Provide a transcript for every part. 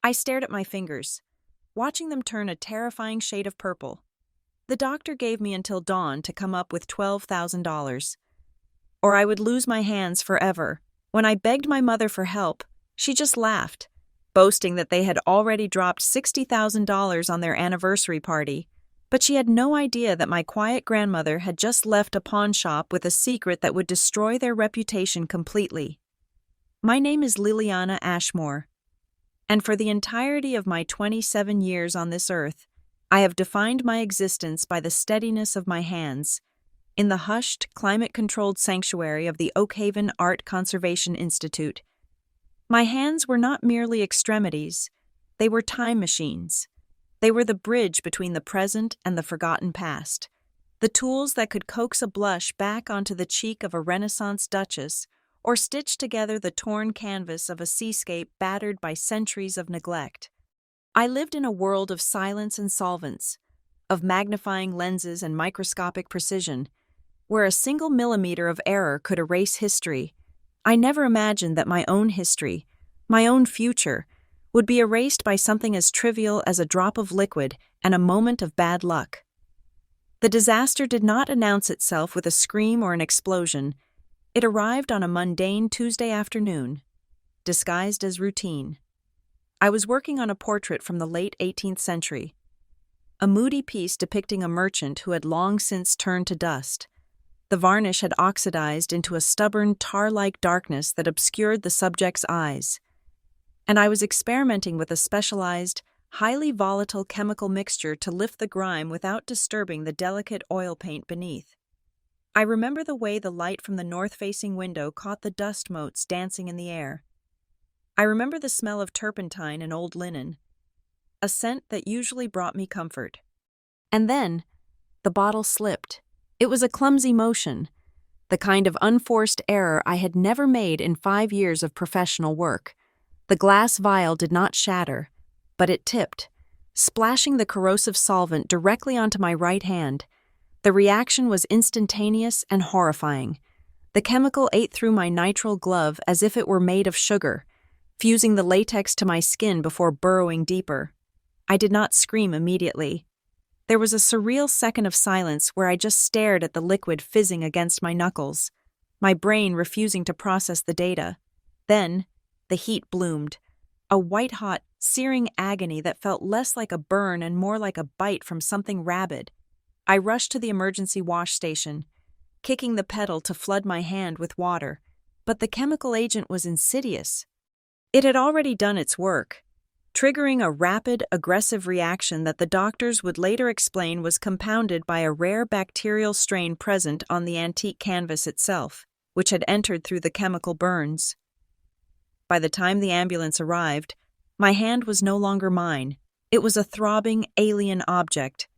I stared at my fingers, watching them turn a terrifying shade of purple. The doctor gave me until dawn to come up with $12,000, or I would lose my hands forever. When I begged my mother for help, she just laughed, boasting that they had already dropped $60,000 on their anniversary party. But she had no idea that my quiet grandmother had just left a pawn shop with a secret that would destroy their reputation completely. My name is Liliana Ashmore, and for the entirety of my 27 years on this earth, I have defined my existence by the steadiness of my hands. In the hushed, climate-controlled sanctuary of the Oakhaven Art Conservation Institute, my hands were not merely extremities, they were time machines. They were the bridge between the present and the forgotten past, the tools that could coax a blush back onto the cheek of a Renaissance duchess or stitch together the torn canvas of a seascape battered by centuries of neglect. I lived in a world of silence and solvents, of magnifying lenses and microscopic precision, where a single millimeter of error could erase history. I never imagined that my own history, my own future, would be erased by something as trivial as a drop of liquid and a moment of bad luck. The disaster did not announce itself with a scream or an explosion. It arrived on a mundane Tuesday afternoon, disguised as routine. I was working on a portrait from the late 18th century, a moody piece depicting a merchant who had long since turned to dust. The varnish had oxidized into a stubborn, tar-like darkness that obscured the subject's eyes, and I was experimenting with a specialized, highly volatile chemical mixture to lift the grime without disturbing the delicate oil paint beneath. I remember the way the light from the north-facing window caught the dust motes dancing in the air. I remember the smell of turpentine and old linen, a scent that usually brought me comfort. And then, the bottle slipped. It was a clumsy motion, the kind of unforced error I had never made in 5 years of professional work. The glass vial did not shatter, but it tipped, splashing the corrosive solvent directly onto my right hand. The reaction was instantaneous and horrifying. The chemical ate through my nitrile glove as if it were made of sugar, fusing the latex to my skin before burrowing deeper. I did not scream immediately. There was a surreal second of silence where I just stared at the liquid fizzing against my knuckles, my brain refusing to process the data. Then, the heat bloomed, a white-hot, searing agony that felt less like a burn and more like a bite from something rabid. I rushed to the emergency wash station, kicking the pedal to flood my hand with water, but the chemical agent was insidious. It had already done its work, triggering a rapid, aggressive reaction that the doctors would later explain was compounded by a rare bacterial strain present on the antique canvas itself, which had entered through the chemical burns. By the time the ambulance arrived, my hand was no longer mine. It was a throbbing, alien object,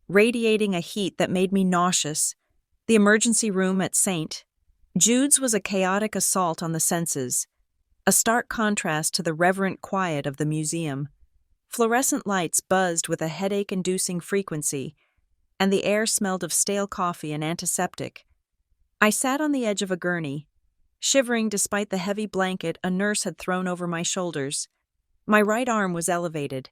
radiating a heat that made me nauseous. The emergency room at St. Jude's was a chaotic assault on the senses, a stark contrast to the reverent quiet of the museum. Fluorescent lights buzzed with a headache-inducing frequency, and the air smelled of stale coffee and antiseptic. I sat on the edge of a gurney, shivering despite the heavy blanket a nurse had thrown over my shoulders. My right arm was elevated,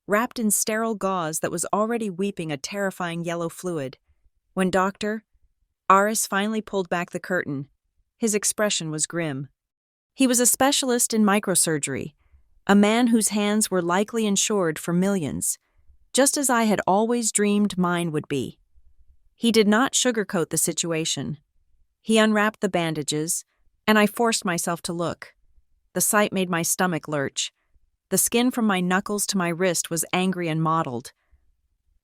wrapped in sterile gauze that was already weeping a terrifying yellow fluid. When Dr. Aris finally pulled back the curtain, his expression was grim. He was a specialist in microsurgery, a man whose hands were likely insured for millions, just as I had always dreamed mine would be. He did not sugarcoat the situation. He unwrapped the bandages, and I forced myself to look. The sight made my stomach lurch. The skin from my knuckles to my wrist was angry and mottled,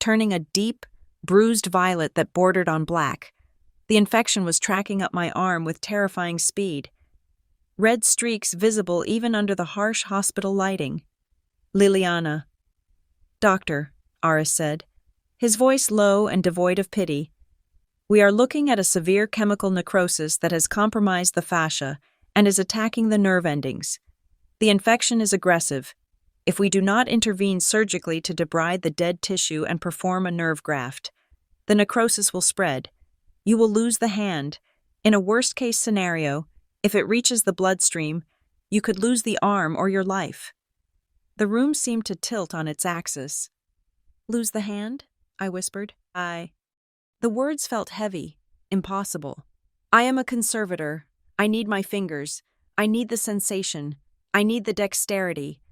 turning a deep, bruised violet that bordered on black. The infection was tracking up my arm with terrifying speed, red streaks visible even under the harsh hospital lighting. Liliana. Doctor, Aris said, his voice low and devoid of pity. We are looking at a severe chemical necrosis that has compromised the fascia and is attacking the nerve endings. The infection is aggressive. If we do not intervene surgically to debride the dead tissue and perform a nerve graft, the necrosis will spread. You will lose the hand. In a worst-case scenario, if it reaches the bloodstream, you could lose the arm or your life. The room seemed to tilt on its axis. "Lose the hand?" I whispered. The words felt heavy, impossible. "I am a conservator. I need my fingers. I need the sensation. I need the dexterity."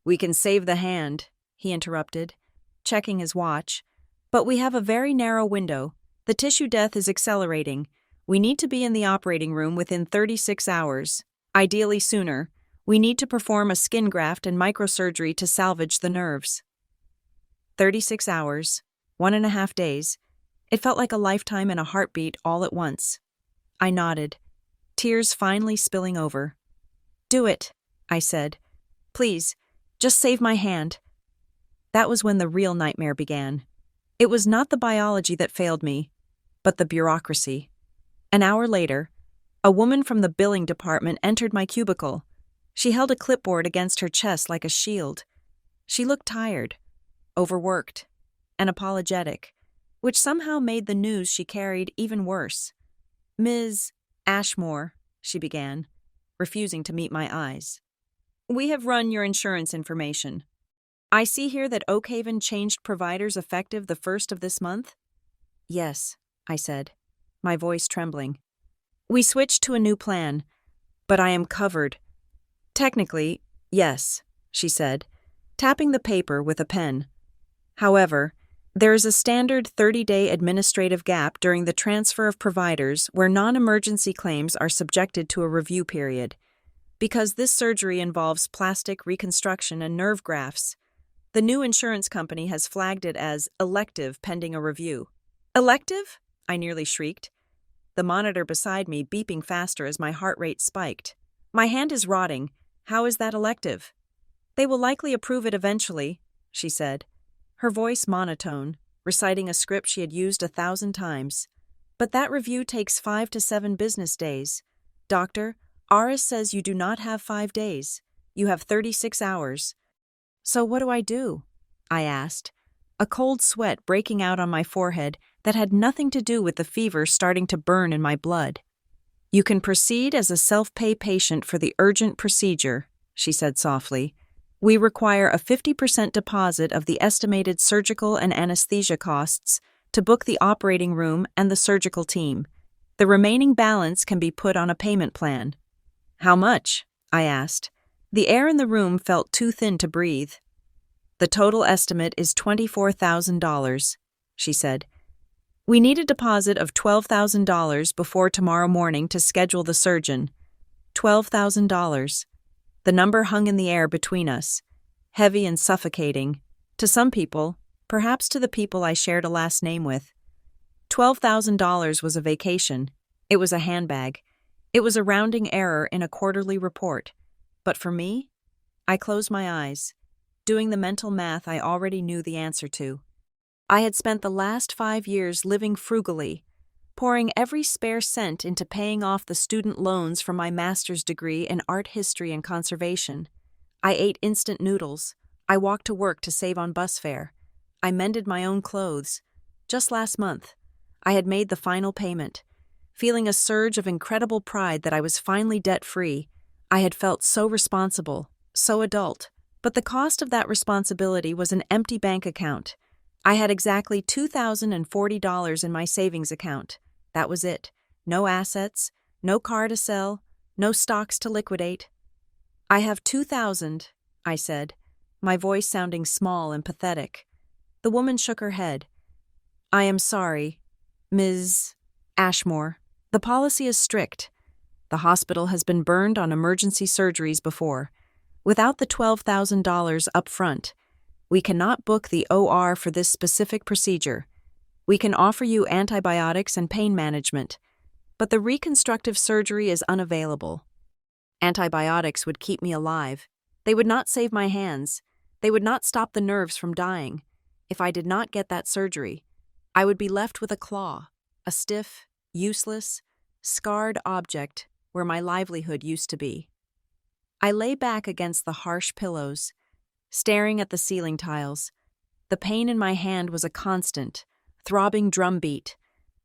"We can save the hand," he interrupted, checking his watch. "But we have a very narrow window. The tissue death is accelerating. We need to be in the operating room within 36 hours, ideally sooner. We need to perform a skin graft and microsurgery to salvage the nerves." 36 hours, 1.5 days. It felt like a lifetime and a heartbeat all at once. I nodded, tears finally spilling over. "Do it," I said. "Please, just save my hand." That was when the real nightmare began. It was not the biology that failed me, but the bureaucracy. An hour later, a woman from the billing department entered my cubicle. She held a clipboard against her chest like a shield. She looked tired, overworked, and apologetic, which somehow made the news she carried even worse. "Ms. Ashmore," she began, refusing to meet my eyes. "We have run your insurance information. I see here that Oakhaven changed providers effective the 1st of this month?" "Yes," I said, my voice trembling. "We switched to a new plan, but I am covered." "Technically, yes," she said, tapping the paper with a pen. "However, there is a standard 30-day administrative gap during the transfer of providers where non-emergency claims are subjected to a review period. Because this surgery involves plastic reconstruction and nerve grafts, the new insurance company has flagged it as elective pending a review." "Elective?" I nearly shrieked, the monitor beside me beeping faster as my heart rate spiked. "My hand is rotting. How is that elective?" "They will likely approve it eventually," she said, her voice monotone, reciting a script she had used 1,000 times. "But that review takes 5 to 7 business days. Doctor, Aris says you do not have 5 days. You have 36 hours. "So what do I do?" I asked, a cold sweat breaking out on my forehead that had nothing to do with the fever starting to burn in my blood. "You can proceed as a self-pay patient for the urgent procedure," she said softly. "We require a 50% deposit of the estimated surgical and anesthesia costs to book the operating room and the surgical team. The remaining balance can be put on a payment plan." "How much?" I asked. The air in the room felt too thin to breathe. "The total estimate is $24,000, she said. "We need a deposit of $12,000 before tomorrow morning to schedule the surgeon." $12,000. The number hung in the air between us, heavy and suffocating. To some people, perhaps to the people I shared a last name with. $12,000 was a vacation. It was a handbag. It was a rounding error in a quarterly report. But for me, I closed my eyes, doing the mental math I already knew the answer to. I had spent the last 5 years living frugally, pouring every spare cent into paying off the student loans for my master's degree in art history and conservation. I ate instant noodles. I walked to work to save on bus fare. I mended my own clothes. Just last month, I had made the final payment, feeling a surge of incredible pride that I was finally debt-free. I had felt so responsible, so adult. But the cost of that responsibility was an empty bank account. I had exactly $2,040 in my savings account. That was it. No assets, no car to sell, no stocks to liquidate. "I have 2,000, I said, my voice sounding small and pathetic. The woman shook her head. "I am sorry, Ms. Ashmore. The policy is strict. The hospital has been burned on emergency surgeries before. Without the $12,000 up front, we cannot book the OR for this specific procedure. We can offer you antibiotics and pain management, but the reconstructive surgery is unavailable. Antibiotics would keep me alive. They would not save my hands. They would not stop the nerves from dying. If I did not get that surgery, I would be left with a claw, a stiff, useless, scarred object where my livelihood used to be." I lay back against the harsh pillows, staring at the ceiling tiles. The pain in my hand was a constant, throbbing drumbeat,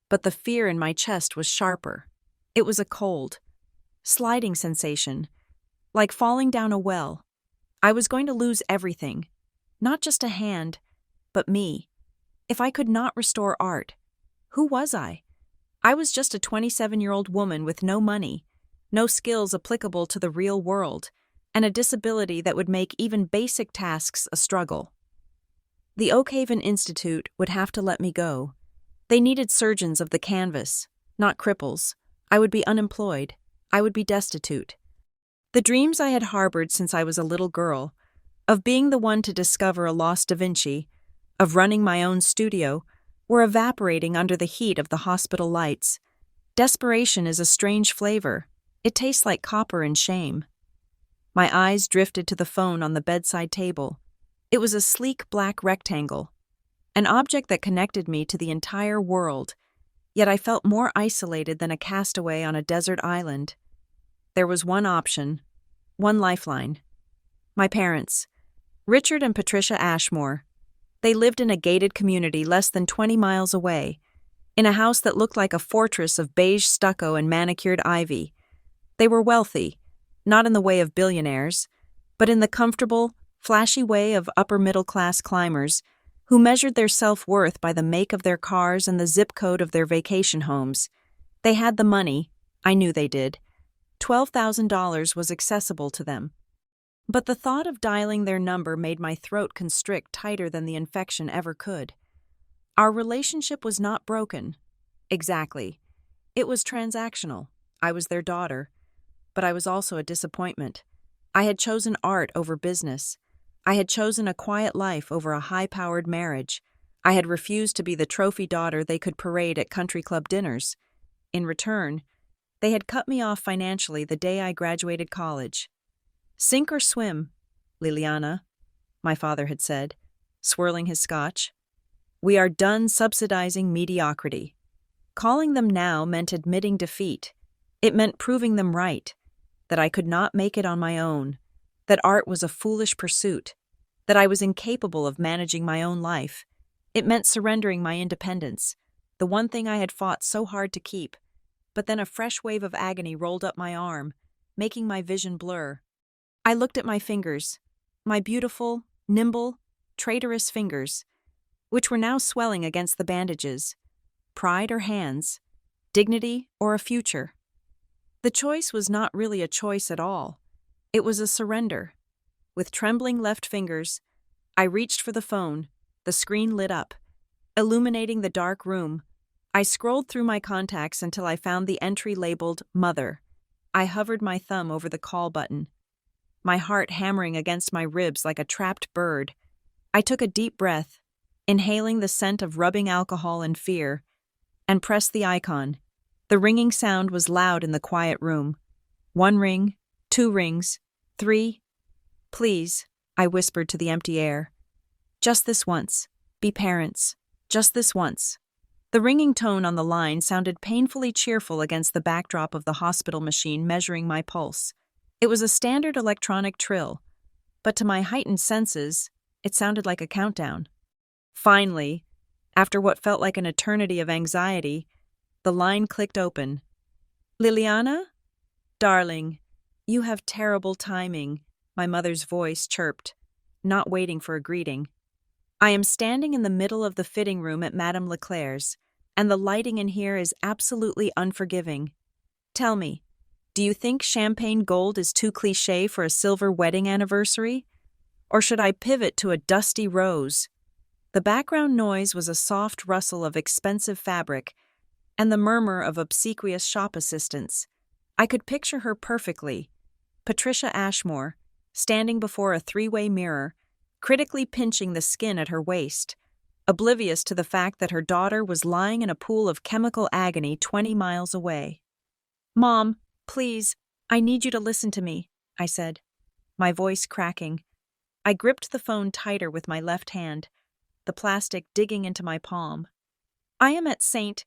but the fear in my chest was sharper. It was a cold, sliding sensation, like falling down a well, I was going to lose everything, not just a hand, but me. If I could not restore art, who was I? I was just a 27-year-old woman with no money, no skills applicable to the real world, and a disability that would make even basic tasks a struggle. The Oakhaven Institute would have to let me go. They needed surgeons of the canvas, not cripples. I would be unemployed. I would be destitute. The dreams I had harbored since I was a little girl, of being the one to discover a lost Da Vinci, of running my own studio, were evaporating under the heat of the hospital lights. Desperation is a strange flavor. It tastes like copper and shame. My eyes drifted to the phone on the bedside table. It was a sleek black rectangle, an object that connected me to the entire world, yet I felt more isolated than a castaway on a desert island. There was one option, one lifeline. My parents, Richard and Patricia Ashmore. They lived in a gated community less than 20 miles away, in a house that looked like a fortress of beige stucco and manicured ivy. They were wealthy, not in the way of billionaires, but in the comfortable, flashy way of upper-middle-class climbers who measured their self-worth by the make of their cars and the zip code of their vacation homes. They had the money, I knew they did. $12,000 was accessible to them. But the thought of dialing their number made my throat constrict tighter than the infection ever could. Our relationship was not broken. Exactly. It was transactional. I was their daughter. But I was also a disappointment. I had chosen art over business. I had chosen a quiet life over a high-powered marriage. I had refused to be the trophy daughter they could parade at country club dinners. In return, they had cut me off financially the day I graduated college. "Sink or swim, Liliana," my father had said, swirling his scotch. "We are done subsidizing mediocrity." Calling them now meant admitting defeat. It meant proving them right, that I could not make it on my own, that art was a foolish pursuit, that I was incapable of managing my own life. It meant surrendering my independence, the one thing I had fought so hard to keep. But then a fresh wave of agony rolled up my arm, making my vision blur. I looked at my fingers, my beautiful, nimble, traitorous fingers, which were now swelling against the bandages. Pride or hands, dignity or a future. The choice was not really a choice at all. It was a surrender. With trembling left fingers, I reached for the phone. The screen lit up, illuminating the dark room. I scrolled through my contacts until I found the entry labeled Mother. I hovered my thumb over the call button, my heart hammering against my ribs like a trapped bird. I took a deep breath, inhaling the scent of rubbing alcohol and fear, and pressed the icon. The ringing sound was loud in the quiet room. 1 ring, 2 rings, 3. "Please," I whispered to the empty air. "Just this once. Be parents. Just this once." The ringing tone on the line sounded painfully cheerful against the backdrop of the hospital machine measuring my pulse. It was a standard electronic trill, but to my heightened senses, it sounded like a countdown. Finally, after what felt like an eternity of anxiety, the line clicked open. "Liliana? Darling, you have terrible timing," my mother's voice chirped, not waiting for a greeting. "I am standing in the middle of the fitting room at Madame Leclerc's, and the lighting in here is absolutely unforgiving. Tell me, do you think champagne gold is too cliché for a silver wedding anniversary? Or should I pivot to a dusty rose?" The background noise was a soft rustle of expensive fabric and the murmur of obsequious shop assistants. I could picture her perfectly, Patricia Ashmore, standing before a 3-way mirror, critically pinching the skin at her waist, oblivious to the fact that her daughter was lying in a pool of chemical agony 20 miles away. "Mom, please, I need you to listen to me," I said, my voice cracking. I gripped the phone tighter with my left hand, the plastic digging into my palm. "I am at St.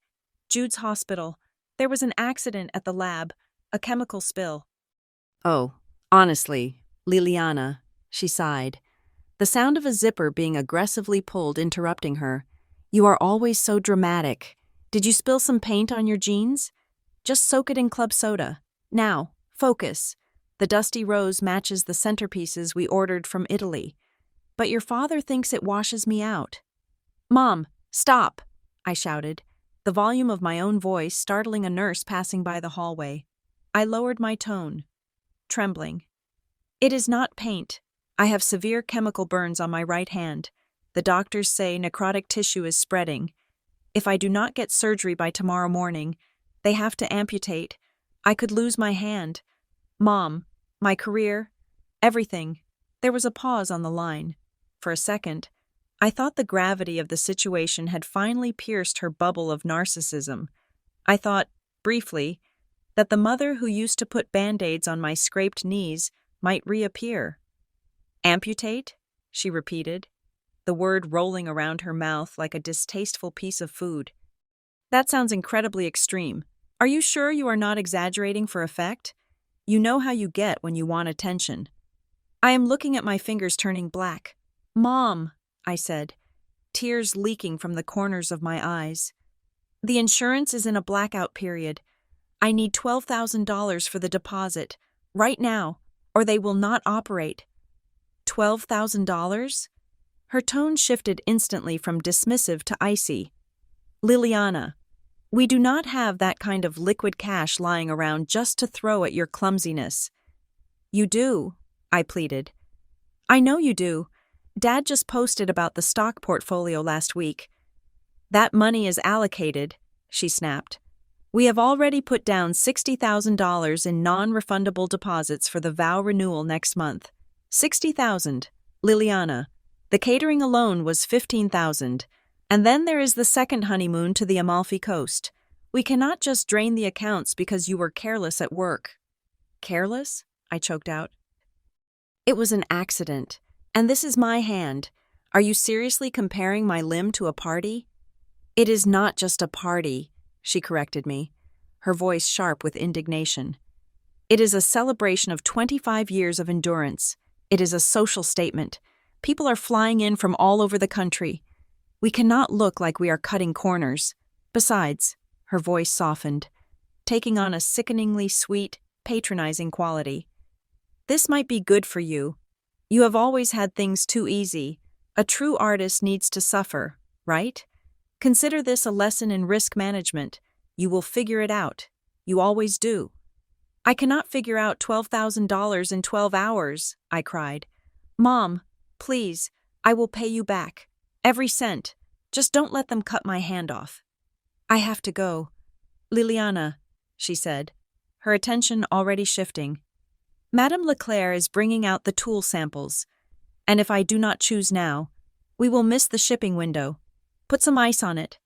Jude's Hospital. There was an accident at the lab, a chemical spill." "Oh, honestly, Liliana," she sighed, the sound of a zipper being aggressively pulled interrupting her. "You are always so dramatic. Did you spill some paint on your jeans? Just soak it in club soda. Now, focus." The dusty rose matches the centerpieces we ordered from Italy. But your father thinks it washes me out. Mom, stop! I shouted, the volume of my own voice startling a nurse passing by the hallway. I lowered my tone, trembling. It is not paint. I have severe chemical burns on my right hand. The doctors say necrotic tissue is spreading. If I do not get surgery by tomorrow morning, they have to amputate. I could lose my hand. Mom, my career, everything. There was a pause on the line. For a second, I thought the gravity of the situation had finally pierced her bubble of narcissism. I thought, briefly, that the mother who used to put Band-Aids on my scraped knees might reappear. Amputate? She repeated, the word rolling around her mouth like a distasteful piece of food. That sounds incredibly extreme. Are you sure you are not exaggerating for effect? You know how you get when you want attention. I am looking at my fingers turning black. Mom, I said, tears leaking from the corners of my eyes. The insurance is in a blackout period. I need $12,000 for the deposit, right now, or they will not operate. $12,000? Her tone shifted instantly from dismissive to icy. Liliana, we do not have that kind of liquid cash lying around just to throw at your clumsiness. You do, I pleaded. I know you do. Dad just posted about the stock portfolio last week. That money is allocated, she snapped. We have already put down $60,000 in non-refundable deposits for the vow renewal next month. $60,000, Liliana. The catering alone was $15,000. And then there is the second honeymoon to the Amalfi Coast. We cannot just drain the accounts because you were careless at work. Careless? I choked out. It was an accident. And this is my hand. Are you seriously comparing my limb to a party? It is not just a party, she corrected me, her voice sharp with indignation. It is a celebration of 25 years of endurance. It is a social statement. People are flying in from all over the country. We cannot look like we are cutting corners. Besides, her voice softened, taking on a sickeningly sweet, patronizing quality. This might be good for you. You have always had things too easy. A true artist needs to suffer, right? Consider this a lesson in risk management. You will figure it out. You always do. I cannot figure out $12,000 in 12 hours, I cried. Mom, please, I will pay you back. Every cent. Just don't let them cut my hand off. I have to go. Liliana, she said, her attention already shifting. Madame Leclerc is bringing out the tool samples, and if I do not choose now, we will miss the shipping window. Put some ice on it.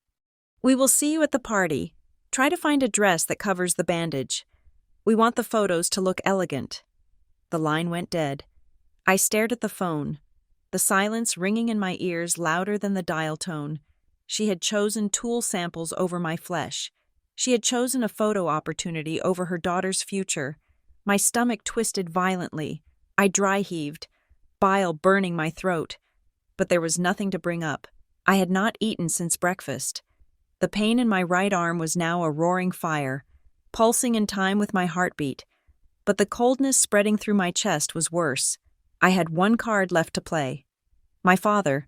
We will see you at the party. Try to find a dress that covers the bandage. We want the photos to look elegant. The line went dead. I stared at the phone, the silence ringing in my ears louder than the dial tone. She had chosen tool samples over my flesh. She had chosen a photo opportunity over her daughter's future. My stomach twisted violently. I dry-heaved, bile burning my throat. But there was nothing to bring up. I had not eaten since breakfast. The pain in my right arm was now a roaring fire, pulsing in time with my heartbeat. But the coldness spreading through my chest was worse. I had one card left to play. My father,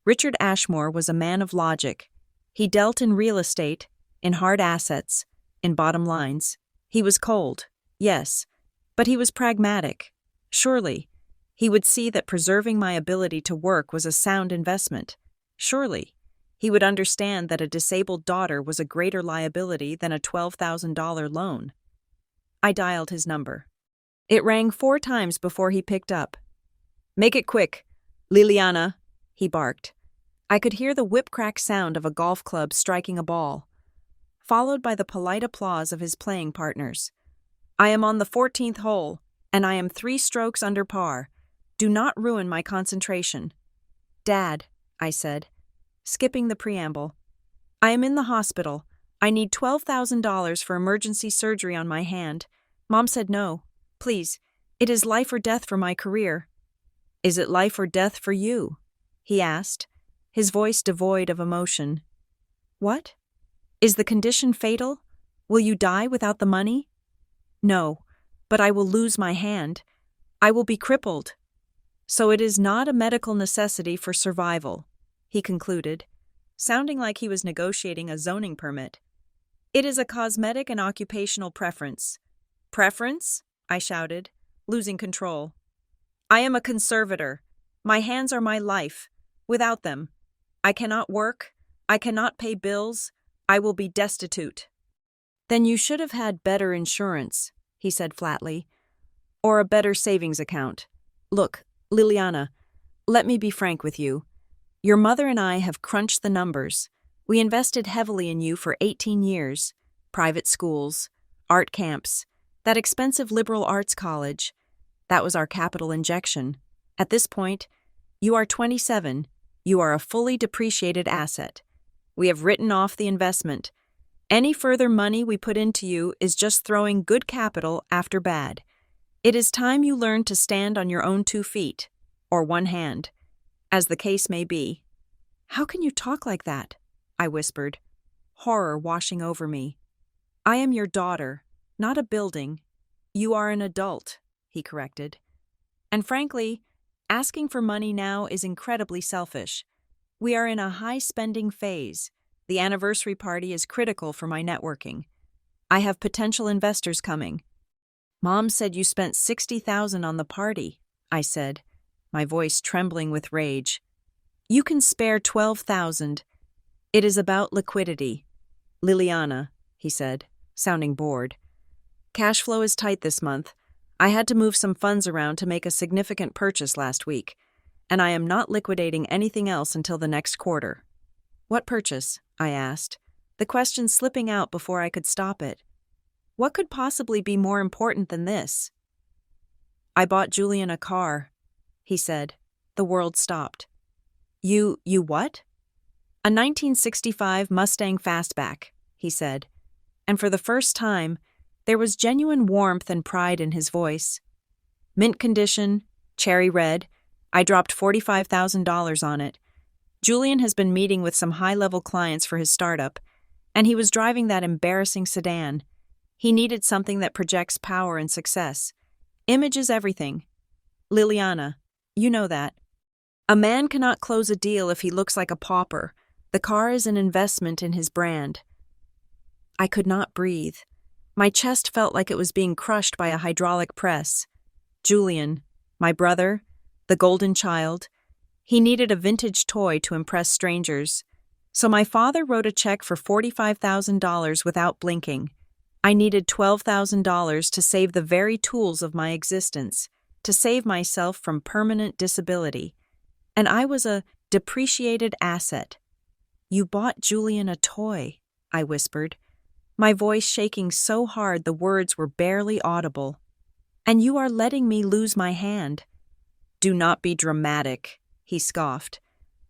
Richard Ashmore, was a man of logic. He dealt in real estate, in hard assets, in bottom lines. He was cold, yes, but he was pragmatic. Surely, he would see that preserving my ability to work was a sound investment. Surely, he would understand that a disabled daughter was a greater liability than a $12,000 loan. I dialed his number. It rang 4 times before he picked up. "Make it quick, Liliana," he barked. I could hear the whip-crack sound of a golf club striking a ball, followed by the polite applause of his playing partners. "I am on the 14th hole, and I am 3 strokes under par. Do not ruin my concentration." "Dad," I said, skipping the preamble. "I am in the hospital. I need $12,000 for emergency surgery on my hand. Mom said no. Please, it is life or death for my career." "Is it life or death for you?" he asked, his voice devoid of emotion. "What? Is the condition fatal? Will you die without the money?" "No. But I will lose my hand. I will be crippled. So it is not a medical necessity for survival, he concluded, sounding like he was negotiating a zoning permit. It is a cosmetic and occupational preference. Preference? I shouted, losing control. I am a conservator. My hands are my life. Without them, I cannot work. I cannot pay bills. I will be destitute. Then you should have had better insurance, he said flatly, or a better savings account. Look, Liliana, let me be frank with you. Your mother and I have crunched the numbers. We invested heavily in you for 18 years. Private schools, art camps, that expensive liberal arts college. That was our capital injection. At this point, you are 27. You are a fully depreciated asset. We have written off the investment. Any further money we put into you is just throwing good capital after bad. It is time you learned to stand on your own 2 feet, or 1 hand, as the case may be. How can you talk like that? I whispered, horror washing over me. I am your daughter, not a building. You are an adult, he corrected. And frankly, asking for money now is incredibly selfish. We are in a high-spending phase. The anniversary party is critical for my networking. I have potential investors coming. Mom said you spent $60,000 on the party, I said, my voice trembling with rage. You can spare $12,000. It is about liquidity. Liliana, he said, sounding bored. Cash flow is tight this month. I had to move some funds around to make a significant purchase last week, and I am not liquidating anything else until the next quarter. What purchase? I asked, the question slipping out before I could stop it. What could possibly be more important than this? I bought Julian a car, he said. The world stopped. You what? A 1965 Mustang Fastback, he said, and for the first time, there was genuine warmth and pride in his voice. Mint condition, cherry red, I dropped $45,000 on it. Julian has been meeting with some high-level clients for his startup, and he was driving that embarrassing sedan. He needed something that projects power and success. Image is everything. Liliana, you know that. A man cannot close a deal if he looks like a pauper. The car is an investment in his brand. I could not breathe. My chest felt like it was being crushed by a hydraulic press. Julian, my brother, the golden child, he needed a vintage toy to impress strangers. So my father wrote a check for $45,000 without blinking. I needed $12,000 to save the very tools of my existence, to save myself from permanent disability. And I was a depreciated asset. You bought Julian a toy, I whispered, my voice shaking so hard the words were barely audible. And you are letting me lose my hand. Do not be dramatic, he scoffed.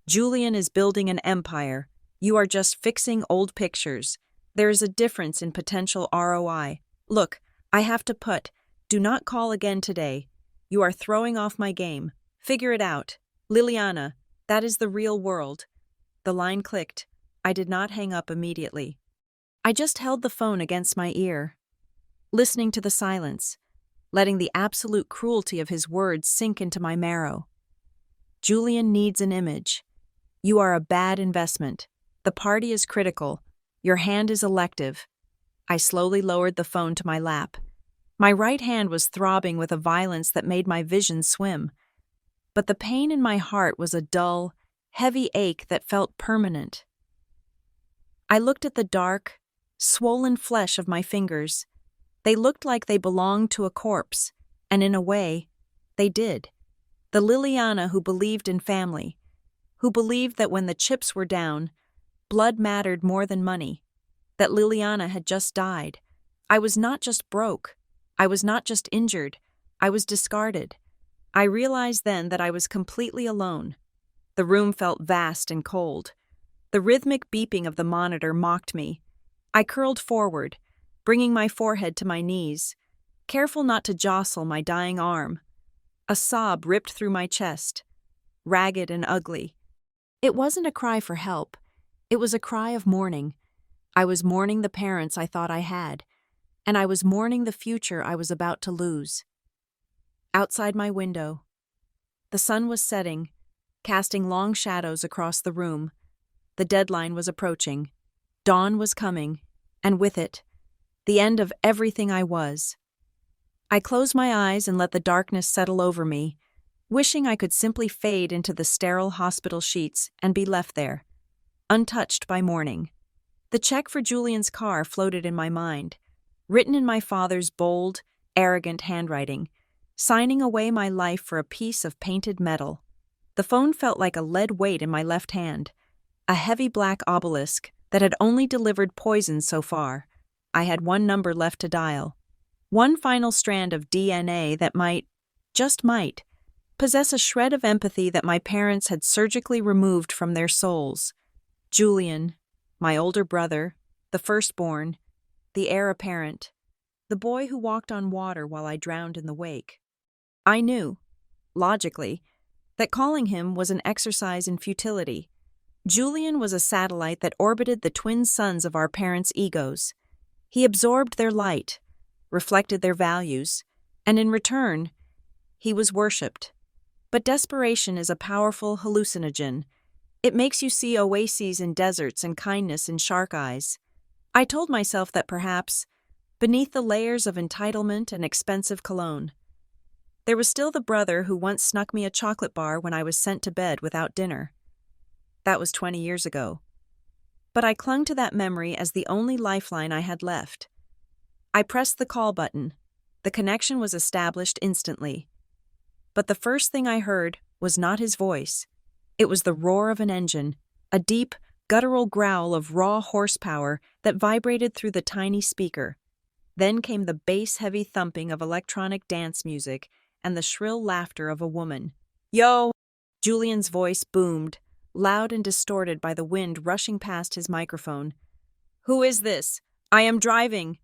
Julian is building an empire. You are just fixing old pictures. There is a difference in potential ROI. Look, I have to put, do not call again today. You are throwing off my game. Figure it out. Liliana, that is the real world. The line clicked. I did not hang up immediately. I just held the phone against my ear, listening to the silence, letting the absolute cruelty of his words sink into my marrow. Julian needs an image. You are a bad investment. The party is critical. Your hand is elective. I slowly lowered the phone to my lap. My right hand was throbbing with a violence that made my vision swim. But the pain in my heart was a dull, heavy ache that felt permanent. I looked at the dark, swollen flesh of my fingers. They looked like they belonged to a corpse, and in a way, they did. The Liliana who believed in family, who believed that when the chips were down, blood mattered more than money, that Liliana had just died. I was not just broke. I was not just injured. I was discarded. I realized then that I was completely alone. The room felt vast and cold. The rhythmic beeping of the monitor mocked me. I curled forward, bringing my forehead to my knees, careful not to jostle my dying arm. A sob ripped through my chest, ragged and ugly. It wasn't a cry for help. It was a cry of mourning. I was mourning the parents I thought I had, and I was mourning the future I was about to lose. Outside my window, the sun was setting, casting long shadows across the room. The deadline was approaching. Dawn was coming, and with it, the end of everything I was. I closed my eyes and let the darkness settle over me, wishing I could simply fade into the sterile hospital sheets and be left there, untouched by morning. The check for Julian's car floated in my mind, written in my father's bold, arrogant handwriting, signing away my life for a piece of painted metal. The phone felt like a lead weight in my left hand, a heavy black obelisk that had only delivered poison so far. I had one number left to dial, one final strand of DNA that might, just might, possess a shred of empathy that my parents had surgically removed from their souls. Julian, my older brother, the firstborn, the heir apparent, the boy who walked on water while I drowned in the wake. I knew, logically, that calling him was an exercise in futility. Julian was a satellite that orbited the twin suns of our parents' egos. He absorbed their light, reflected their values, and in return, he was worshipped. But desperation is a powerful hallucinogen. It makes you see oases in deserts and kindness in shark eyes. I told myself that perhaps, beneath the layers of entitlement and expensive cologne, there was still the brother who once snuck me a chocolate bar when I was sent to bed without dinner. That was 20 years ago. But I clung to that memory as the only lifeline I had left. I pressed the call button. The connection was established instantly. But the first thing I heard was not his voice. It was the roar of an engine, a deep, guttural growl of raw horsepower that vibrated through the tiny speaker. Then came the bass-heavy thumping of electronic dance music and the shrill laughter of a woman. "Yo!" Julian's voice boomed, loud and distorted by the wind rushing past his microphone. "Who is this? I am driving."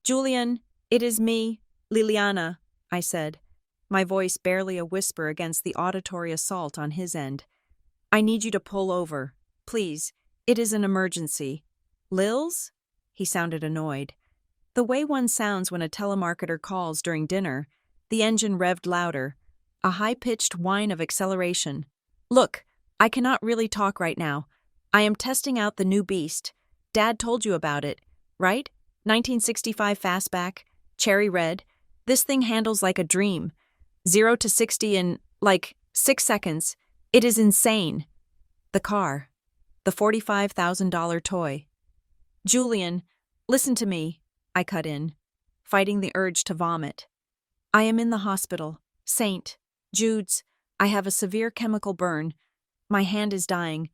"Julian, it is me, Liliana," I said, my voice barely a whisper against the auditory assault on his end. "I need you to pull over. Please, it is an emergency." "Lils?" He sounded annoyed. The way one sounds when a telemarketer calls during dinner. The engine revved louder, a high-pitched whine of acceleration. "Look, I cannot really talk right now. I am testing out the new beast. Dad told you about it, right? 1965 fastback, cherry red. This thing handles like a dream. 0 to 60 in, 6 seconds. It is insane." The car. The $45,000 toy. "Julian, listen to me," I cut in, fighting the urge to vomit. "I am in the hospital. St. Jude's. I have a severe chemical burn. My hand is dying.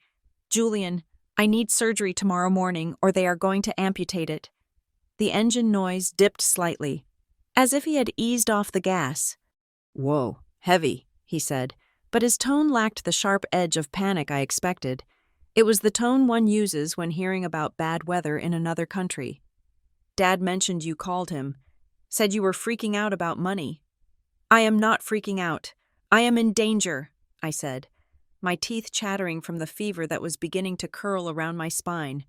Julian, I need surgery tomorrow morning or they are going to amputate it." The engine noise dipped slightly, as if he had eased off the gas. "Whoa, heavy," he said, but his tone lacked the sharp edge of panic I expected. It was the tone one uses when hearing about bad weather in another country. "Dad mentioned you called him. Said you were freaking out about money." "I am not freaking out. I am in danger," I said, my teeth chattering from the fever that was beginning to curl around my spine.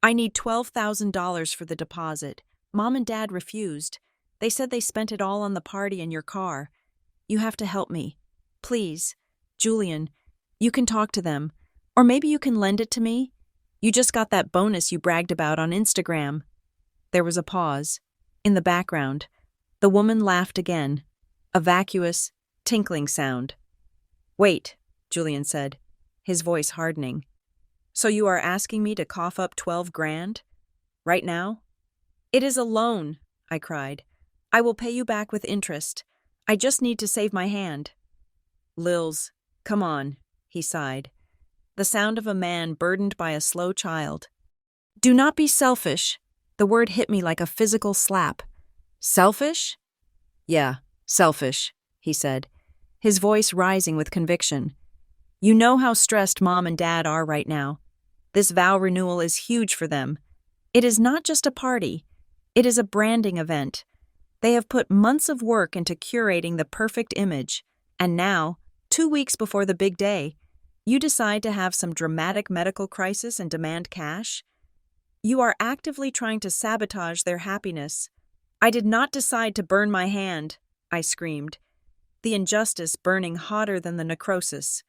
"I need $12,000 for the deposit. Mom and Dad refused. They said they spent it all on the party and your car. You have to help me. Please. Julian, you can talk to them. Or maybe you can lend it to me? You just got that bonus you bragged about on Instagram." There was a pause. In the background, the woman laughed again, a vacuous, tinkling sound. "Wait," Julian said, his voice hardening. "So you are asking me to cough up 12 grand? Right now?" "It is a loan," I cried. "I will pay you back with interest. I just need to save my hand." "Lils, come on," he sighed, the sound of a man burdened by a slow child. "Do not be selfish." The word hit me like a physical slap. "Selfish?" "Yeah, selfish," he said, his voice rising with conviction. "You know how stressed Mom and Dad are right now. This vow renewal is huge for them. It is not just a party. It is a branding event. They have put months of work into curating the perfect image, and now, 2 weeks before the big day, you decide to have some dramatic medical crisis and demand cash? You are actively trying to sabotage their happiness I did not decide to burn my hand, I screamed, the injustice burning hotter than the necrosis.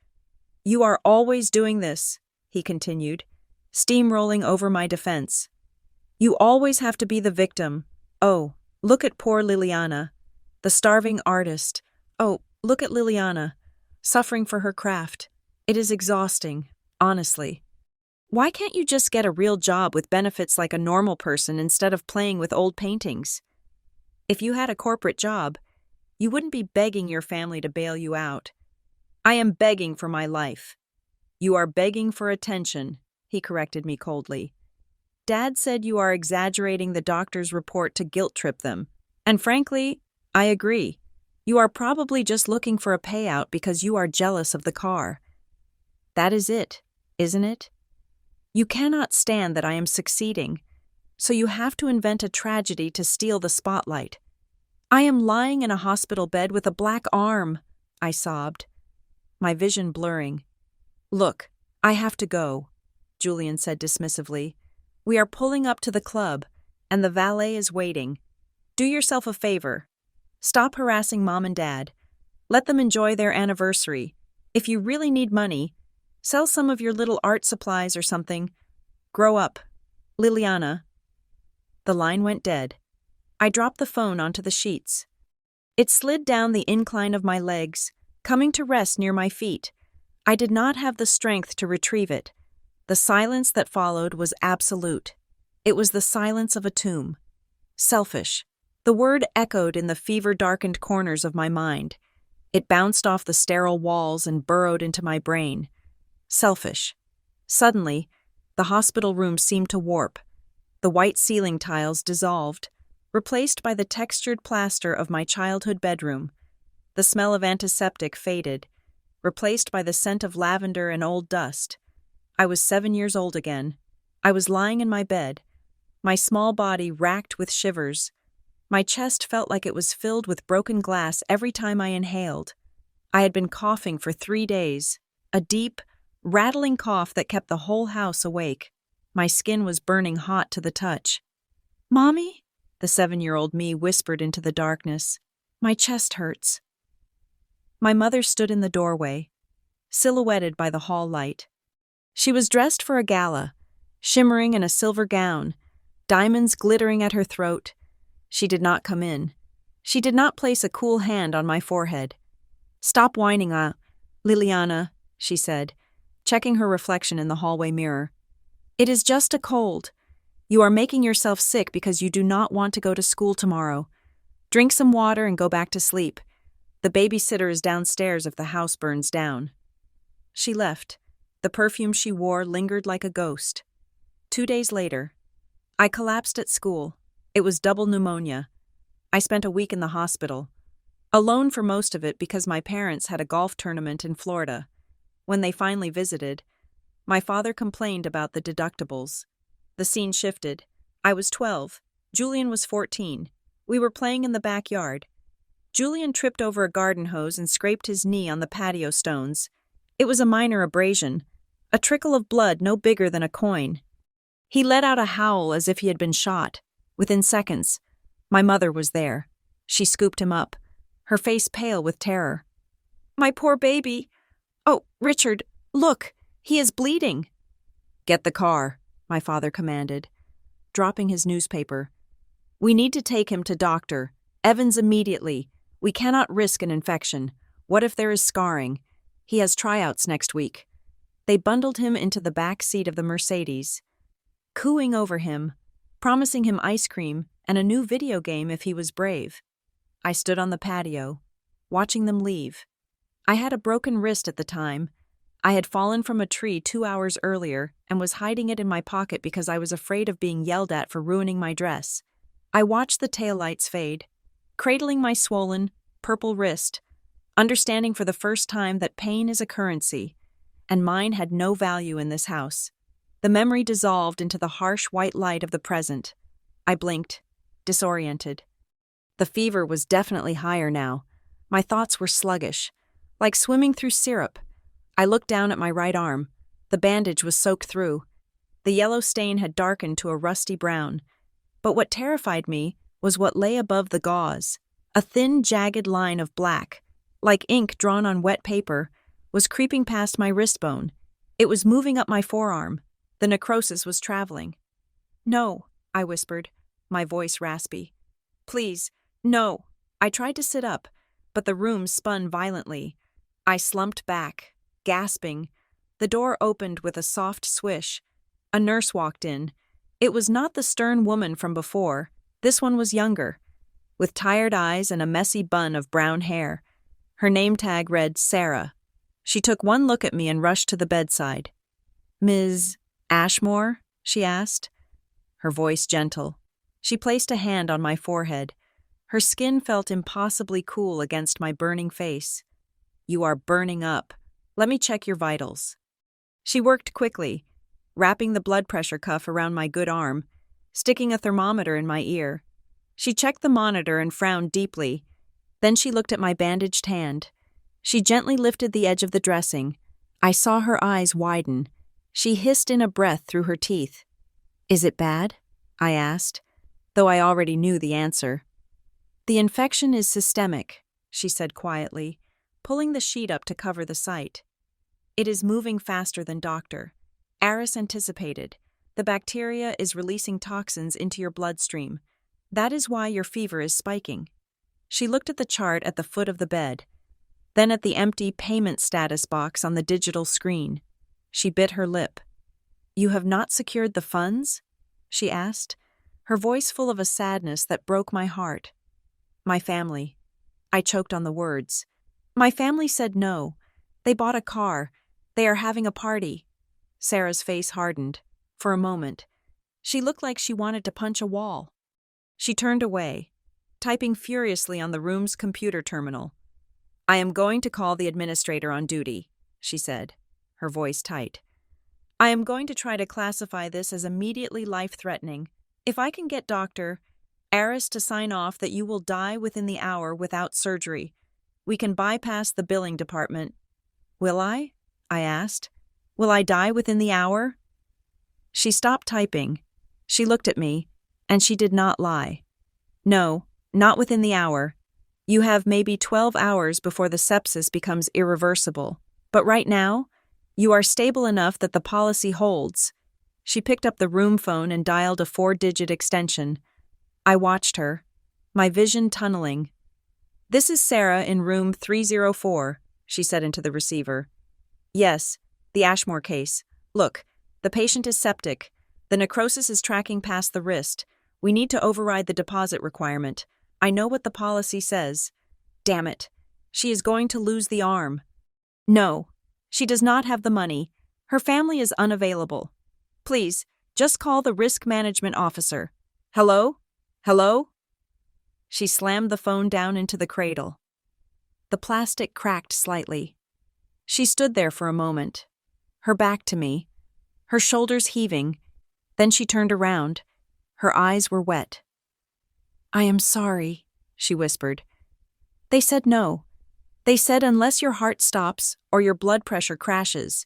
You are always doing this, he continued, steamrolling over my defense. You always have to be the victim. Oh, look at poor Liliana, the starving artist. Oh, look at Liliana, suffering for her craft. It is exhausting, honestly. Why can't you just get a real job with benefits like a normal person instead of playing with old paintings? If you had a corporate job, you wouldn't be begging your family to bail you out. I am begging for my life. You are begging for attention, he corrected me coldly. Dad said you are exaggerating the doctor's report to guilt-trip them. And frankly, I agree. You are probably just looking for a payout because you are jealous of the car. That is it, isn't it? You cannot stand that I am succeeding, so you have to invent a tragedy to steal the spotlight. I am lying in a hospital bed with a black arm, I sobbed, my vision blurring. Look, I have to go, Julian said dismissively. We are pulling up to the club, and the valet is waiting. Do yourself a favor. Stop harassing Mom and Dad. Let them enjoy their anniversary. If you really need money, sell some of your little art supplies or something. Grow up. Liliana. The line went dead. I dropped the phone onto the sheets. It slid down the incline of my legs, coming to rest near my feet. I did not have the strength to retrieve it. The silence that followed was absolute. It was the silence of a tomb. Selfish. The word echoed in the fever-darkened corners of my mind. It bounced off the sterile walls and burrowed into my brain. Selfish. Suddenly, the hospital room seemed to warp. The white ceiling tiles dissolved, replaced by the textured plaster of my childhood bedroom. The smell of antiseptic faded, replaced by the scent of lavender and old dust. I was 7 years old again. I was lying in my bed, my small body racked with shivers. My chest felt like it was filled with broken glass every time I inhaled. I had been coughing for 3 days, a deep, rattling cough that kept the whole house awake. My skin was burning hot to the touch. "Mommy?" the 7-year-old me whispered into the darkness. "My chest hurts." My mother stood in the doorway, silhouetted by the hall light. She was dressed for a gala, shimmering in a silver gown, diamonds glittering at her throat. She did not come in. She did not place a cool hand on my forehead. "Stop whining, Liliana," she said, checking her reflection in the hallway mirror. "It is just a cold. You are making yourself sick because you do not want to go to school tomorrow. Drink some water and go back to sleep. The babysitter is downstairs if the house burns down." She left. The perfume she wore lingered like a ghost. 2 days later, I collapsed at school. It was double pneumonia. I spent a week in the hospital, alone for most of it because my parents had a golf tournament in Florida. When they finally visited, my father complained about the deductibles. The scene shifted. I was 12. Julian was 14. We were playing in the backyard. Julian tripped over a garden hose and scraped his knee on the patio stones. It was a minor abrasion, a trickle of blood no bigger than a coin. He let out a howl as if he had been shot. Within seconds, my mother was there. She scooped him up, her face pale with terror. "My poor baby. Oh, Richard, look, he is bleeding." "Get the car," my father commanded, dropping his newspaper. "We need to take him to Dr. Evans immediately. We cannot risk an infection. What if there is scarring? He has tryouts next week." They bundled him into the back seat of the Mercedes, cooing over him, promising him ice cream and a new video game if he was brave. I stood on the patio, watching them leave. I had a broken wrist at the time. I had fallen from a tree 2 hours earlier and was hiding it in my pocket because I was afraid of being yelled at for ruining my dress. I watched the taillights fade, cradling my swollen, purple wrist, understanding for the first time that pain is a currency, and mine had no value in this house. The memory dissolved into the harsh white light of the present. I blinked, disoriented. The fever was definitely higher now. My thoughts were sluggish, like swimming through syrup. I looked down at my right arm. The bandage was soaked through. The yellow stain had darkened to a rusty brown. But what terrified me was what lay above the gauze. A thin, jagged line of black, like ink drawn on wet paper, was creeping past my wrist bone. It was moving up my forearm. The necrosis was traveling. "No," I whispered, my voice raspy. "Please, no." I tried to sit up, but the room spun violently. I slumped back, gasping. The door opened with a soft swish. A nurse walked in. It was not the stern woman from before. This one was younger, with tired eyes and a messy bun of brown hair. Her name tag read Sarah. She took one look at me and rushed to the bedside. "Ms. Ashmore?" she asked, her voice gentle. She placed a hand on my forehead. Her skin felt impossibly cool against my burning face. "You are burning up. Let me check your vitals." She worked quickly, wrapping the blood pressure cuff around my good arm, sticking a thermometer in my ear. She checked the monitor and frowned deeply. Then she looked at my bandaged hand. She gently lifted the edge of the dressing. I saw her eyes widen. She hissed in a breath through her teeth. "Is it bad?" I asked, though I already knew the answer. "The infection is systemic," she said quietly, pulling the sheet up to cover the site. "It is moving faster than Dr. Aris anticipated. The bacteria is releasing toxins into your bloodstream. That is why your fever is spiking." She looked at the chart at the foot of the bed, then at the empty payment status box on the digital screen. She bit her lip. "You have not secured the funds?" she asked, her voice full of a sadness that broke my heart. "My family." I choked on the words. "My family said no. They bought a car. They are having a party." Sarah's face hardened. For a moment, she looked like she wanted to punch a wall. She turned away, typing furiously on the room's computer terminal. "I am going to call the administrator on duty," she said, her voice tight. "I am going to try to classify this as immediately life-threatening. If I can get Dr. Aris to sign off that you will die within the hour without surgery, we can bypass the billing department." "Will I?" I asked. "Will I die within the hour?" She stopped typing. She looked at me, and she did not lie. "No, not within the hour. You have maybe 12 hours before the sepsis becomes irreversible. But right now, you are stable enough that the policy holds." She picked up the room phone and dialed a 4-digit extension. I watched her, my vision tunneling. "This is Sarah in room 304, she said into the receiver. "Yes, the Ashmore case. Look, the patient is septic. The necrosis is tracking past the wrist. We need to override the deposit requirement. I know what the policy says. Damn it. She is going to lose the arm." "No, she does not have the money. Her family is unavailable. Please, just call the risk management officer. Hello? Hello?" She slammed the phone down into the cradle. The plastic cracked slightly. She stood there for a moment, her back to me, her shoulders heaving. Then she turned around. Her eyes were wet. "I am sorry," she whispered. "They said no. They said unless your heart stops or your blood pressure crashes.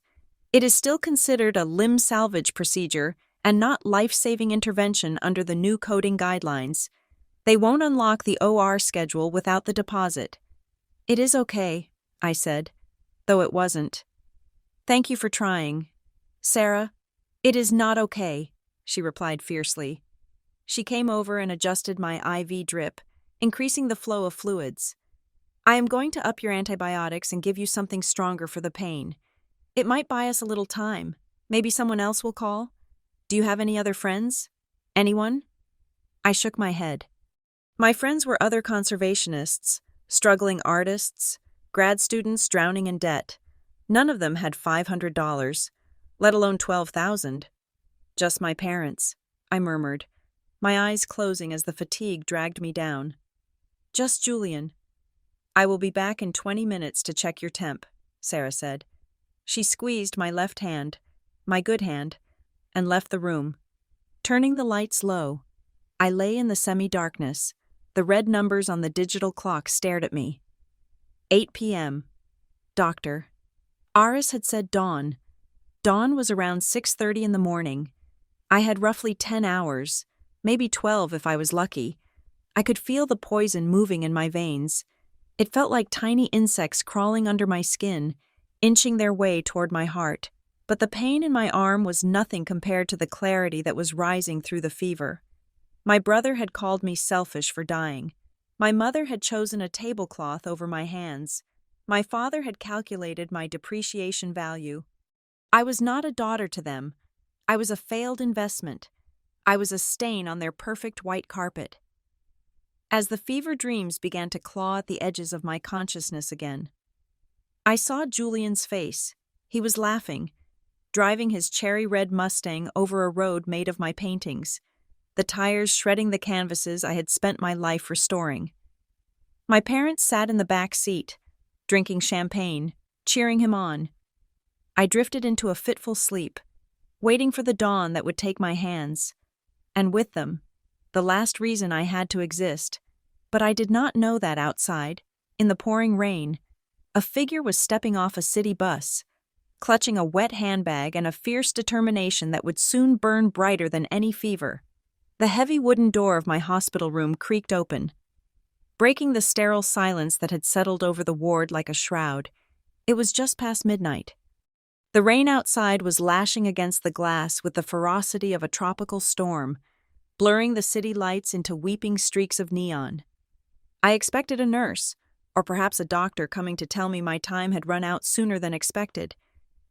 It is still considered a limb salvage procedure and not life-saving intervention under the new coding guidelines. They won't unlock the OR schedule without the deposit." "It is okay," I said, though it wasn't. "Thank you for trying." "Sarah, it is not okay," she replied fiercely. She came over and adjusted my IV drip, increasing the flow of fluids. "I am going to up your antibiotics and give you something stronger for the pain. It might buy us a little time. Maybe someone else will call. Do you have any other friends? Anyone?" I shook my head. My friends were other conservationists, struggling artists, grad students drowning in debt. None of them had $500, let alone $12,000. "Just my parents," I murmured, my eyes closing as the fatigue dragged me down. "Just Julian." "I will be back in 20 minutes to check your temp," Sarah said. She squeezed my left hand, my good hand, and left the room. Turning the lights low, I lay in the semi-darkness. The red numbers on the digital clock stared at me. 8 p.m. Doctor. Aris had said dawn. Dawn was around 6:30 in the morning. I had roughly 10 hours, maybe 12 if I was lucky. I could feel the poison moving in my veins. It felt like tiny insects crawling under my skin, inching their way toward my heart. But the pain in my arm was nothing compared to the clarity that was rising through the fever. My brother had called me selfish for dying. My mother had chosen a tablecloth over my hands. My father had calculated my depreciation value. I was not a daughter to them. I was a failed investment. I was a stain on their perfect white carpet. As the fever dreams began to claw at the edges of my consciousness again, I saw Julian's face. He was laughing, driving his cherry-red Mustang over a road made of my paintings, the tires shredding the canvases I had spent my life restoring. My parents sat in the back seat, drinking champagne, cheering him on. I drifted into a fitful sleep, waiting for the dawn that would take my hands, and with them, the last reason I had to exist. But I did not know that outside, in the pouring rain, a figure was stepping off a city bus, clutching a wet handbag and a fierce determination that would soon burn brighter than any fever. The heavy wooden door of my hospital room creaked open, breaking the sterile silence that had settled over the ward like a shroud. It was just past midnight. The rain outside was lashing against the glass with the ferocity of a tropical storm, blurring the city lights into weeping streaks of neon. I expected a nurse, or perhaps a doctor coming to tell me my time had run out sooner than expected.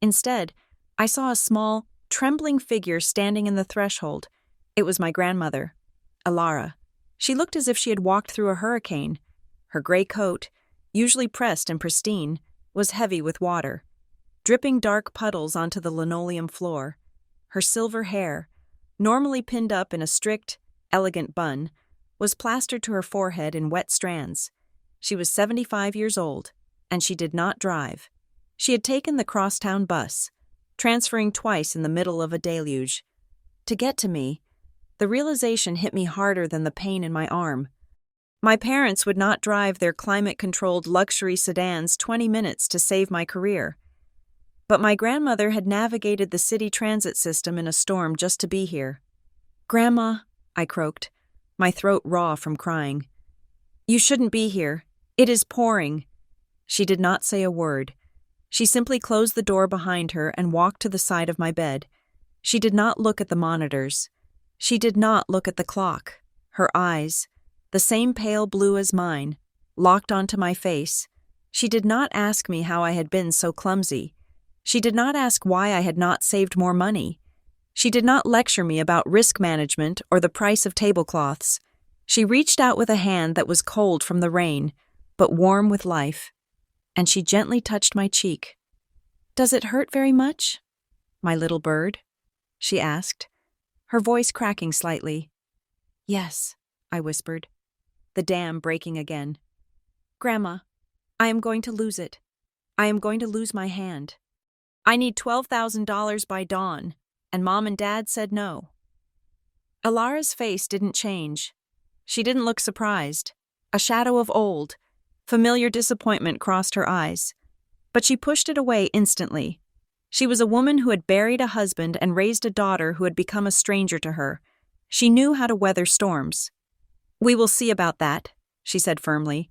Instead, I saw a small, trembling figure standing in the threshold. It was my grandmother, Alara. She looked as if she had walked through a hurricane. Her gray coat, usually pressed and pristine, was heavy with water, dripping dark puddles onto the linoleum floor. Her silver hair, normally pinned up in a strict, elegant bun, was plastered to her forehead in wet strands. She was 75 years old, and she did not drive. She had taken the crosstown bus, transferring twice in the middle of a deluge. To get to me, the realization hit me harder than the pain in my arm. My parents would not drive their climate-controlled luxury sedans 20 minutes to save my career. But my grandmother had navigated the city transit system in a storm just to be here. "Grandma," I croaked, my throat raw from crying. "You shouldn't be here. It is pouring." She did not say a word. She simply closed the door behind her and walked to the side of my bed. She did not look at the monitors. She did not look at the clock. Her eyes, the same pale blue as mine, locked onto my face. She did not ask me how I had been so clumsy. She did not ask why I had not saved more money. She did not lecture me about risk management or the price of tablecloths. She reached out with a hand that was cold from the rain, but warm with life, and she gently touched my cheek. "Does it hurt very much, my little bird?" she asked, her voice cracking slightly. "Yes," I whispered, the dam breaking again. "Grandma, I am going to lose it. I am going to lose my hand. I need $12,000 by dawn, and Mom and Dad said no." Alara's face didn't change. She didn't look surprised. A shadow of old, familiar disappointment crossed her eyes. But she pushed it away instantly. She was a woman who had buried a husband and raised a daughter who had become a stranger to her. She knew how to weather storms. "We will see about that," she said firmly.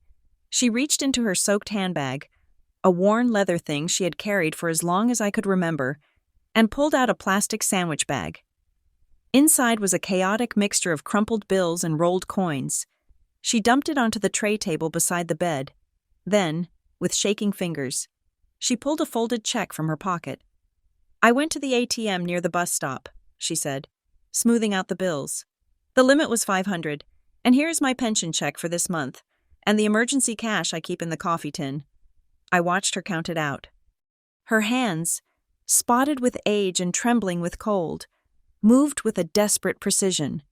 She reached into her soaked handbag, a worn leather thing she had carried for as long as I could remember, and pulled out a plastic sandwich bag. Inside was a chaotic mixture of crumpled bills and rolled coins. She dumped it onto the tray table beside the bed. Then, with shaking fingers, she pulled a folded check from her pocket. "I went to the ATM near the bus stop," she said, smoothing out the bills. "The limit was $500, and here is my pension check for this month, and the emergency cash I keep in the coffee tin." I watched her count it out. Her hands, spotted with age and trembling with cold, moved with a desperate precision.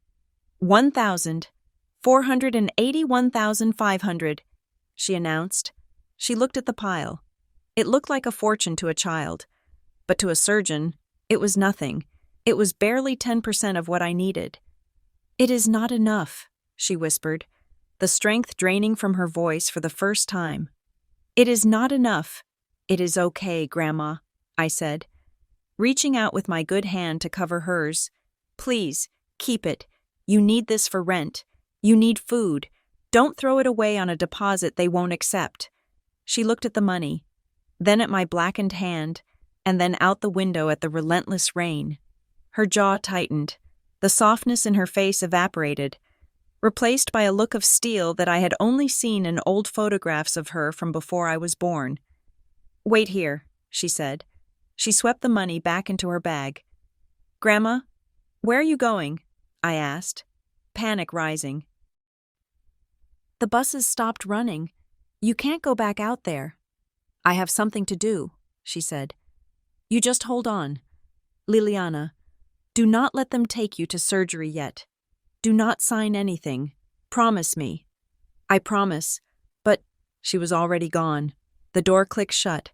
481,500, she announced. She looked at the pile. It looked like a fortune to a child, but to a surgeon, it was nothing. It was barely 10% of what I needed. "It is not enough," she whispered, the strength draining from her voice for the first time. "It is not enough. It is okay, Grandma," I said, reaching out with my good hand to cover hers. "Please, keep it. You need this for rent. You need food. Don't throw it away on a deposit they won't accept." She looked at the money, then at my blackened hand, and then out the window at the relentless rain. Her jaw tightened. The softness in her face evaporated, replaced by a look of steel that I had only seen in old photographs of her from before I was born. "Wait here," she said. She swept the money back into her bag. "Grandma, where are you going?" I asked, panic rising. "The buses stopped running. You can't go back out there." "I have something to do," she said. "You just hold on. Liliana, do not let them take you to surgery yet. Do not sign anything. Promise me." "I promise." But she was already gone. The door clicked shut,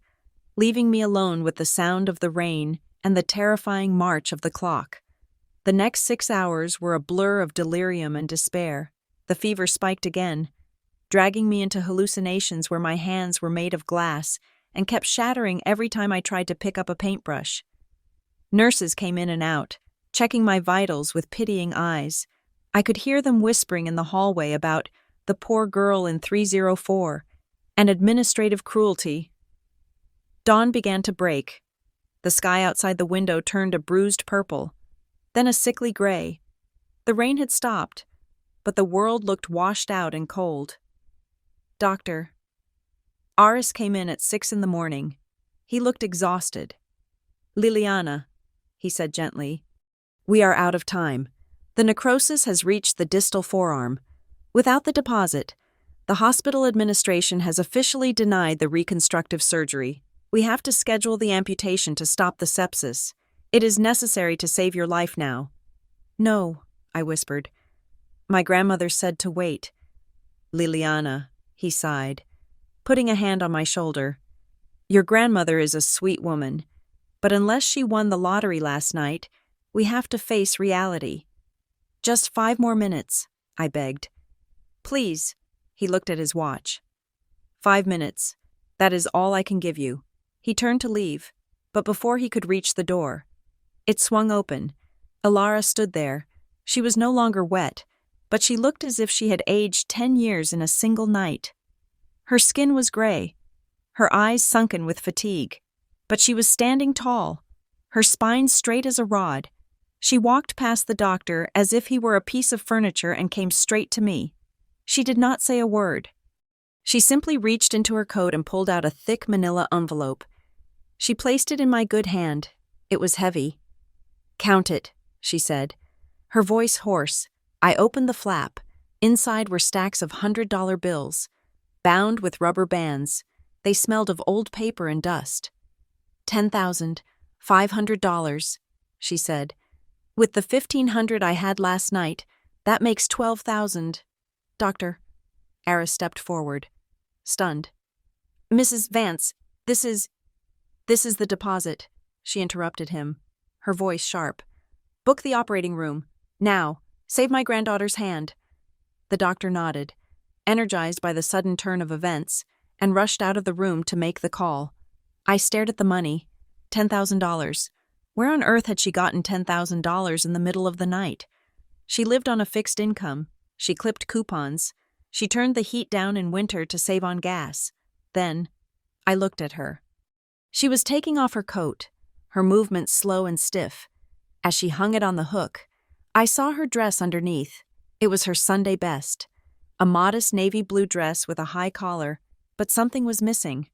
leaving me alone with the sound of the rain and the terrifying march of the clock. The next 6 hours were a blur of delirium and despair. The fever spiked again, dragging me into hallucinations where my hands were made of glass and kept shattering every time I tried to pick up a paintbrush. Nurses came in and out, checking my vitals with pitying eyes. I could hear them whispering in the hallway about the poor girl in 304 and administrative cruelty. Dawn began to break. The sky outside the window turned a bruised purple, then a sickly gray. The rain had stopped, but the world looked washed out and cold. "Doctor." Aris came in at 6 in the morning. He looked exhausted. "Liliana," he said gently, "we are out of time. The necrosis has reached the distal forearm. Without the deposit, the hospital administration has officially denied the reconstructive surgery. We have to schedule the amputation to stop the sepsis. It is necessary to save your life now." "No," I whispered. "My grandmother said to wait." "Liliana," he sighed, putting a hand on my shoulder. "Your grandmother is a sweet woman, but unless she won the lottery last night, we have to face reality." "Just 5 more minutes," I begged. "Please." He looked at his watch. 5 minutes. That is all I can give you." He turned to leave, but before he could reach the door, it swung open. Alara stood there. She was no longer wet, but she looked as if she had aged 10 years in a single night. Her skin was gray, her eyes sunken with fatigue, but she was standing tall, her spine straight as a rod. She walked past the doctor as if he were a piece of furniture and came straight to me. She did not say a word. She simply reached into her coat and pulled out a thick manila envelope. She placed it in my good hand. It was heavy. "Count it," she said, her voice hoarse. I opened the flap. Inside were stacks of $100 bills, bound with rubber bands. They smelled of old paper and dust. $10,500, she said. "With the $1,500 I had last night, that makes $12,000. Doctor." Aris stepped forward, stunned. "Mrs. Vance, this is the deposit," she interrupted him, her voice sharp. "Book the operating room. Now. Save my granddaughter's hand." The doctor nodded, energized by the sudden turn of events, and rushed out of the room to make the call. I stared at the money. $10,000. Where on earth had she gotten $10,000 in the middle of the night? She lived on a fixed income. She clipped coupons. She turned the heat down in winter to save on gas. Then, I looked at her. She was taking off her coat, her movements slow and stiff. As she hung it on the hook, I saw her dress underneath. It was her Sunday best, a modest navy blue dress with a high collar, but something was missing.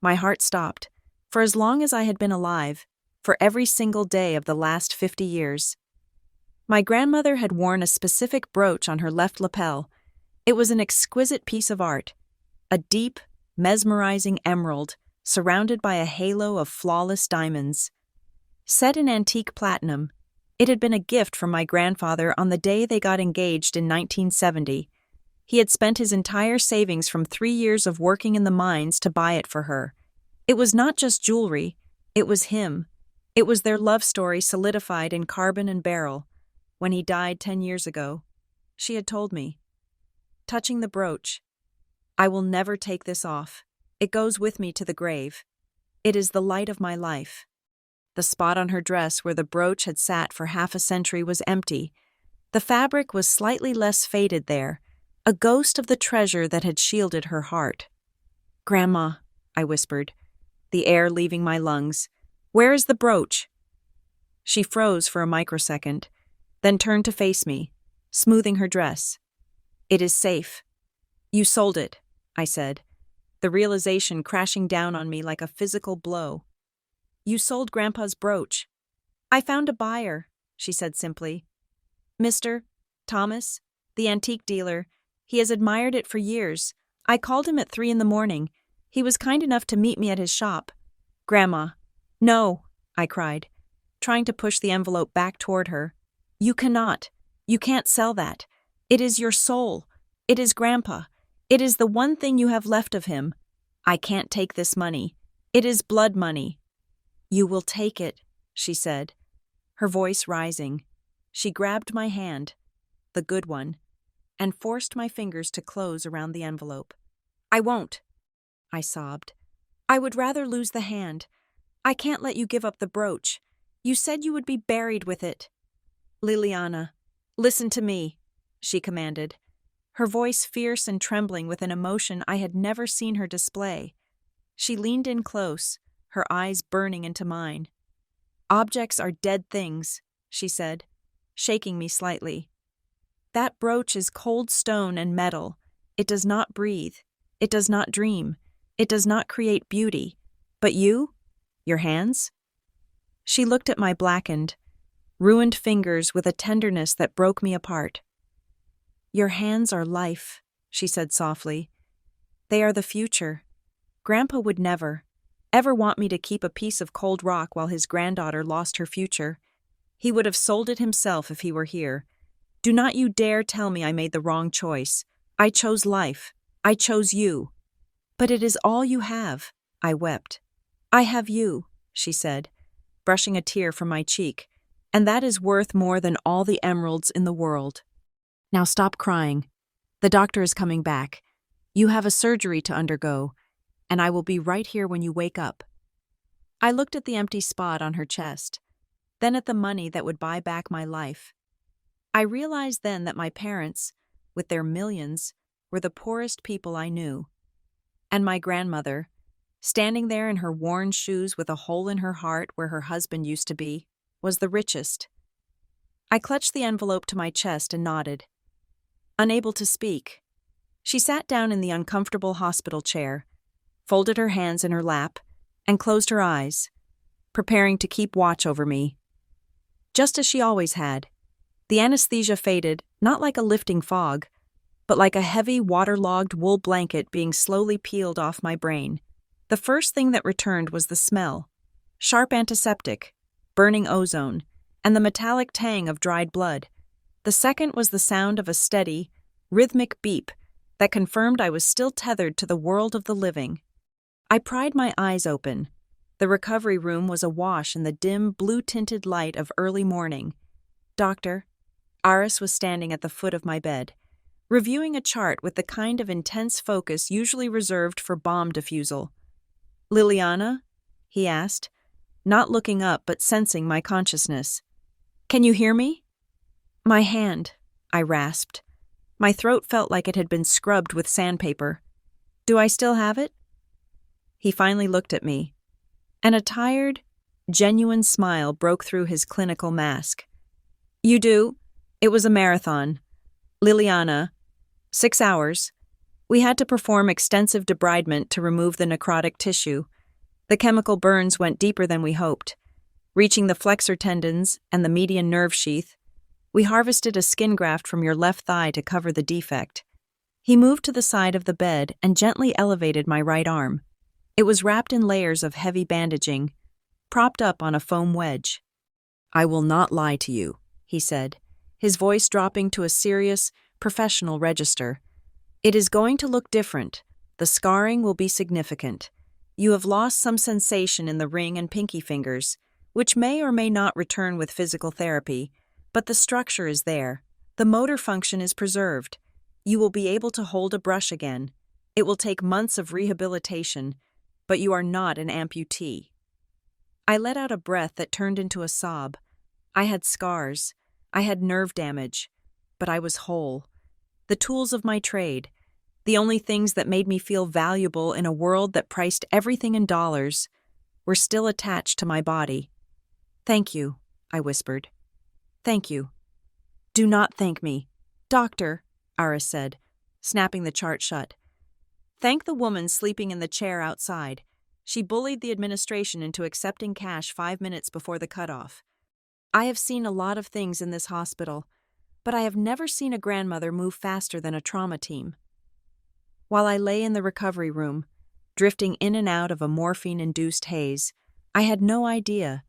My heart stopped. For as long as I had been alive, for every single day of the last 50 years. My grandmother had worn a specific brooch on her left lapel. It was an exquisite piece of art, a deep, mesmerizing emerald surrounded by a halo of flawless diamonds. Set in antique platinum, it had been a gift from my grandfather on the day they got engaged in 1970. He had spent his entire savings from 3 years of working in the mines to buy it for her. It was not just jewelry, it was him. It was their love story solidified in carbon and beryl. When he died 10 years ago, she had told me. Touching the brooch, "I will never take this off. It goes with me to the grave. It is the light of my life." The spot on her dress where the brooch had sat for half a century was empty. The fabric was slightly less faded there, a ghost of the treasure that had shielded her heart. "Grandma," I whispered, the air leaving my lungs, "where is the brooch?" She froze for a microsecond, then turned to face me, smoothing her dress. "It is safe." "You sold it," I said, the realization crashing down on me like a physical blow. "You sold Grandpa's brooch." "I found a buyer," she said simply. "Mr. Thomas, the antique dealer. He has admired it for years. I called him at 3 in the morning. He was kind enough to meet me at his shop." "Grandma." "No," I cried, trying to push the envelope back toward her. "You cannot. You can't sell that. It is your soul. It is Grandpa. It is the one thing you have left of him. I can't take this money. It is blood money." "You will take it," she said, her voice rising. She grabbed my hand, the good one, and forced my fingers to close around the envelope. "I won't," I sobbed. "I would rather lose the hand. I can't let you give up the brooch. You said you would be buried with it." "Liliana, listen to me," she commanded, her voice fierce and trembling with an emotion I had never seen her display. She leaned in close, her eyes burning into mine. "Objects are dead things," she said, shaking me slightly. "That brooch is cold stone and metal. It does not breathe. It does not dream. It does not create beauty. But you? Your hands?" She looked at my blackened, ruined fingers with a tenderness that broke me apart. "Your hands are life," she said softly. "They are the future. Grandpa would never, ever want me to keep a piece of cold rock while his granddaughter lost her future. He would have sold it himself if he were here. Do not you dare tell me I made the wrong choice. I chose life. I chose you." "But it is all you have," I wept. "I have you," she said, brushing a tear from my cheek, "and that is worth more than all the emeralds in the world. Now stop crying. The doctor is coming back. You have a surgery to undergo, and I will be right here when you wake up." I looked at the empty spot on her chest, then at the money that would buy back my life. I realized then that my parents, with their millions, were the poorest people I knew. And my grandmother, standing there in her worn shoes with a hole in her heart where her husband used to be, was the richest. I clutched the envelope to my chest and nodded. Unable to speak, she sat down in the uncomfortable hospital chair, folded her hands in her lap, and closed her eyes, preparing to keep watch over me. Just as she always had, the anesthesia faded, not like a lifting fog, but like a heavy, waterlogged wool blanket being slowly peeled off my brain. The first thing that returned was the smell, sharp antiseptic, burning ozone, and the metallic tang of dried blood. The second was the sound of a steady, rhythmic beep that confirmed I was still tethered to the world of the living. I pried my eyes open. The recovery room was awash in the dim, blue-tinted light of early morning. "Doctor," Aris was standing at the foot of my bed, reviewing a chart with the kind of intense focus usually reserved for bomb defusal. "Liliana?" he asked, not looking up but sensing my consciousness. "Can you hear me?" "My hand," I rasped. My throat felt like it had been scrubbed with sandpaper. "Do I still have it?" He finally looked at me, and a tired, genuine smile broke through his clinical mask. "You do. It was a marathon. Liliana, 6 hours. We had to perform extensive debridement to remove the necrotic tissue. The chemical burns went deeper than we hoped, reaching the flexor tendons and the median nerve sheath. We harvested a skin graft from your left thigh to cover the defect." He moved to the side of the bed and gently elevated my right arm. It was wrapped in layers of heavy bandaging, propped up on a foam wedge. "I will not lie to you," he said, his voice dropping to a serious, professional register. "It is going to look different. The scarring will be significant. You have lost some sensation in the ring and pinky fingers, which may or may not return with physical therapy, but the structure is there. The motor function is preserved. You will be able to hold a brush again. It will take months of rehabilitation, but you are not an amputee." I let out a breath that turned into a sob. I had scars. I had nerve damage. but I was whole. The tools of my trade, the only things that made me feel valuable in a world that priced everything in dollars, were still attached to my body. "Thank you," I whispered. "Thank you." "Do not thank me. Doctor," Aris said, snapping the chart shut. "Thank the woman sleeping in the chair outside. She bullied the administration into accepting cash 5 minutes before the cutoff. I have seen a lot of things in this hospital, but I have never seen a grandmother move faster than a trauma team." While I lay in the recovery room, drifting in and out of a morphine-induced haze, I had no idea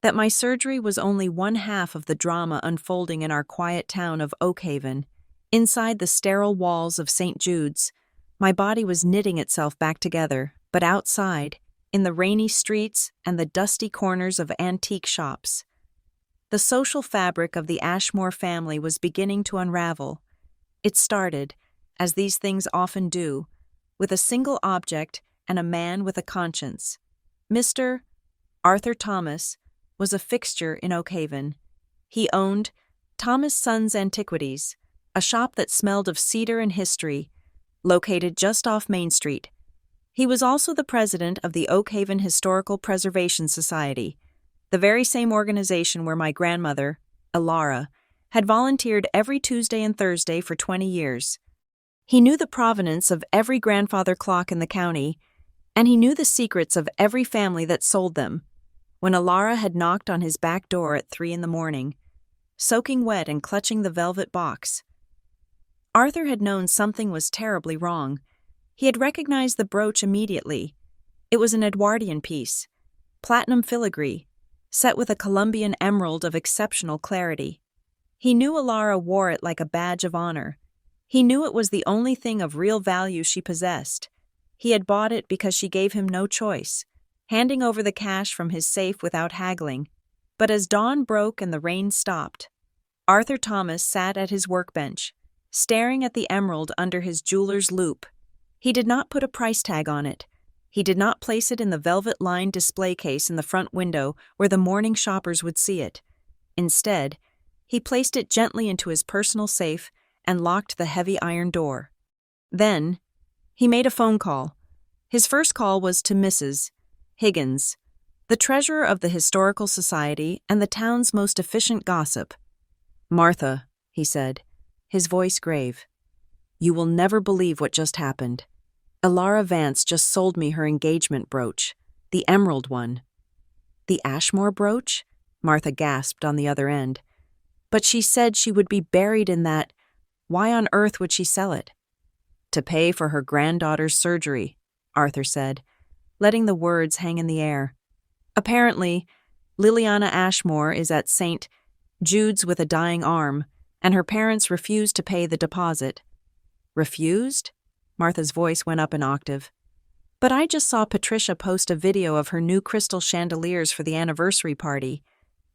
that my surgery was only one half of the drama unfolding in our quiet town of Oakhaven. Inside the sterile walls of St. Jude's, my body was knitting itself back together, but outside, in the rainy streets and the dusty corners of antique shops, the social fabric of the Ashmore family was beginning to unravel. It started, as these things often do, with a single object and a man with a conscience. Mr. Arthur Thomas was a fixture in Oakhaven. He owned Thomas Sons Antiquities, a shop that smelled of cedar and history, located just off Main Street. He was also the president of the Oakhaven Historical Preservation Society, the very same organization where my grandmother, Elara, had volunteered every Tuesday and Thursday for 20 years. He knew the provenance of every grandfather clock in the county, and he knew the secrets of every family that sold them. When Elara had knocked on his back door at 3 a.m, soaking wet and clutching the velvet box, Arthur had known something was terribly wrong. He had recognized the brooch immediately. It was an Edwardian piece, platinum filigree, set with a Colombian emerald of exceptional clarity. He knew Elara wore it like a badge of honor. He knew it was the only thing of real value she possessed. He had bought it because she gave him no choice, handing over the cash from his safe without haggling. But as dawn broke and the rain stopped, Arthur Thomas sat at his workbench, staring at the emerald under his jeweler's loupe. He did not put a price tag on it. He did not place it in the velvet-lined display case in the front window where the morning shoppers would see it. Instead, he placed it gently into his personal safe and locked the heavy iron door. Then, he made a phone call. His first call was to Mrs. Higgins, the treasurer of the Historical Society and the town's most efficient gossip. "Martha," he said, his voice grave, "you will never believe what just happened. Elara Vance just sold me her engagement brooch, the emerald one." "The Ashmore brooch?" Martha gasped on the other end. "But she said she would be buried in that. Why on earth would she sell it?" "To pay for her granddaughter's surgery," Arthur said, letting the words hang in the air. "Apparently, Liliana Ashmore is at St. Jude's with a dying arm, and her parents refused to pay the deposit." "Refused?" Martha's voice went up an octave. "But I just saw Patricia post a video of her new crystal chandeliers for the anniversary party.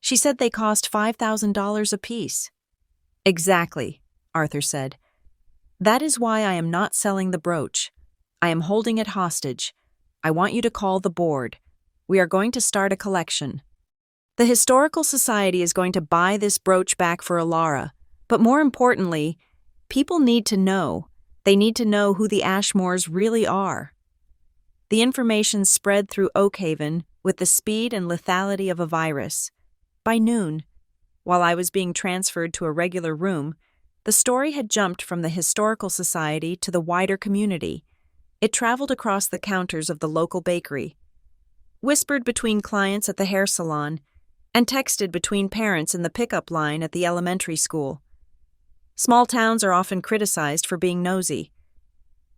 She said they cost $5,000 apiece." "Exactly," Arthur said. "That is why I am not selling the brooch. I am holding it hostage. I want you to call the board. We are going to start a collection. The Historical Society is going to buy this brooch back for Elara, but more importantly, people need to know. They need to know who the Ashmores really are." The information spread through Oakhaven with the speed and lethality of a virus. By noon, while I was being transferred to a regular room, the story had jumped from the Historical Society to the wider community. It traveled across the counters of the local bakery, whispered between clients at the hair salon, and texted between parents in the pickup line at the elementary school. Small towns are often criticized for being nosy,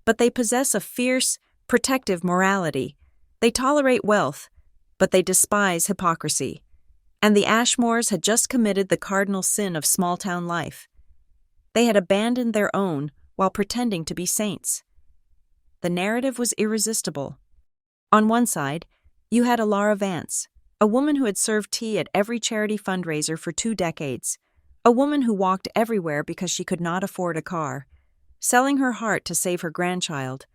but they possess a fierce, protective morality. They tolerate wealth, but they despise hypocrisy. And the Ashmores had just committed the cardinal sin of small-town life. They had abandoned their own while pretending to be saints. The narrative was irresistible. On one side, you had Elara Vance, a woman who had served tea at every charity fundraiser for 2 decades, a woman who walked everywhere because she could not afford a car, selling her heart to save her grandchild.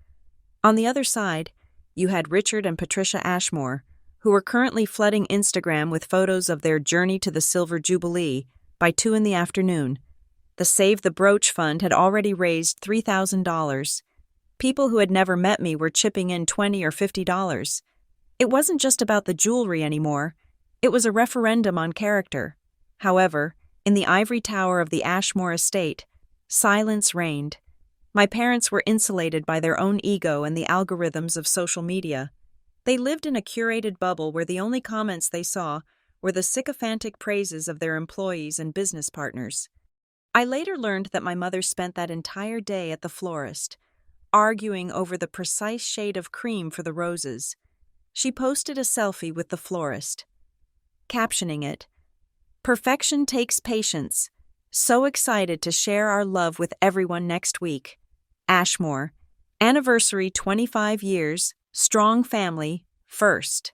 On the other side, you had Richard and Patricia Ashmore, who were currently flooding Instagram with photos of their journey to the Silver Jubilee by 2 in the afternoon. The Save the Brooch Fund had already raised $3,000. People who had never met me were chipping in $20 or $50. It wasn't just about the jewelry anymore. It was a referendum on character. However, in the ivory tower of the Ashmore estate, silence reigned. My parents were insulated by their own ego and the algorithms of social media. They lived in a curated bubble where the only comments they saw were the sycophantic praises of their employees and business partners. I later learned that my mother spent that entire day at the florist, arguing over the precise shade of cream for the roses. She posted a selfie with the florist, captioning it, "Perfection takes patience. So excited to share our love with everyone next week. Ashmore, anniversary 25 years, strong family, first."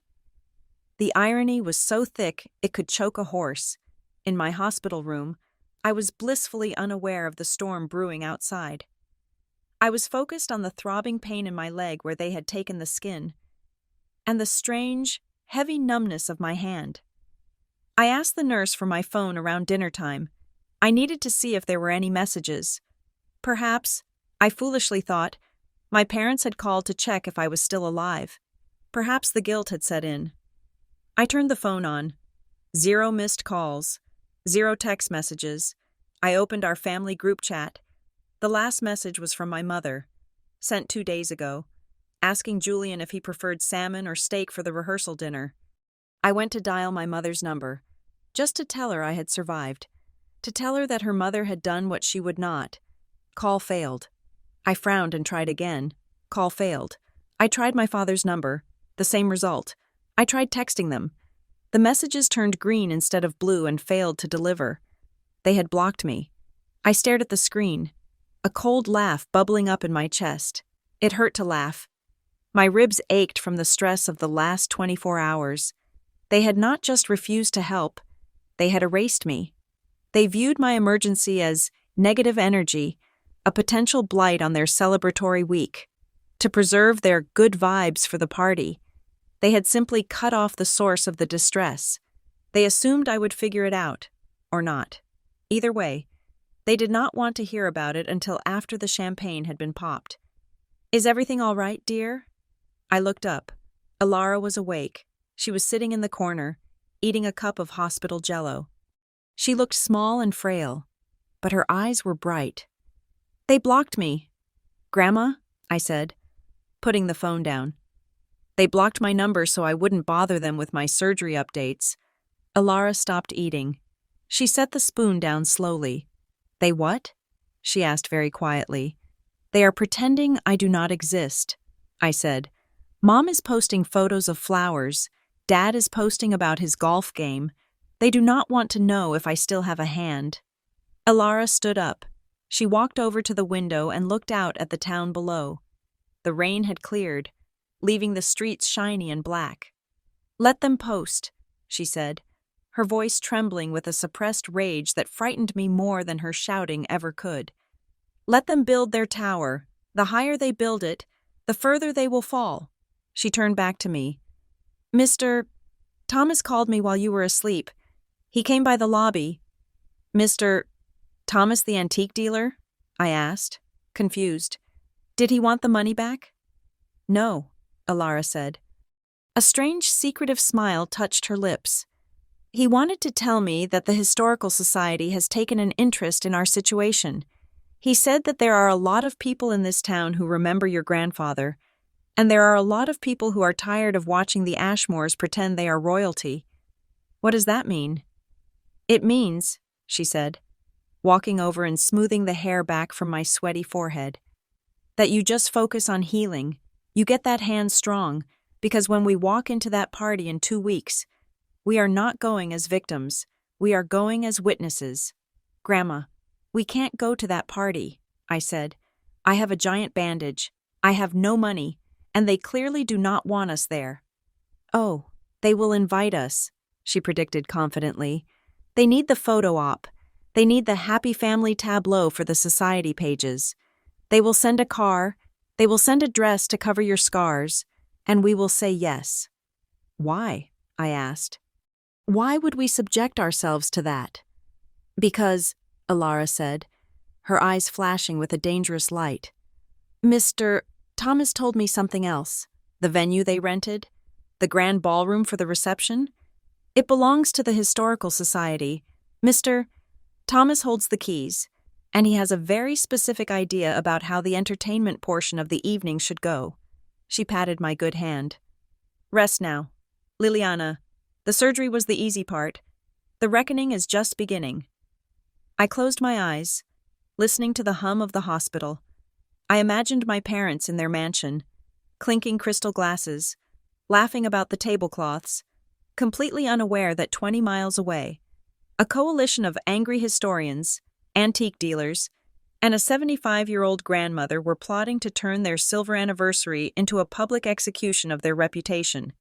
The irony was so thick it could choke a horse. In my hospital room, I was blissfully unaware of the storm brewing outside. I was focused on the throbbing pain in my leg where they had taken the skin, and the strange, heavy numbness of my hand. I asked the nurse for my phone around dinner time. I needed to see if there were any messages. Perhaps, I foolishly thought, my parents had called to check if I was still alive. Perhaps the guilt had set in. I turned the phone on. 0 missed calls. 0 text messages. I opened our family group chat. The last message was from my mother, sent 2 days ago, asking Julian if he preferred salmon or steak for the rehearsal dinner. I went to dial my mother's number, just to tell her I had survived, to tell her that her mother had done what she would not. Call failed. I frowned and tried again. Call failed. I tried my father's number. The same result. I tried texting them. The messages turned green instead of blue and failed to deliver. They had blocked me. I stared at the screen, a cold laugh bubbling up in my chest. It hurt to laugh. My ribs ached from the stress of the last 24 hours. They had not just refused to help, they had erased me. They viewed my emergency as negative energy, a potential blight on their celebratory week. To preserve their good vibes for the party, they had simply cut off the source of the distress. They assumed I would figure it out, or not. Either way, they did not want to hear about it until after the champagne had been popped. "Is everything all right, dear?" I looked up. Alara was awake. She was sitting in the corner, eating a cup of hospital jello. She looked small and frail, but her eyes were bright. "They blocked me." "Grandma?" I said, putting the phone down. "They blocked my number so I wouldn't bother them with my surgery updates." Alara stopped eating. She set the spoon down slowly. "They what?" she asked very quietly. "They are pretending I do not exist," I said. "Mom is posting photos of flowers. Dad is posting about his golf game. They do not want to know if I still have a hand." Alara stood up. She walked over to the window and looked out at the town below. The rain had cleared, leaving the streets shiny and black. "Let them post," she said, her voice trembling with a suppressed rage that frightened me more than her shouting ever could. "Let them build their tower. The higher they build it, the further they will fall." She turned back to me. "Mr. Thomas called me while you were asleep. He came by the lobby." "Mr. Thomas the antique dealer?" I asked, confused. "Did he want the money back?" "No," Alara said. A strange secretive smile touched her lips. "He wanted to tell me that the Historical Society has taken an interest in our situation. He said that there are a lot of people in this town who remember your grandfather, and there are a lot of people who are tired of watching the Ashmores pretend they are royalty." "What does that mean?" "It means," she said, walking over and smoothing the hair back from my sweaty forehead, "that you just focus on healing. You get that hand strong, because when we walk into that party in 2 weeks, we are not going as victims, we are going as witnesses." "Grandma, we can't go to that party," I said. "I have a giant bandage. I have no money, and they clearly do not want us there." "Oh, they will invite us," she predicted confidently. "They need the photo op. They need the happy family tableau for the society pages. They will send a car, they will send a dress to cover your scars, and we will say yes." "Why?" I asked. "Why would we subject ourselves to that?" "Because," Alara said, her eyes flashing with a dangerous light. Mr. Thomas told me something else. The venue they rented? The grand ballroom for the reception? It belongs to the Historical Society. Mr. Thomas holds the keys, and he has a very specific idea about how the entertainment portion of the evening should go. She patted my good hand. Rest now. Liliana, the surgery was the easy part. The reckoning is just beginning. I closed my eyes, listening to the hum of the hospital. I imagined my parents in their mansion, clinking crystal glasses, laughing about the tablecloths, completely unaware that 20 miles away, a coalition of angry historians, antique dealers, and a 75-year-old grandmother were plotting to turn their silver anniversary into a public execution of their reputation.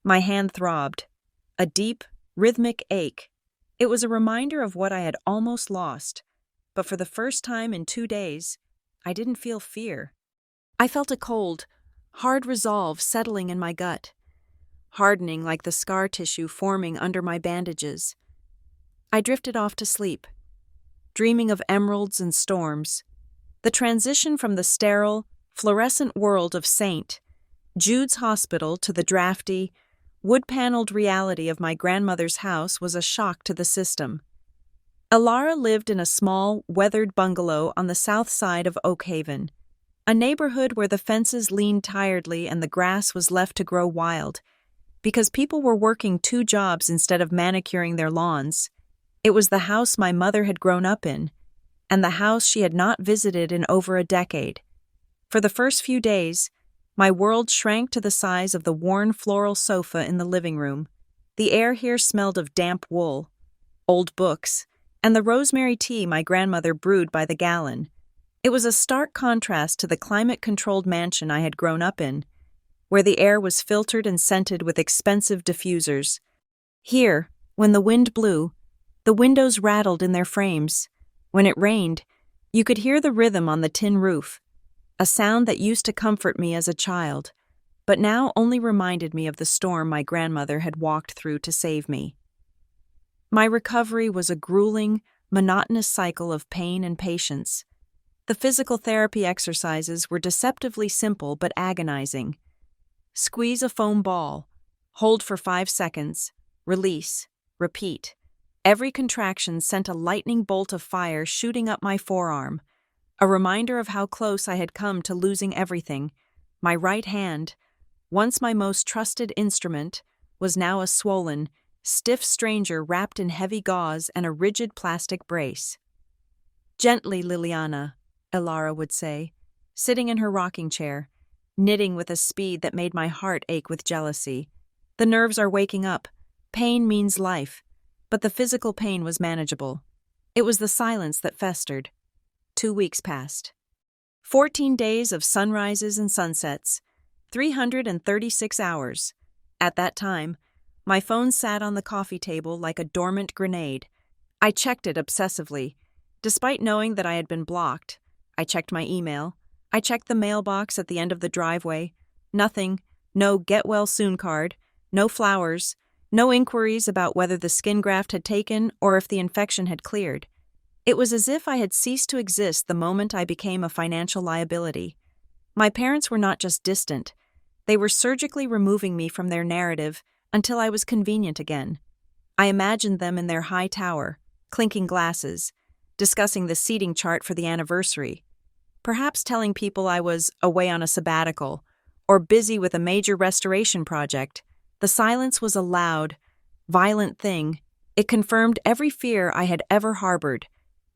My hand throbbed, a deep, rhythmic ache. It was a reminder of what I had almost lost, but for the first time in 2 days, I didn't feel fear. I felt a cold, hard resolve settling in my gut, hardening like the scar tissue forming under my bandages. I drifted off to sleep, dreaming of emeralds and storms. The transition from the sterile, fluorescent world of St. Jude's Hospital to the drafty, wood-paneled reality of my grandmother's house was a shock to the system. Alara lived in a small, weathered bungalow on the south side of Oak Haven, a neighborhood where the fences leaned tiredly and the grass was left to grow wild, because people were working 2 jobs instead of manicuring their lawns. It was the house my mother had grown up in, and the house she had not visited in over a decade. For the first few days, my world shrank to the size of the worn floral sofa in the living room. The air here smelled of damp wool, old books, and the rosemary tea my grandmother brewed by the gallon. It was a stark contrast to the climate-controlled mansion I had grown up in, where the air was filtered and scented with expensive diffusers. Here, when the wind blew, the windows rattled in their frames. When it rained, you could hear the rhythm on the tin roof, a sound that used to comfort me as a child, but now only reminded me of the storm my grandmother had walked through to save me. My recovery was a grueling, monotonous cycle of pain and patience. The physical therapy exercises were deceptively simple but agonizing. Squeeze a foam ball, hold for 5 seconds, release, repeat. Every contraction sent a lightning bolt of fire shooting up my forearm, a reminder of how close I had come to losing everything. My right hand, once my most trusted instrument, was now a swollen, stiff stranger wrapped in heavy gauze and a rigid plastic brace. Gently, Liliana, Alara would say, sitting in her rocking chair, knitting with a speed that made my heart ache with jealousy. The nerves are waking up. Pain means life. But the physical pain was manageable. It was the silence that festered. 2 weeks passed. 14 days of sunrises and sunsets. 336 hours. At that time, my phone sat on the coffee table like a dormant grenade. I checked it obsessively. Despite knowing that I had been blocked, I checked my email. I checked the mailbox at the end of the driveway. Nothing. No get-well-soon card. No flowers. No inquiries about whether the skin graft had taken or if the infection had cleared. It was as if I had ceased to exist the moment I became a financial liability. My parents were not just distant. They were surgically removing me from their narrative until I was convenient again. I imagined them in their high tower, clinking glasses, discussing the seating chart for the anniversary, perhaps telling people I was away on a sabbatical or busy with a major restoration project. The silence was a loud, violent thing. It confirmed every fear I had ever harbored,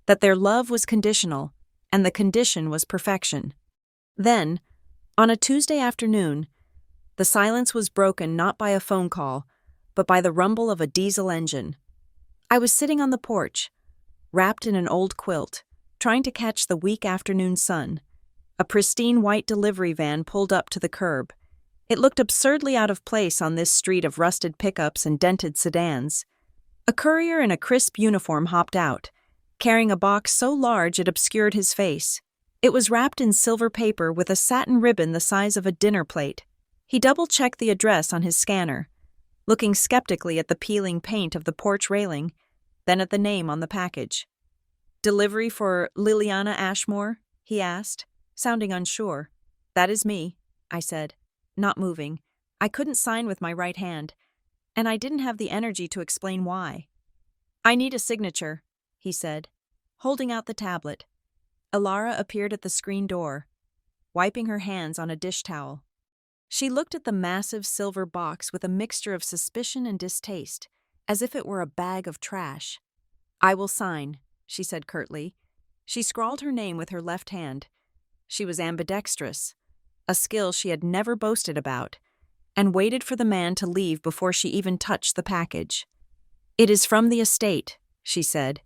that their love was conditional, and the condition was perfection. Then, on a Tuesday afternoon, the silence was broken not by a phone call, but by the rumble of a diesel engine. I was sitting on the porch, wrapped in an old quilt, trying to catch the weak afternoon sun. A pristine white delivery van pulled up to the curb. It looked absurdly out of place on this street of rusted pickups and dented sedans. A courier in a crisp uniform hopped out, carrying a box so large it obscured his face. It was wrapped in silver paper with a satin ribbon the size of a dinner plate. He double-checked the address on his scanner, looking skeptically at the peeling paint of the porch railing, then at the name on the package. Delivery for Liliana Ashmore? He asked, sounding unsure. That is me, I said, not moving. I couldn't sign with my right hand, and I didn't have the energy to explain why. I need a signature, he said, holding out the tablet. Alara appeared at the screen door, wiping her hands on a dish towel. She looked at the massive silver box with a mixture of suspicion and distaste, as if it were a bag of trash. I will sign, she said curtly. She scrawled her name with her left hand. She was ambidextrous, a skill she had never boasted about, and waited for the man to leave before she even touched the package. It is from the estate, she said,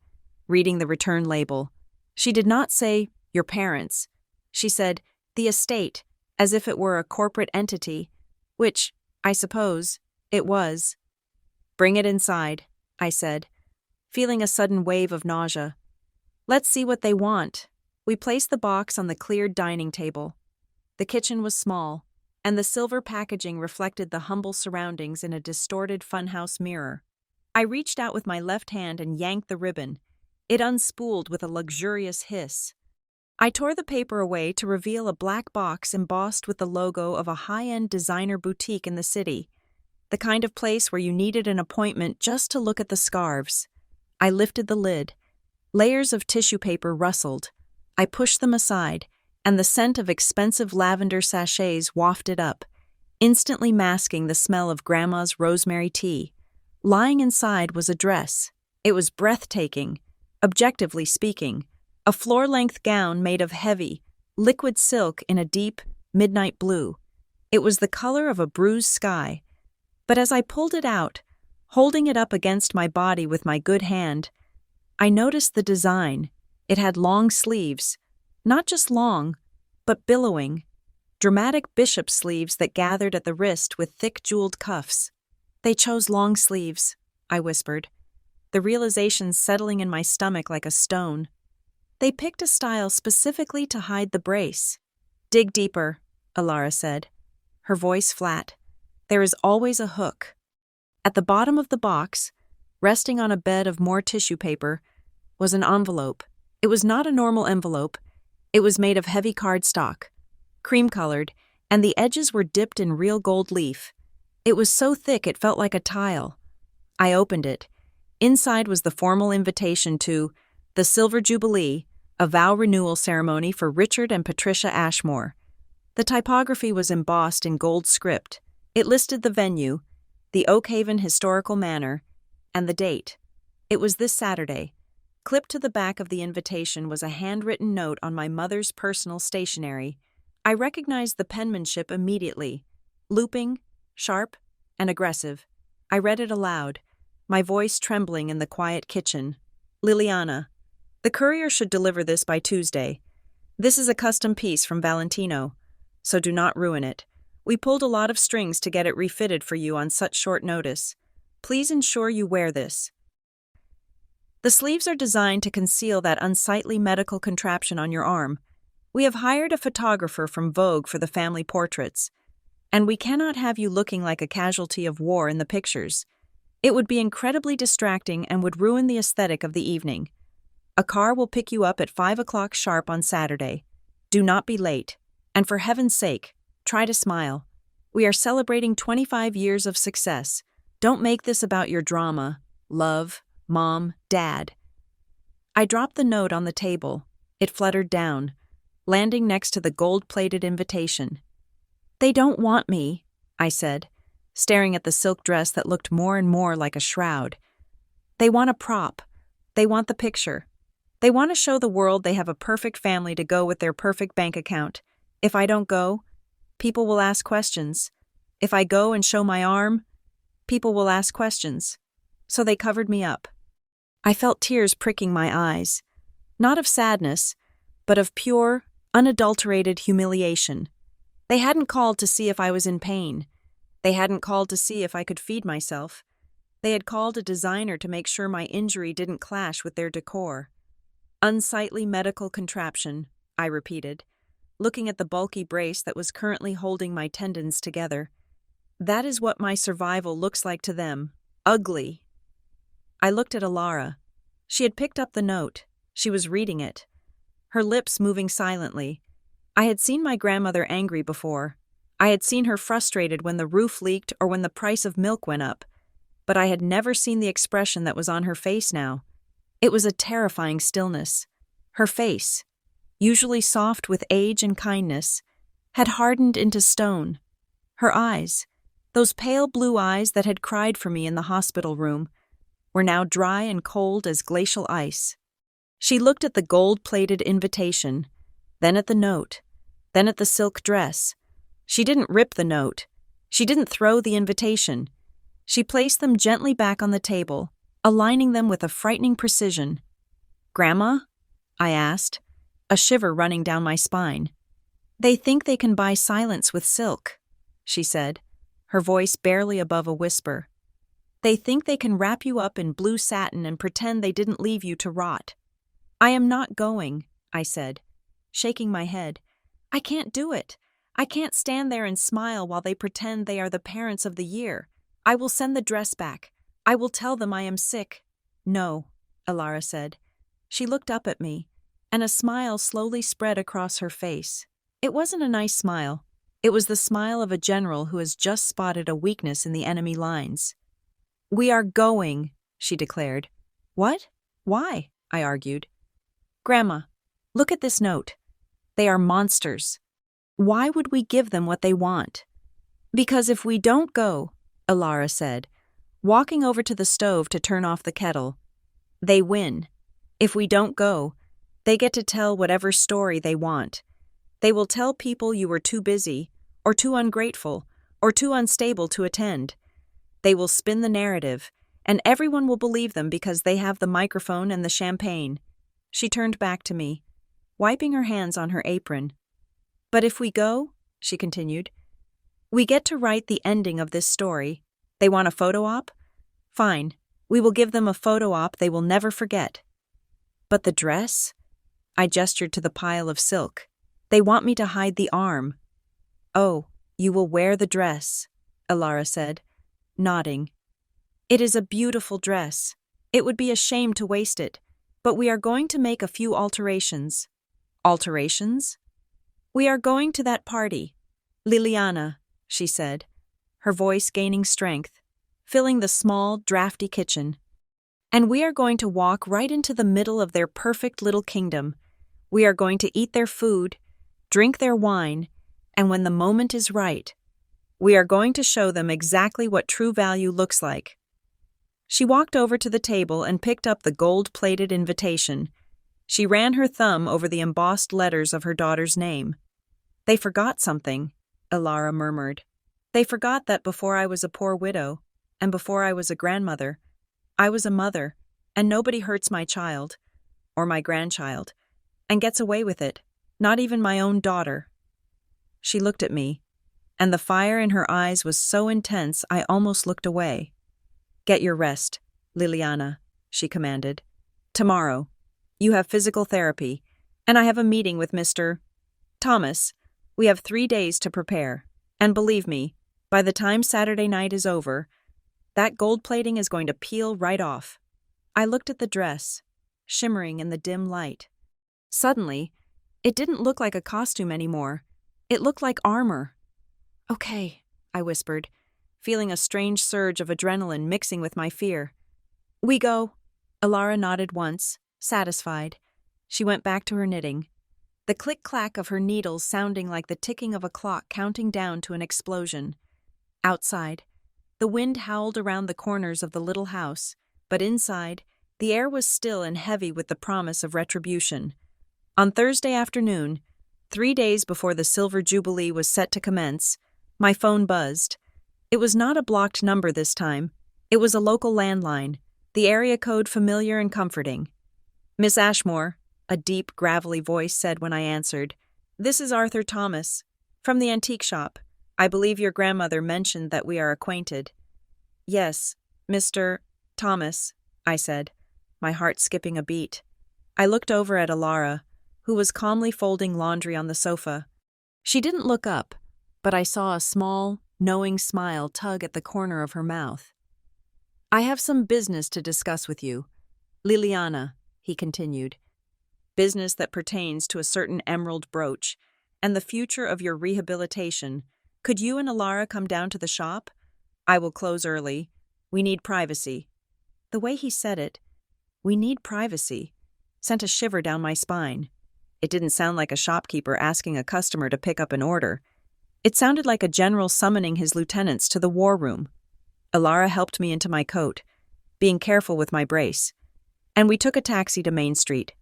reading the return label. She did not say, your parents. She said, the estate, as if it were a corporate entity, which, I suppose, it was. Bring it inside, I said, feeling a sudden wave of nausea. Let's see what they want. We placed the box on the cleared dining table. The kitchen was small, and the silver packaging reflected the humble surroundings in a distorted funhouse mirror. I reached out with my left hand and yanked the ribbon. It unspooled with a luxurious hiss. I tore the paper away to reveal a black box embossed with the logo of a high-end designer boutique in the city, the kind of place where you needed an appointment just to look at the scarves. I lifted the lid. Layers of tissue paper rustled. I pushed them aside, and the scent of expensive lavender sachets wafted up, instantly masking the smell of Grandma's rosemary tea. Lying inside was a dress. It was breathtaking, objectively speaking, a floor-length gown made of heavy, liquid silk in a deep, midnight blue. It was the color of a bruised sky. But as I pulled it out, holding it up against my body with my good hand, I noticed the design. It had long sleeves, not just long, but billowing, dramatic bishop sleeves that gathered at the wrist with thick jeweled cuffs. They chose long sleeves, I whispered, the realization settling in my stomach like a stone. They picked a style specifically to hide the brace. Dig deeper, Alara said, her voice flat. There is always a hook. At the bottom of the box, resting on a bed of more tissue paper, was an envelope. It was not a normal envelope. It was made of heavy cardstock, cream-colored, and the edges were dipped in real gold leaf. It was so thick it felt like a tile. I opened it. Inside was the formal invitation to the Silver Jubilee, a vow renewal ceremony for Richard and Patricia Ashmore. The typography was embossed in gold script. It listed the venue, the Oakhaven Historical Manor, and the date. It was this Saturday. Clipped to the back of the invitation was a handwritten note on my mother's personal stationery. I recognized the penmanship immediately. Looping, sharp, and aggressive. I read it aloud, my voice trembling in the quiet kitchen. Liliana, the courier should deliver this by Tuesday. This is a custom piece from Valentino, so do not ruin it. We pulled a lot of strings to get it refitted for you on such short notice. Please ensure you wear this. The sleeves are designed to conceal that unsightly medical contraption on your arm. We have hired a photographer from Vogue for the family portraits, and we cannot have you looking like a casualty of war in the pictures. It would be incredibly distracting and would ruin the aesthetic of the evening. A car will pick you up at 5 o'clock sharp on Saturday. Do not be late, and for heaven's sake, try to smile. We are celebrating 25 years of success. Don't make this about your drama, love, Mom, Dad. I dropped the note on the table. It fluttered down, landing next to the gold-plated invitation. They don't want me, I said, staring at the silk dress that looked more and more like a shroud. They want a prop. They want the picture. They want to show the world they have a perfect family to go with their perfect bank account. If I don't go, people will ask questions. If I go and show my arm, people will ask questions. So they covered me up. I felt tears pricking my eyes, not of sadness, but of pure, unadulterated humiliation. They hadn't called to see if I was in pain. They hadn't called to see if I could feed myself. They had called a designer to make sure my injury didn't clash with their decor. Unsightly medical contraption, I repeated, looking at the bulky brace that was currently holding my tendons together. That is what my survival looks like to them. Ugly. I looked at Alara. She had picked up the note. She was reading it, her lips moving silently. I had seen my grandmother angry before. I had seen her frustrated when the roof leaked or when the price of milk went up, but I had never seen the expression that was on her face now. It was a terrifying stillness. Her face, usually soft with age and kindness, had hardened into stone. Her eyes, those pale blue eyes that had cried for me in the hospital room, were now dry and cold as glacial ice. She looked at the gold-plated invitation, then at the note, then at the silk dress. She didn't rip the note. She didn't throw the invitation. She placed them gently back on the table, aligning them with a frightening precision. "Grandma?" I asked, a shiver running down my spine. "They think they can buy silence with silk," she said, her voice barely above a whisper. "They think they can wrap you up in blue satin and pretend they didn't leave you to rot." "I am not going," I said, shaking my head. "I can't do it. I can't stand there and smile while they pretend they are the parents of the year. I will send the dress back. I will tell them I am sick." "No," Alara said. She looked up at me, and a smile slowly spread across her face. It wasn't a nice smile. It was the smile of a general who has just spotted a weakness in the enemy lines. "We are going," she declared. "What? Why?" I argued. "Grandma, look at this note. They are monsters. Why would we give them what they want?" "Because if we don't go," Alara said, walking over to the stove to turn off the kettle, "they win. If we don't go, they get to tell whatever story they want. They will tell people you were too busy, or too ungrateful, or too unstable to attend. They will spin the narrative, and everyone will believe them because they have the microphone and the champagne." She turned back to me, wiping her hands on her apron. "But if we go," she continued, "we get to write the ending of this story. They want a photo op? Fine, we will give them a photo op they will never forget." "But the dress?" I gestured to the pile of silk. "They want me to hide the arm." "Oh, you will wear the dress," Alara said, nodding. "It is a beautiful dress. It would be a shame to waste it, but we are going to make a few alterations." "Alterations?" "We are going to that party. Liliana," she said, her voice gaining strength, filling the small, drafty kitchen. "And we are going to walk right into the middle of their perfect little kingdom. We are going to eat their food, drink their wine, and when the moment is right, we are going to show them exactly what true value looks like." She walked over to the table and picked up the gold-plated invitation. She ran her thumb over the embossed letters of her daughter's name. "They forgot something," Alara murmured. "They forgot that before I was a poor widow, and before I was a grandmother, I was a mother, and nobody hurts my child, or my grandchild, and gets away with it, not even my own daughter." She looked at me, and the fire in her eyes was so intense I almost looked away. "Get your rest, Liliana," she commanded. "Tomorrow, you have physical therapy, and I have a meeting with Mr. Thomas. We have 3 days to prepare, and believe me, by the time Saturday night is over, that gold plating is going to peel right off." I looked at the dress, shimmering in the dim light. Suddenly, it didn't look like a costume anymore. It looked like armor. "Okay," I whispered, feeling a strange surge of adrenaline mixing with my fear. "We go." Alara nodded once, satisfied. She went back to her knitting, the click-clack of her needles sounding like the ticking of a clock counting down to an explosion. Outside, the wind howled around the corners of the little house, but inside, the air was still and heavy with the promise of retribution. On Thursday afternoon, 3 days before the Silver Jubilee was set to commence, my phone buzzed. It was not a blocked number this time. It was a local landline, the area code familiar and comforting. "Miss Ashmore," a deep, gravelly voice said when I answered. "This is Arthur Thomas, from the antique shop. I believe your grandmother mentioned that we are acquainted." "Yes, Mr. Thomas," I said, my heart skipping a beat. I looked over at Alara, who was calmly folding laundry on the sofa. She didn't look up, but I saw a small, knowing smile tug at the corner of her mouth. "I have some business to discuss with you. Liliana," he continued, business that pertains to a certain emerald brooch, and the future of your rehabilitation. Could you and Alara come down to the shop? I will close early. We need privacy." The way he said it, "we need privacy," sent a shiver down my spine. It didn't sound like a shopkeeper asking a customer to pick up an order. It sounded like a general summoning his lieutenants to the war room. Alara helped me into my coat, being careful with my brace, and we took a taxi to Main Street.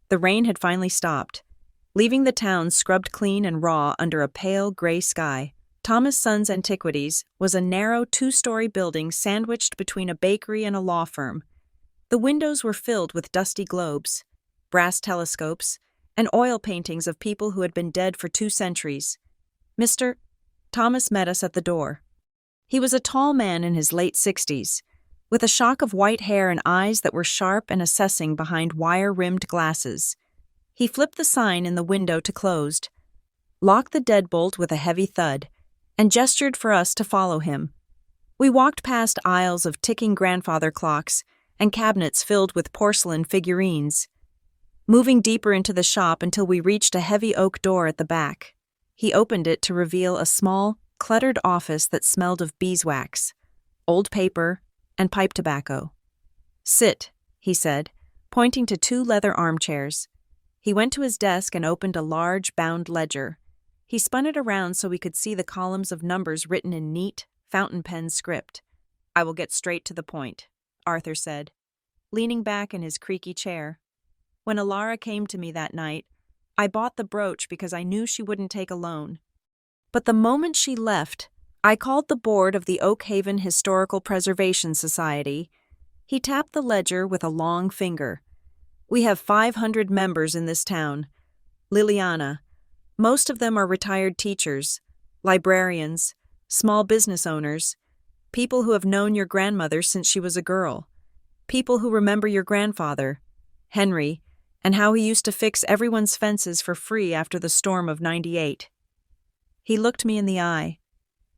The rain had finally stopped, leaving the town scrubbed clean and raw under a pale gray sky. Thomas Sons Antiquities was a narrow two-story building sandwiched between a bakery and a law firm. The windows were filled with dusty globes, brass telescopes, and oil paintings of people who had been dead for 2 centuries. Mr. Thomas met us at the door. He was a tall man in his late 60s, with a shock of white hair and eyes that were sharp and assessing behind wire-rimmed glasses. He flipped the sign in the window to closed, locked the deadbolt with a heavy thud, and gestured for us to follow him. We walked past aisles of ticking grandfather clocks and cabinets filled with porcelain figurines, moving deeper into the shop until we reached a heavy oak door at the back. He opened it to reveal a small, cluttered office that smelled of beeswax, old paper, and pipe tobacco. "Sit," he said, pointing to 2 leather armchairs. He went to his desk and opened a large, bound ledger. He spun it around so we could see the columns of numbers written in neat, fountain pen script. "I will get straight to the point," Arthur said, leaning back in his creaky chair. "When Alara came to me that night, I bought the brooch because I knew she wouldn't take a loan. But the moment she left, I called the board of the Oak Haven Historical Preservation Society." He tapped the ledger with a long finger. "We have 500 members in this town. Liliana. Most of them are retired teachers, librarians, small business owners, people who have known your grandmother since she was a girl, people who remember your grandfather, Henry, and how he used to fix everyone's fences for free after the storm of '98. He looked me in the eye.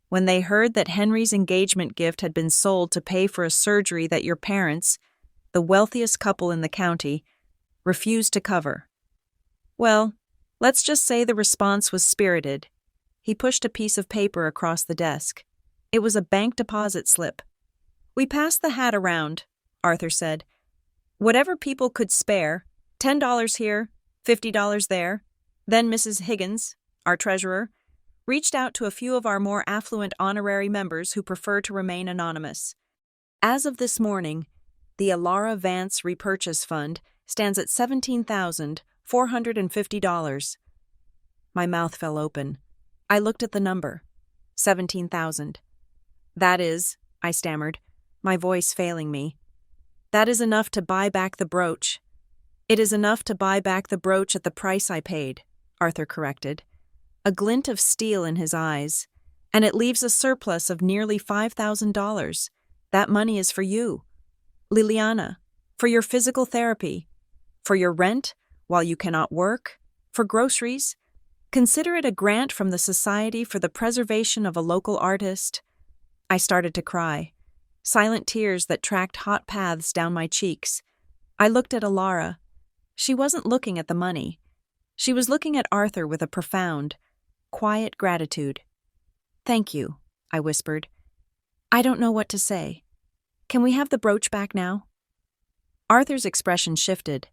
"When they heard that Henry's engagement gift had been sold to pay for a surgery that your parents, the wealthiest couple in the county, refused to cover. Well, let's just say the response was spirited." He pushed a piece of paper across the desk. It was a bank deposit slip. "We passed the hat around," Arthur said. "Whatever people could spare, $10 here, $50 there." Then Mrs. Higgins, our treasurer, reached out to a few of our more affluent honorary members who prefer to remain anonymous. As of this morning, the Alara Vance Repurchase Fund stands at $17,450. My mouth fell open. I looked at the number. 17,000. "That is," I stammered, my voice failing me. "That is enough to buy back the brooch." "It is enough to buy back the brooch at the price I paid," Arthur corrected, a glint of steel in his eyes. "And it leaves a surplus of nearly $5,000. That money is for you, Liliana, for your physical therapy, for your rent while you cannot work, for groceries. Consider it a grant from the Society for the Preservation of a Local Artist." I started to cry, silent tears that tracked hot paths down my cheeks. I looked at Alara. She wasn't looking at the money. She was looking at Arthur with a profound, quiet gratitude. "Thank you," I whispered. "I don't know what to say. Can we have the brooch back now?" Arthur's expression shifted.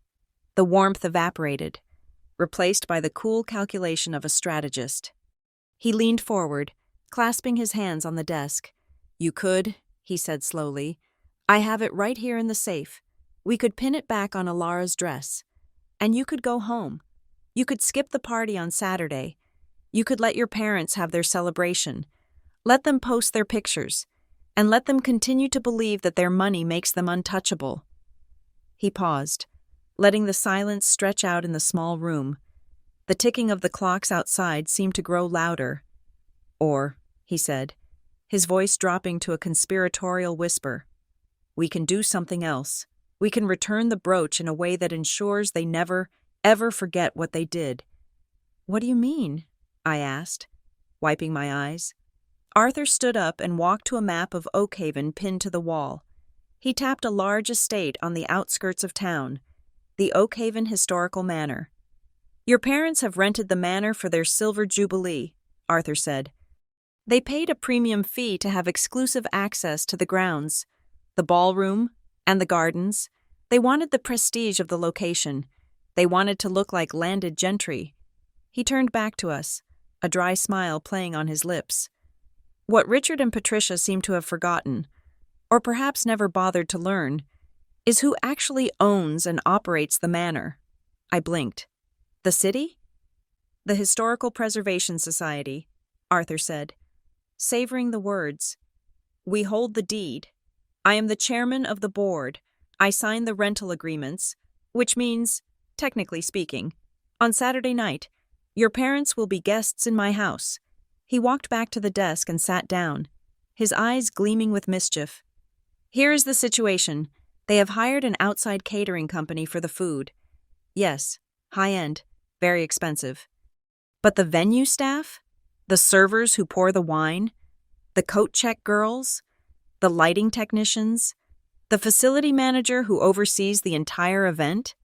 The warmth evaporated, replaced by the cool calculation of a strategist. He leaned forward, clasping his hands on the desk. "You could," he said slowly. "I have it right here in the safe. We could pin it back on Alara's dress. And you could go home. You could skip the party on Saturday. You could let your parents have their celebration. Let them post their pictures. And let them continue to believe that their money makes them untouchable." He paused, letting the silence stretch out in the small room. The ticking of the clocks outside seemed to grow louder. "Or," he said, his voice dropping to a conspiratorial whisper, "we can do something else. We can return the brooch in a way that ensures they never, ever forget what they did." "What do you mean?" I asked, wiping my eyes. Arthur stood up and walked to a map of Oak Haven pinned to the wall. He tapped a large estate on the outskirts of town. the Oakhaven Historical Manor. Your parents have rented the manor for their silver jubilee, Arthur said. They paid a premium fee to have exclusive access to the grounds, the ballroom, and the gardens. They wanted the prestige of the location. They wanted to look like landed gentry. He turned back to us, a dry smile playing on his lips. What Richard and Patricia seemed to have forgotten, or perhaps never bothered to learn, is who actually owns and operates the manor. I blinked. The city? The Historical Preservation Society, Arthur said, savoring the words. We hold the deed. I am the chairman of the board. I sign the rental agreements, which means, technically speaking, on Saturday night, your parents will be guests in my house. He walked back to the desk and sat down, his eyes gleaming with mischief. Here is the situation. They have hired an outside catering company for the food. Yes, high-end, very expensive. But the venue staff? The servers who pour the wine? The coat check girls? The lighting technicians? The facility manager who oversees the entire event?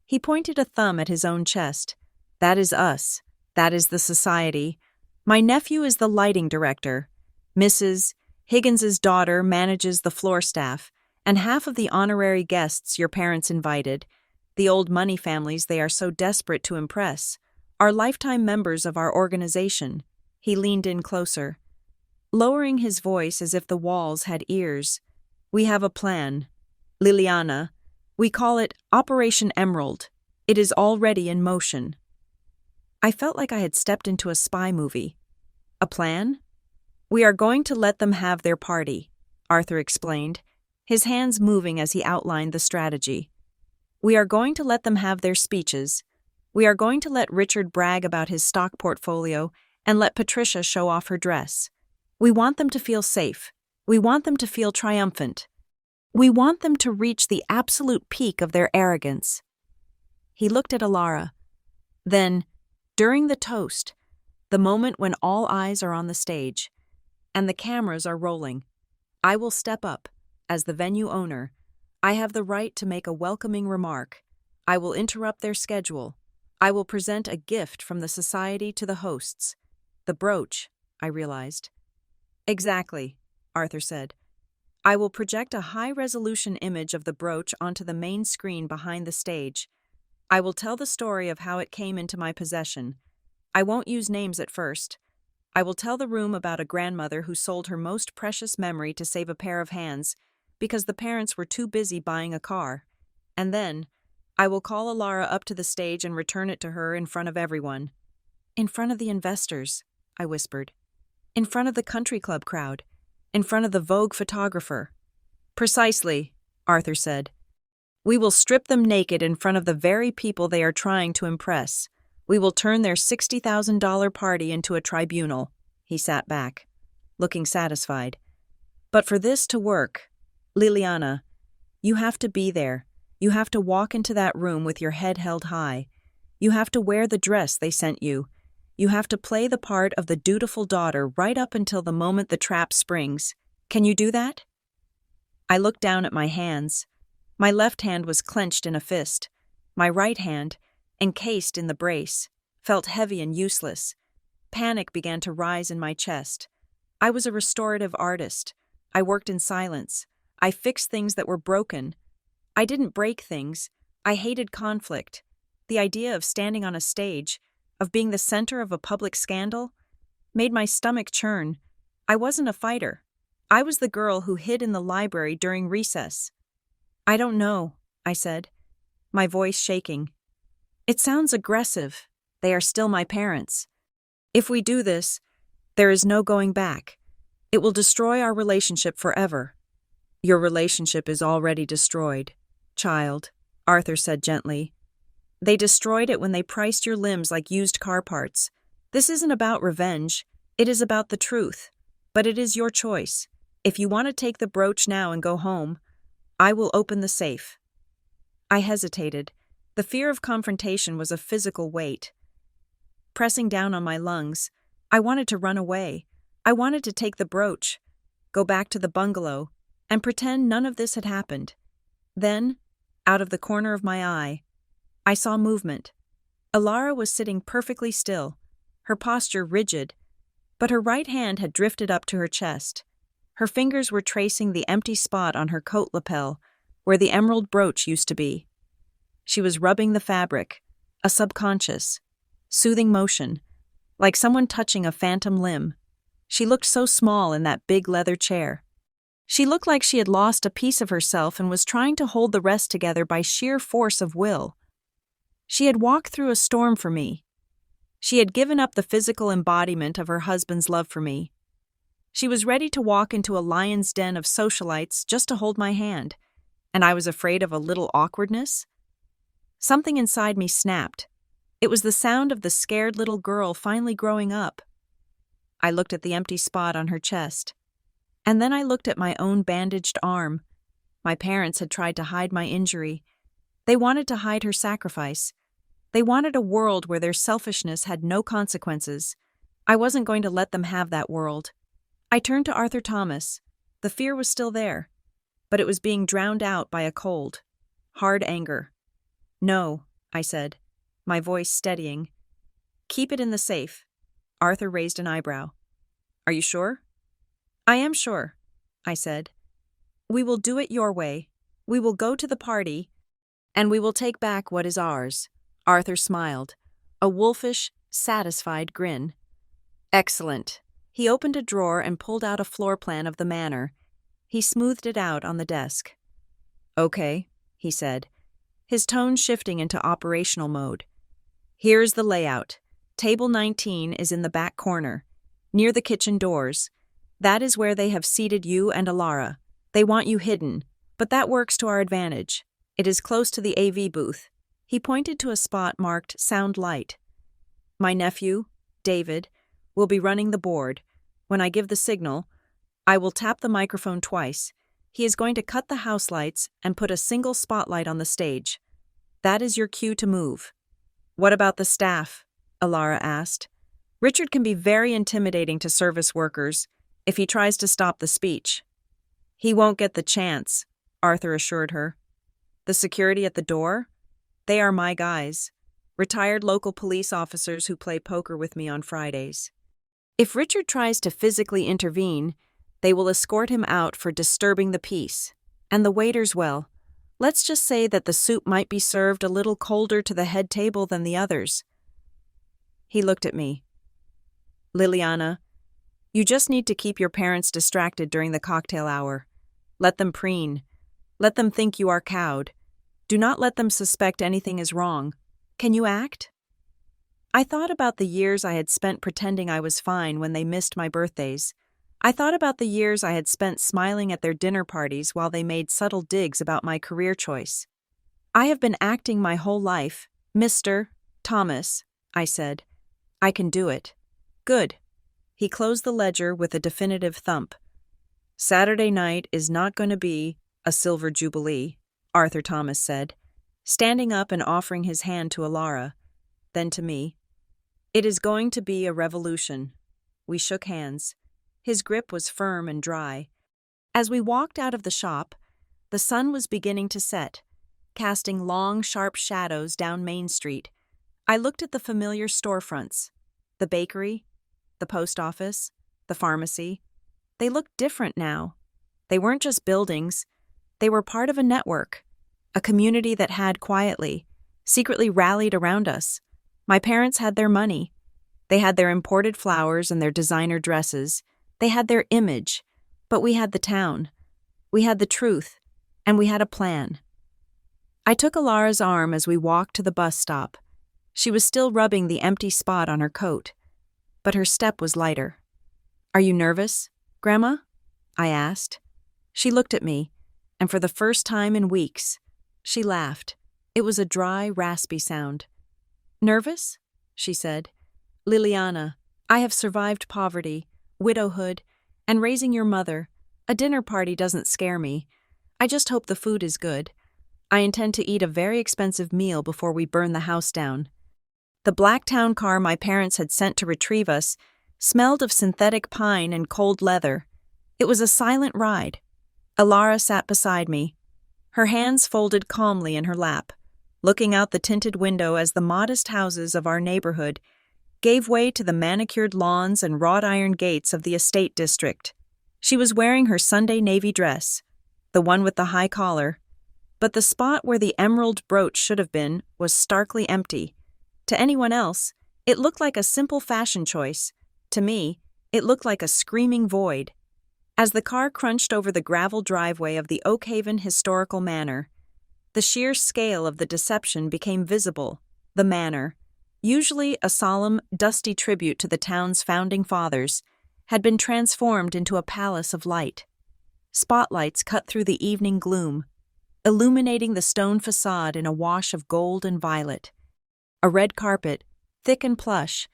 He pointed a thumb at his own chest. That is us. That is the society. My nephew is the lighting director. Mrs. Higgins's daughter manages the floor staff, and half of the honorary guests your parents invited, the old money families they are so desperate to impress, are lifetime members of our organization. He leaned in closer, lowering his voice as if the walls had ears. We have a plan. Liliana, we call it Operation Emerald. It is already in motion. I felt like I had stepped into a spy movie. A plan? We are going to let them have their party, Arthur explained, his hands moving as he outlined the strategy. We are going to let them have their speeches. We are going to let Richard brag about his stock portfolio and let Patricia show off her dress. We want them to feel safe. We want them to feel triumphant. We want them to reach the absolute peak of their arrogance. He looked at Alara. Then, during the toast, the moment when all eyes are on the stage, and the cameras are rolling, I will step up, as the venue owner. I have the right to make a welcoming remark. I will interrupt their schedule. I will present a gift from the society to the hosts. The brooch, I realized. Exactly, Arthur said. I will project a high-resolution image of the brooch onto the main screen behind the stage. I will tell the story of how it came into my possession. I won't use names at first. I will tell the room about a grandmother who sold her most precious memory to save a pair of hands because the parents were too busy buying a car. And then, I will call Alara up to the stage and return it to her in front of everyone. In front of the investors, I whispered. In front of the country club crowd. In front of the Vogue photographer. Precisely, Arthur said. We will strip them naked in front of the very people they are trying to impress. We will turn their $60,000 party into a tribunal. He sat back, looking satisfied. But for this to work, Liliana, you have to be there. You have to walk into that room with your head held high. You have to wear the dress they sent you. You have to play the part of the dutiful daughter right up until the moment the trap springs. Can you do that? I looked down at my hands. My left hand was clenched in a fist. My right hand, encased in the brace, felt heavy and useless. Panic began to rise in my chest. I was a restorative artist. I worked in silence. I fixed things that were broken. I didn't break things. I hated conflict. The idea of standing on a stage, of being the center of a public scandal, made my stomach churn. I wasn't a fighter. I was the girl who hid in the library during recess. I don't know, I said, my voice shaking. It sounds aggressive. They are still my parents. If we do this, there is no going back. It will destroy our relationship forever. Your relationship is already destroyed, child, Arthur said gently. They destroyed it when they priced your limbs like used car parts. This isn't about revenge. It is about the truth. But it is your choice. If you want to take the brooch now and go home, I will open the safe. I hesitated. The fear of confrontation was a physical weight. Pressing down on my lungs, I wanted to run away. I wanted to take the brooch, go back to the bungalow, and pretend none of this had happened. Then, out of the corner of my eye, I saw movement. Alara was sitting perfectly still, her posture rigid, but her right hand had drifted up to her chest. Her fingers were tracing the empty spot on her coat lapel, where the emerald brooch used to be. She was rubbing the fabric, a subconscious, soothing motion, like someone touching a phantom limb. She looked so small in that big leather chair. She looked like she had lost a piece of herself and was trying to hold the rest together by sheer force of will. She had walked through a storm for me. She had given up the physical embodiment of her husband's love for me. She was ready to walk into a lion's den of socialites just to hold my hand, and I was afraid of a little awkwardness. Something inside me snapped. It was the sound of the scared little girl finally growing up. I looked at the empty spot on her chest. And then I looked at my own bandaged arm. My parents had tried to hide my injury. They wanted to hide her sacrifice. They wanted a world where their selfishness had no consequences. I wasn't going to let them have that world. I turned to Arthur Thomas. The fear was still there, but it was being drowned out by a cold, hard anger. "No," I said, my voice steadying. "Keep it in the safe." Arthur raised an eyebrow. "Are you sure?" "I am sure," I said. "We will do it your way. We will go to the party, and we will take back what is ours." Arthur smiled, a wolfish, satisfied grin. "Excellent." He opened a drawer and pulled out a floor plan of the manor. He smoothed it out on the desk. "Okay," he said, his tone shifting into operational mode. "Here's the layout. Table 19 is in the back corner, near the kitchen doors. That is where they have seated you and Alara. They want you hidden, but that works to our advantage. It is close to the AV booth." He pointed to a spot marked Sound Light. "My nephew, David, will be running the board. When I give the signal, I will tap the microphone twice. He is going to cut the house lights and put a single spotlight on the stage. That is your cue to move." "What about the staff?" Alara asked. "Richard can be very intimidating to service workers if he tries to stop the speech." "He won't get the chance," Arthur assured her. "The security at the door? They are my guys, retired local police officers who play poker with me on Fridays. If Richard tries to physically intervene, they will escort him out for disturbing the peace. And the waiters, well, let's just say that the soup might be served a little colder to the head table than the others." He looked at me. "Liliana, you just need to keep your parents distracted during the cocktail hour. Let them preen. Let them think you are cowed. Do not let them suspect anything is wrong. Can you act?" I thought about the years I had spent pretending I was fine when they missed my birthdays. I thought about the years I had spent smiling at their dinner parties while they made subtle digs about my career choice. "I have been acting my whole life, Mr. Thomas," I said. "I can do it." "Good." He closed the ledger with a definitive thump. "Saturday night is not going to be a silver jubilee," Arthur Thomas said, standing up and offering his hand to Alara, then to me. "It is going to be a revolution." We shook hands. His grip was firm and dry. As we walked out of the shop, the sun was beginning to set, casting long, sharp shadows down Main Street. I looked at the familiar storefronts, the bakery, the post office, the pharmacy. They looked different now. They weren't just buildings. They were part of a network, a community that had quietly, secretly rallied around us. My parents had their money. They had their imported flowers and their designer dresses. They had their image, but we had the town. We had the truth, and we had a plan. I took Alara's arm as we walked to the bus stop. She was still rubbing the empty spot on her coat, but her step was lighter. "Are you nervous, Grandma?" I asked. She looked at me, and for the first time in weeks, she laughed. It was a dry, raspy sound. "Nervous?" she said. "Liliana, I have survived poverty, widowhood, and raising your mother. A dinner party doesn't scare me. I just hope the food is good. I intend to eat a very expensive meal before we burn the house down." The black town car my parents had sent to retrieve us smelled of synthetic pine and cold leather. It was a silent ride. Alara sat beside me, her hands folded calmly in her lap, looking out the tinted window as the modest houses of our neighborhood gave way to the manicured lawns and wrought iron gates of the estate district. She was wearing her Sunday navy dress, the one with the high collar, but the spot where the emerald brooch should have been was starkly empty. To anyone else, it looked like a simple fashion choice. To me, it looked like a screaming void. As the car crunched over the gravel driveway of the Oakhaven Historical Manor, the sheer scale of the deception became visible. The manor, usually a solemn, dusty tribute to the town's founding fathers, had been transformed into a palace of light. Spotlights cut through the evening gloom, illuminating the stone facade in a wash of gold and violet. A red carpet, thick and plush,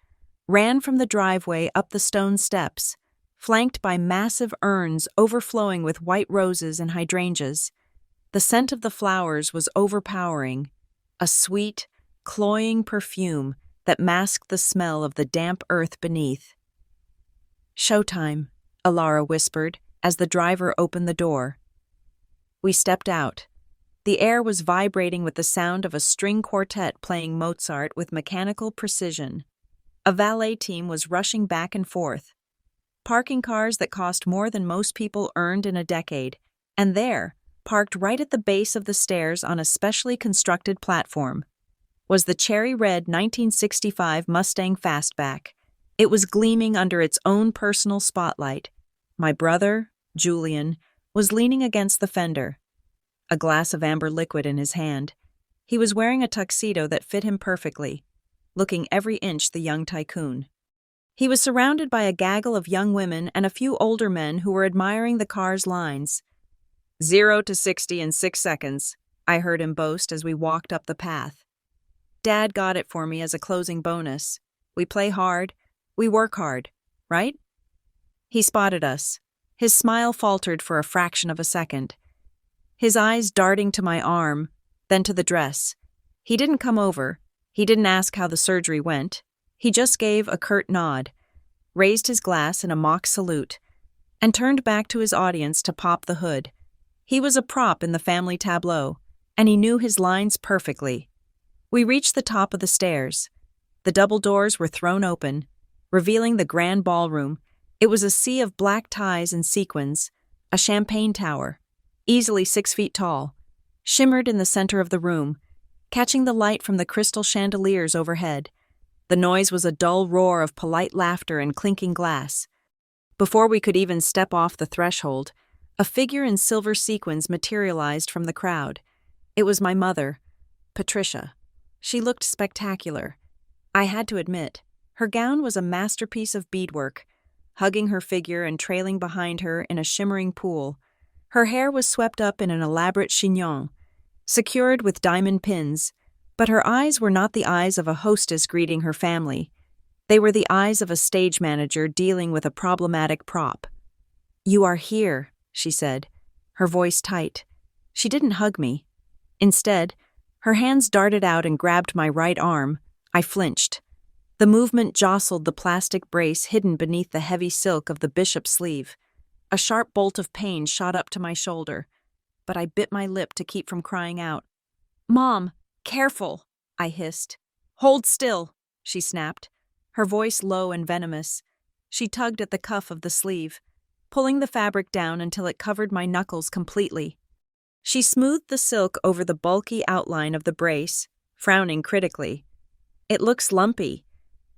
ran from the driveway up the stone steps, flanked by massive urns overflowing with white roses and hydrangeas. The scent of the flowers was overpowering, a sweet, cloying perfume that masked the smell of the damp earth beneath. "Showtime," Alara whispered as the driver opened the door. We stepped out. The air was vibrating with the sound of a string quartet playing Mozart with mechanical precision. A valet team was rushing back and forth, parking cars that cost more than most people earned in a decade, and there, parked right at the base of the stairs on a specially constructed platform, was the cherry-red 1965 Mustang Fastback. It was gleaming under its own personal spotlight. My brother, Julian, was leaning against the fender, a glass of amber liquid in his hand. He was wearing a tuxedo that fit him perfectly, looking every inch the young tycoon. He was surrounded by a gaggle of young women and a few older men who were admiring the car's lines. 0 to 60 in 6 seconds, I heard him boast as we walked up the path. Dad got it for me as a closing bonus. We play hard, we work hard, right? He spotted us. His smile faltered for a fraction of a second, his eyes darting to my arm, then to the dress. He didn't come over. He didn't ask how the surgery went. He just gave a curt nod, raised his glass in a mock salute, and turned back to his audience to pop the hood. He was a prop in the family tableau, and he knew his lines perfectly. We reached the top of the stairs. The double doors were thrown open, revealing the grand ballroom. It was a sea of black ties and sequins, a champagne tower, easily 6 feet tall, shimmered in the center of the room, catching the light from the crystal chandeliers overhead. The noise was a dull roar of polite laughter and clinking glass. Before we could even step off the threshold, a figure in silver sequins materialized from the crowd. It was my mother, Patricia. She looked spectacular. I had to admit, her gown was a masterpiece of beadwork, hugging her figure and trailing behind her in a shimmering pool. Her hair was swept up in an elaborate chignon, secured with diamond pins, but her eyes were not the eyes of a hostess greeting her family. They were the eyes of a stage manager dealing with a problematic prop. "You are here," she said, her voice tight. She didn't hug me. Instead, her hands darted out and grabbed my right arm. I flinched. The movement jostled the plastic brace hidden beneath the heavy silk of the bishop's sleeve. A sharp bolt of pain shot up to my shoulder, but I bit my lip to keep from crying out. "Mom, careful," I hissed. "Hold still," she snapped, her voice low and venomous. She tugged at the cuff of the sleeve, pulling the fabric down until it covered my knuckles completely. She smoothed the silk over the bulky outline of the brace, frowning critically. "It looks lumpy.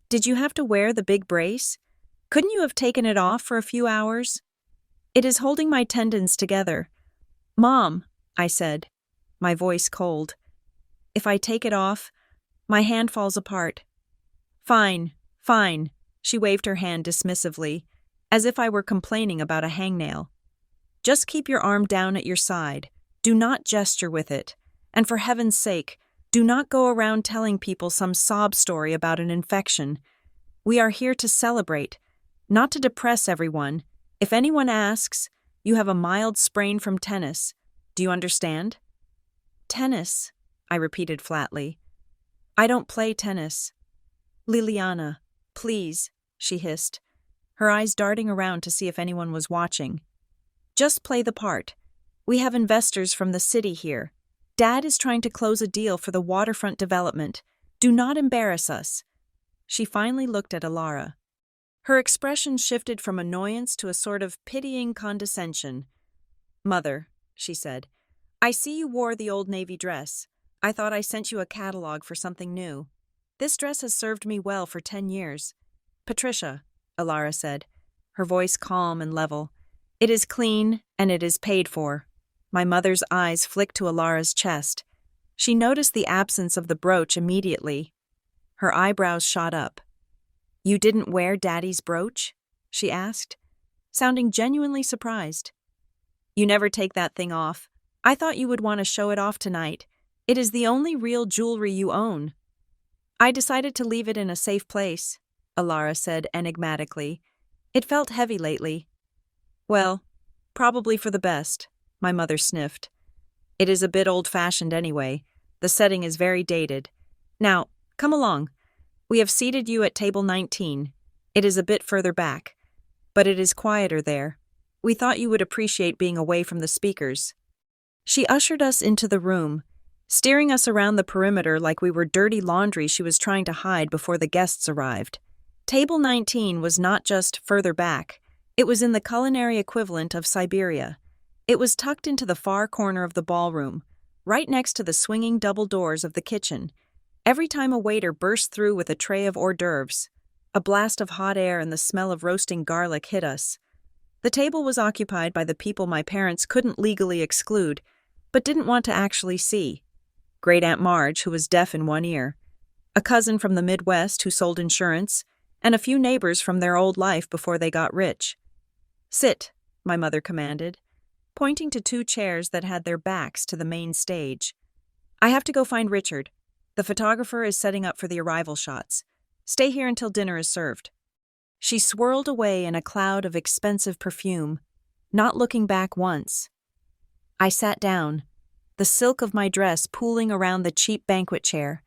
Did you have to wear the big brace? Couldn't you have taken it off for a few hours?" "It is holding my tendons together." "Mom," I said, my voice cold. "If I take it off, my hand falls apart." "Fine, fine," she waved her hand dismissively, as if I were complaining about a hangnail. "Just keep your arm down at your side. Do not gesture with it. And for heaven's sake, do not go around telling people some sob story about an infection. We are here to celebrate, not to depress everyone. If anyone asks, you have a mild sprain from tennis. Do you understand?" "Tennis," I repeated flatly. "I don't play tennis." "Liliana, please," she hissed, her eyes darting around to see if anyone was watching. "Just play the part. We have investors from the city here. Dad is trying to close a deal for the waterfront development. Do not embarrass us." She finally looked at Alara. Her expression shifted from annoyance to a sort of pitying condescension. "Mother," she said, "I see you wore the old navy dress. I thought I sent you a catalog for something new. This dress has served me well for 10 years. Patricia," Alara said, her voice calm and level, "it is clean and it is paid for." My mother's eyes flicked to Alara's chest. She noticed the absence of the brooch immediately. Her eyebrows shot up. "You didn't wear Daddy's brooch?" she asked, sounding genuinely surprised. "You never take that thing off. I thought you would want to show it off tonight. It is the only real jewelry you own." "I decided to leave it in a safe place," Alara said enigmatically. "It felt heavy lately." "Well, probably for the best," my mother sniffed. "It is a bit old-fashioned anyway. The setting is very dated. Now, come along. We have seated you at table 19. It is a bit further back, but it is quieter there. We thought you would appreciate being away from the speakers." She ushered us into the room, steering us around the perimeter like we were dirty laundry she was trying to hide before the guests arrived. Table 19 was not just further back, it was in the culinary equivalent of Siberia. It was tucked into the far corner of the ballroom, right next to the swinging double doors of the kitchen. Every time a waiter burst through with a tray of hors d'oeuvres, a blast of hot air and the smell of roasting garlic hit us. The table was occupied by the people my parents couldn't legally exclude, but didn't want to actually see. Great Aunt Marge, who was deaf in one ear, a cousin from the Midwest who sold insurance, and a few neighbors from their old life before they got rich. "Sit," my mother commanded, pointing to 2 chairs that had their backs to the main stage. "I have to go find Richard. The photographer is setting up for the arrival shots. Stay here until dinner is served." She swirled away in a cloud of expensive perfume, not looking back once. I sat down, the silk of my dress pooling around the cheap banquet chair.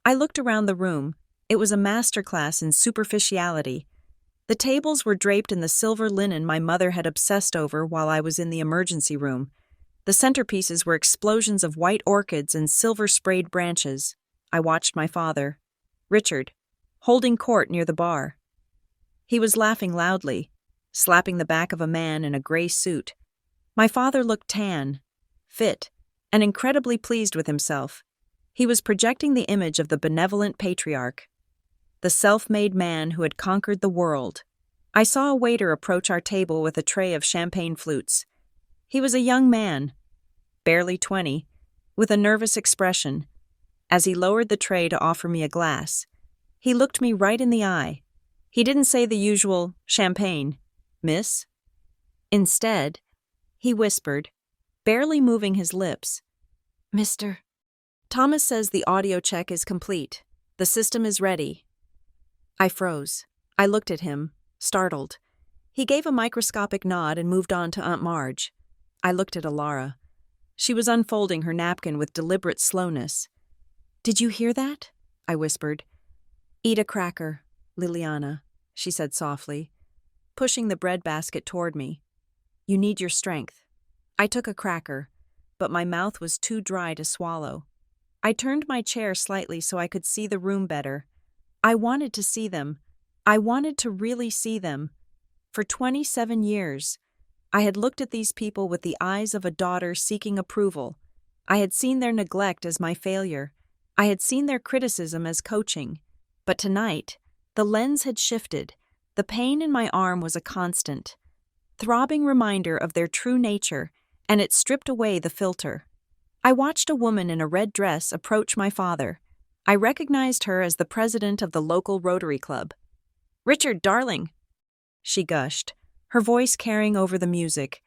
I looked around the room. It was a masterclass in superficiality. The tables were draped in the silver linen my mother had obsessed over while I was in the emergency room. The centerpieces were explosions of white orchids and silver-sprayed branches. I watched my father, Richard, holding court near the bar. He was laughing loudly, slapping the back of a man in a gray suit. My father looked tan, fit, and incredibly pleased with himself. He was projecting the image of the benevolent patriarch, the self-made man who had conquered the world. I saw a waiter approach our table with a tray of champagne flutes. He was a young man, barely 20, with a nervous expression. As he lowered the tray to offer me a glass, he looked me right in the eye. He didn't say the usual, "Champagne, miss?" Instead, he whispered, barely moving his lips, "Mr. Thomas says the audio check is complete. The system is ready." I froze. I looked at him, startled. He gave a microscopic nod and moved on to Aunt Marge. I looked at Alara. She was unfolding her napkin with deliberate slowness. "Did you hear that?" I whispered. "Eat a cracker, Liliana," she said softly, pushing the bread basket toward me. "You need your strength." I took a cracker, but my mouth was too dry to swallow. I turned my chair slightly so I could see the room better. I wanted to see them. I wanted to really see them. For 27 years, I had looked at these people with the eyes of a daughter seeking approval. I had seen their neglect as my failure. I had seen their criticism as coaching. But tonight, the lens had shifted. The pain in my arm was a constant, throbbing reminder of their true nature, and it stripped away the filter. I watched a woman in a red dress approach my father. I recognized her as the president of the local Rotary Club. "Richard, darling," she gushed, her voice carrying over the music.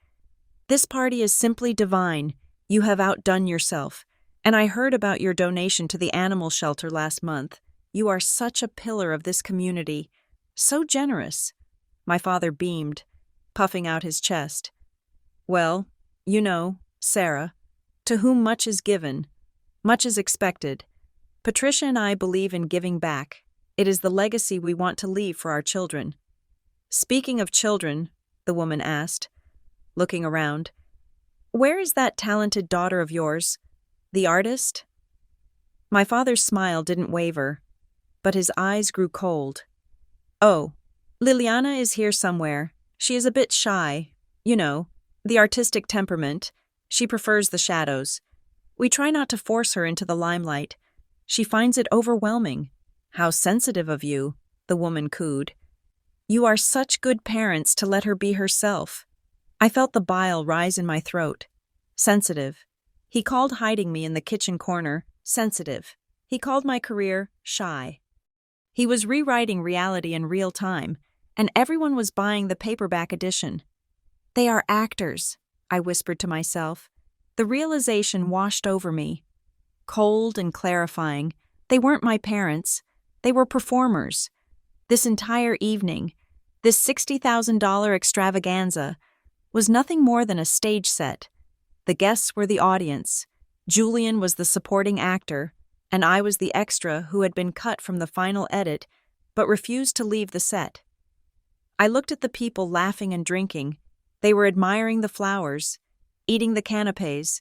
"This party is simply divine. You have outdone yourself. And I heard about your donation to the animal shelter last month. You are such a pillar of this community. So generous." My father beamed, puffing out his chest. "Well, you know, Sarah, to whom much is given, much is expected. Patricia and I believe in giving back. It is the legacy we want to leave for our children." "Speaking of children," the woman asked, looking around, "where is that talented daughter of yours? The artist? My father's smile didn't waver, but his eyes grew cold. Oh, Liliana is here somewhere. She is a bit shy. You know, the artistic temperament. She prefers the shadows. We try not to force her into the limelight. She finds it overwhelming. How sensitive of you, the woman cooed. You are such good parents to let her be herself. I felt the bile rise in my throat. Sensitive. He called hiding me in the kitchen corner sensitive. He called my career shy. He was rewriting reality in real time, and everyone was buying the paperback edition. They are actors, I whispered to myself. The realization washed over me. Cold and clarifying, they weren't my parents. They were performers. This entire evening, this $60,000 extravaganza, was nothing more than a stage set. The guests were the audience. Julian was the supporting actor, and I was the extra who had been cut from the final edit but refused to leave the set. I looked at the people laughing and drinking. They were admiring the flowers, eating the canapés,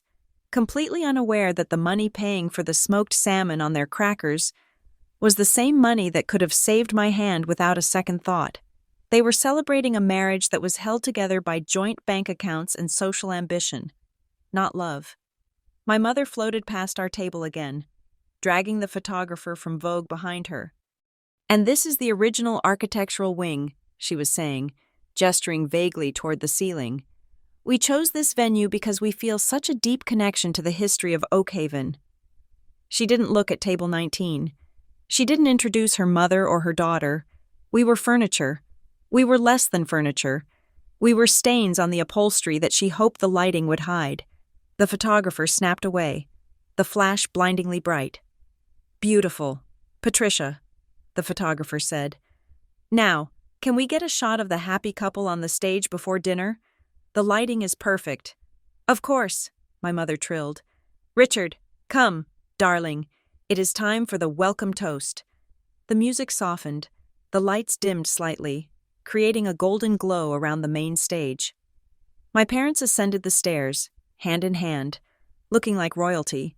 completely unaware that the money paying for the smoked salmon on their crackers was the same money that could have saved my hand without a second thought. They were celebrating a marriage that was held together by joint bank accounts and social ambition, not love. My mother floated past our table again, dragging the photographer from Vogue behind her. And this is the original architectural wing, she was saying, gesturing vaguely toward the ceiling. We chose this venue because we feel such a deep connection to the history of Oakhaven. She didn't look at table 19. She didn't introduce her mother or her daughter. We were furniture. We were less than furniture. We were stains on the upholstery that she hoped the lighting would hide. The photographer snapped away, the flash blindingly bright. Beautiful. Patricia, the photographer said. Now, can we get a shot of the happy couple on the stage before dinner? The lighting is perfect. Of course, my mother trilled. Richard, come, darling. It is time for the welcome toast. The music softened. The lights dimmed slightly, creating a golden glow around the main stage. My parents ascended the stairs, hand in hand, looking like royalty.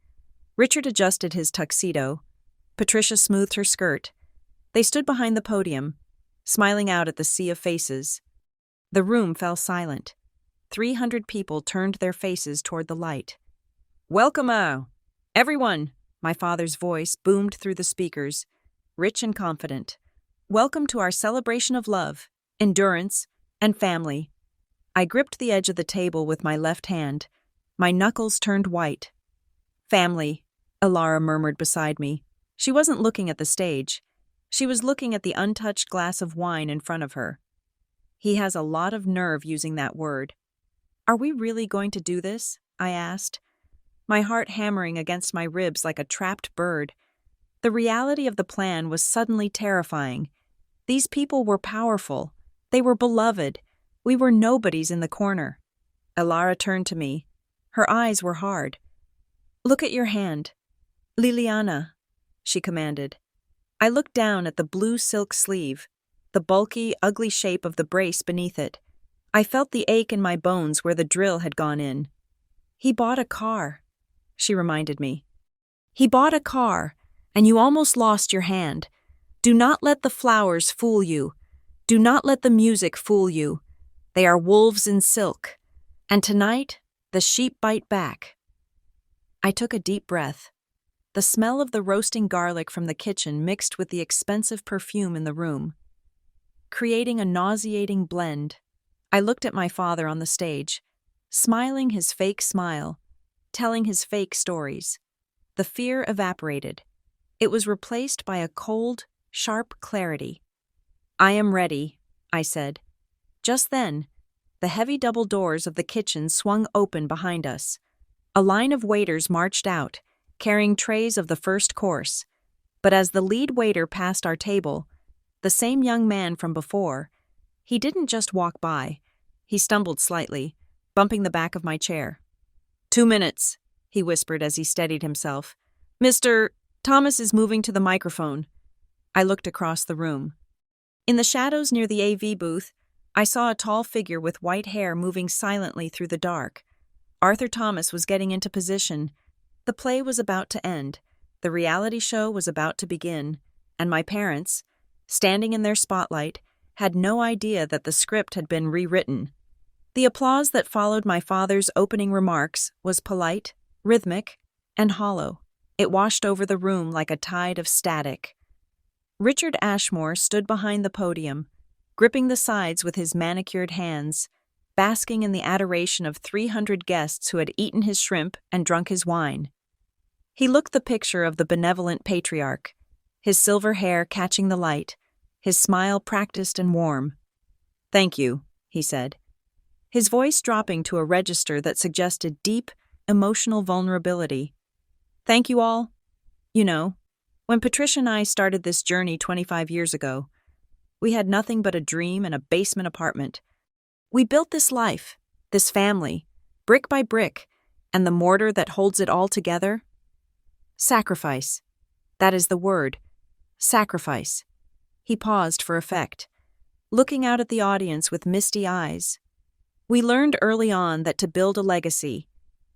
Richard adjusted his tuxedo. Patricia smoothed her skirt. They stood behind the podium, smiling out at the sea of faces. The room fell silent. 300 people turned their faces toward the light. Welcome, everyone, my father's voice boomed through the speakers, rich and confident. Welcome to our celebration of love, endurance, and family. I gripped the edge of the table with my left hand. My knuckles turned white. Family, Elara murmured beside me. She wasn't looking at the stage. She was looking at the untouched glass of wine in front of her. He has a lot of nerve using that word. Are we really going to do this? I asked, my heart hammering against my ribs like a trapped bird. The reality of the plan was suddenly terrifying. These people were powerful. They were beloved. We were nobodies in the corner. Elara turned to me. Her eyes were hard. Look at your hand. Liliana, she commanded. I looked down at the blue silk sleeve, the bulky, ugly shape of the brace beneath it. I felt the ache in my bones where the drill had gone in. He bought a car, she reminded me. He bought a car, and you almost lost your hand. Do not let the flowers fool you. Do not let the music fool you. They are wolves in silk. And tonight, the sheep bite back. I took a deep breath. The smell of the roasting garlic from the kitchen mixed with the expensive perfume in the room, creating a nauseating blend. I looked at my father on the stage, smiling his fake smile, telling his fake stories. The fear evaporated. It was replaced by a cold, sharp clarity. I am ready, I said. Just then, the heavy double doors of the kitchen swung open behind us. A line of waiters marched out, carrying trays of the first course. But as the lead waiter passed our table, the same young man from before, he didn't just walk by. He stumbled slightly, bumping the back of my chair. 2 minutes, he whispered as he steadied himself. Mr. Thomas is moving to the microphone. I looked across the room. In the shadows near the AV booth, I saw a tall figure with white hair moving silently through the dark. Arthur Thomas was getting into position, The play was about to end, the reality show was about to begin, and my parents, standing in their spotlight, had no idea that the script had been rewritten. The applause that followed my father's opening remarks was polite, rhythmic, and hollow. It washed over the room like a tide of static. Richard Ashmore stood behind the podium, gripping the sides with his manicured hands, basking in the adoration of 300 guests who had eaten his shrimp and drunk his wine. He looked the picture of the benevolent patriarch, his silver hair catching the light, his smile practiced and warm. "Thank you," he said, his voice dropping to a register that suggested deep, emotional vulnerability. "Thank you all. You know, when Patricia and I started this journey 25 years ago, we had nothing but a dream and a basement apartment. We built this life, this family, brick by brick, and the mortar that holds it all together? Sacrifice. That is the word. Sacrifice." He paused for effect, looking out at the audience with misty eyes. "We learned early on that to build a legacy,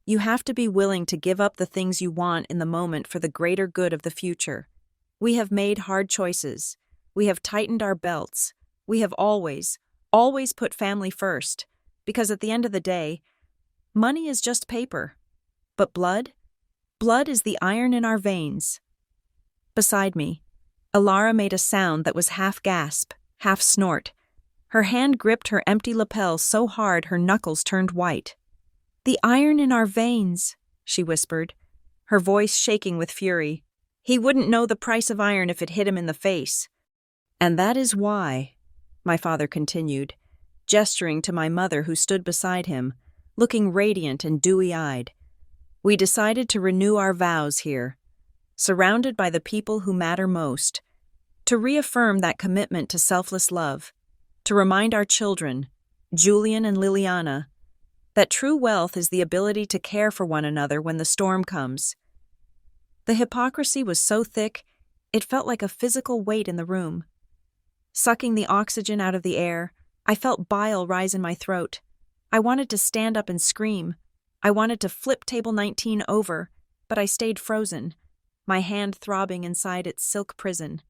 you have to be willing to give up the things you want in the moment for the greater good of the future. We have made hard choices. We have tightened our belts. We have always put family first, because at the end of the day, money is just paper. But blood is the iron in our veins." Beside me, Alara made a sound that was half gasp, half snort. Her hand gripped her empty lapel so hard her knuckles turned white. "The iron in our veins," she whispered, her voice shaking with fury. "He wouldn't know the price of iron if it hit him in the face." "And that is why," my father continued, gesturing to my mother who stood beside him, looking radiant and dewy-eyed, "we decided to renew our vows here, surrounded by the people who matter most, to reaffirm that commitment to selfless love, to remind our children, Julian and Liliana, that true wealth is the ability to care for one another when the storm comes." The hypocrisy was so thick, it felt like a physical weight in the room. Sucking the oxygen out of the air, I felt bile rise in my throat. I wanted to stand up and scream. I wanted to flip table 19 over, but I stayed frozen, my hand throbbing inside its silk prison.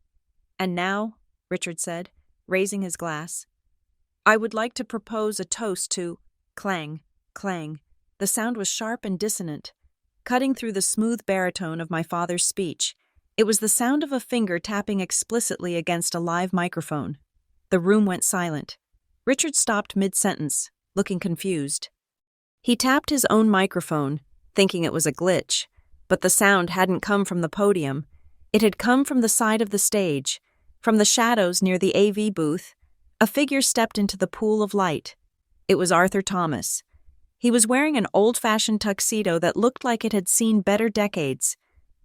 "And now," Richard said, raising his glass, "I would like to propose a toast to—" Clang, clang. The sound was sharp and dissonant, cutting through the smooth baritone of my father's speech. It was the sound of a finger tapping explicitly against a live microphone. The room went silent. Richard stopped mid-sentence, looking confused. He tapped his own microphone, thinking it was a glitch, but the sound hadn't come from the podium. It had come from the side of the stage, from the shadows near the AV booth. A figure stepped into the pool of light. It was Arthur Thomas. He was wearing an old-fashioned tuxedo that looked like it had seen better decades,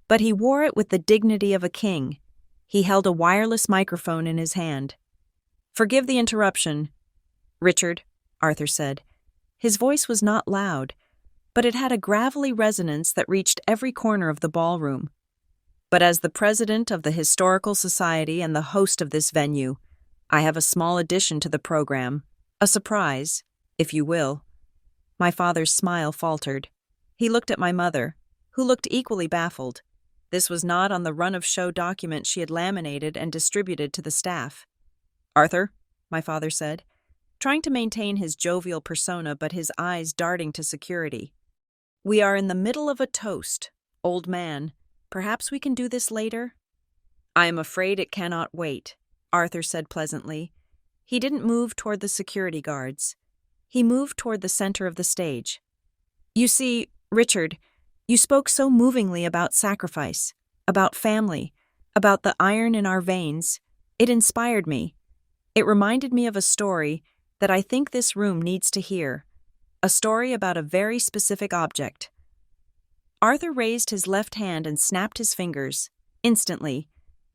but he wore it with the dignity of a king. He held a wireless microphone in his hand. "Forgive the interruption, Richard," Arthur said. His voice was not loud, but it had a gravelly resonance that reached every corner of the ballroom. "But as the president of the Historical Society and the host of this venue, I have a small addition to the program, a surprise, if you will." My father's smile faltered. He looked at my mother, who looked equally baffled. This was not on the run-of-show document she had laminated and distributed to the staff. "Arthur," my father said, trying to maintain his jovial persona but his eyes darting to security. "We are in the middle of a toast, old man. Perhaps we can do this later?" "I am afraid it cannot wait," Arthur said pleasantly. He didn't move toward the security guards. He moved toward the center of the stage. "You see, Richard, you spoke so movingly about sacrifice, about family, about the iron in our veins. It inspired me. It reminded me of a story that I think this room needs to hear, a story about a very specific object." Arthur raised his left hand and snapped his fingers. Instantly,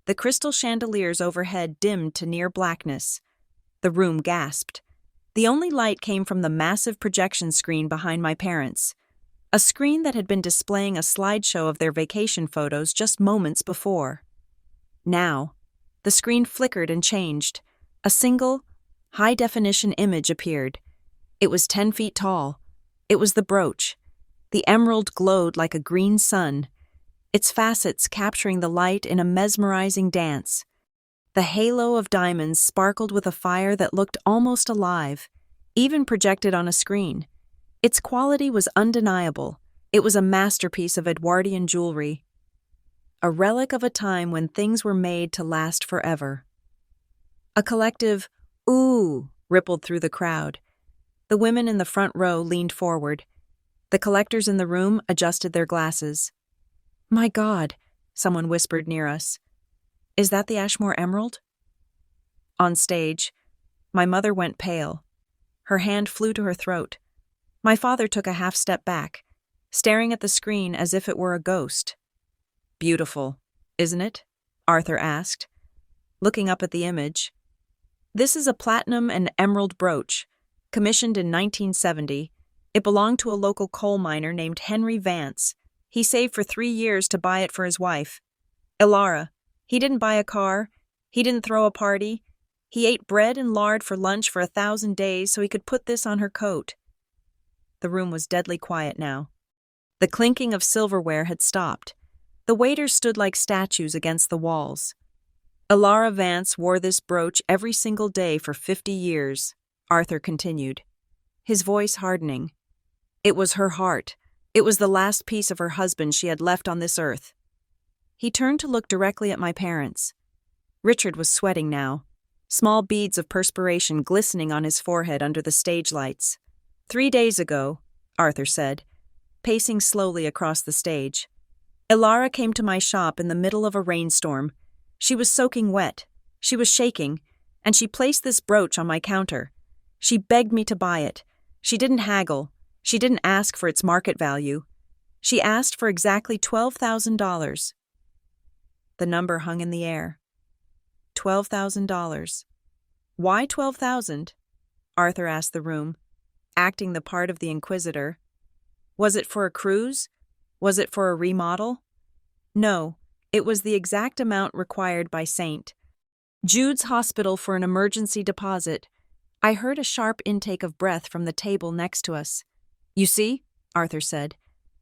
the crystal chandeliers overhead dimmed to near blackness. The room gasped. The only light came from the massive projection screen behind my parents, a screen that had been displaying a slideshow of their vacation photos just moments before. Now, the screen flickered and changed. A single, high-definition image appeared. It was 10 feet tall. It was the brooch. The emerald glowed like a green sun, its facets capturing the light in a mesmerizing dance. The halo of diamonds sparkled with a fire that looked almost alive, even projected on a screen. Its quality was undeniable. It was a masterpiece of Edwardian jewelry, a relic of a time when things were made to last forever. A collective "ooh" rippled through the crowd. The women in the front row leaned forward. The collectors in the room adjusted their glasses. "My God," someone whispered near us. "Is that the Ashmore emerald?" On stage, my mother went pale. Her hand flew to her throat. My father took a half step back, staring at the screen as if it were a ghost. "Beautiful, isn't it?" Arthur asked, looking up at the image. "This is a platinum and emerald brooch, commissioned in 1970. It belonged to a local coal miner named Henry Vance. He saved for 3 years to buy it for his wife, Elara. He didn't buy a car. He didn't throw a party. He ate bread and lard for lunch for 1,000 days so he could put this on her coat." The room was deadly quiet now. The clinking of silverware had stopped. The waiters stood like statues against the walls. "Elara Vance wore this brooch every single day for 50 years, Arthur continued, his voice hardening. "It was her heart. It was the last piece of her husband she had left on this earth." He turned to look directly at my parents. Richard was sweating now, small beads of perspiration glistening on his forehead under the stage lights. 3 days ago," Arthur said, pacing slowly across the stage, "Elara came to my shop in the middle of a rainstorm. She was soaking wet. She was shaking, and she placed this brooch on my counter. She begged me to buy it. She didn't haggle. She didn't ask for its market value. She asked for exactly $12,000. The number hung in the air. $12,000. "Why 12,000? Arthur asked the room, acting the part of the inquisitor. "Was it for a cruise? Was it for a remodel?" "No, it was the exact amount required by St. Jude's Hospital for an emergency deposit." I heard a sharp intake of breath from the table next to us. "You see," Arthur said,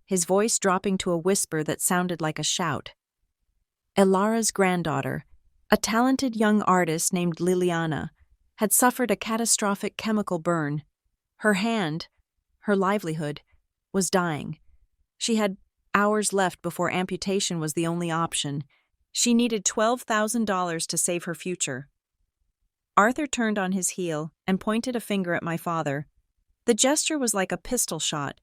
his voice dropping to a whisper that sounded like a shout. Elara's granddaughter, a talented young artist named Liliana, had suffered a catastrophic chemical burn. Her hand, her livelihood, was dying. She had hours left before amputation was the only option. She needed $12,000 to save her future. Arthur turned on his heel and pointed a finger at my father. The gesture was like a pistol shot.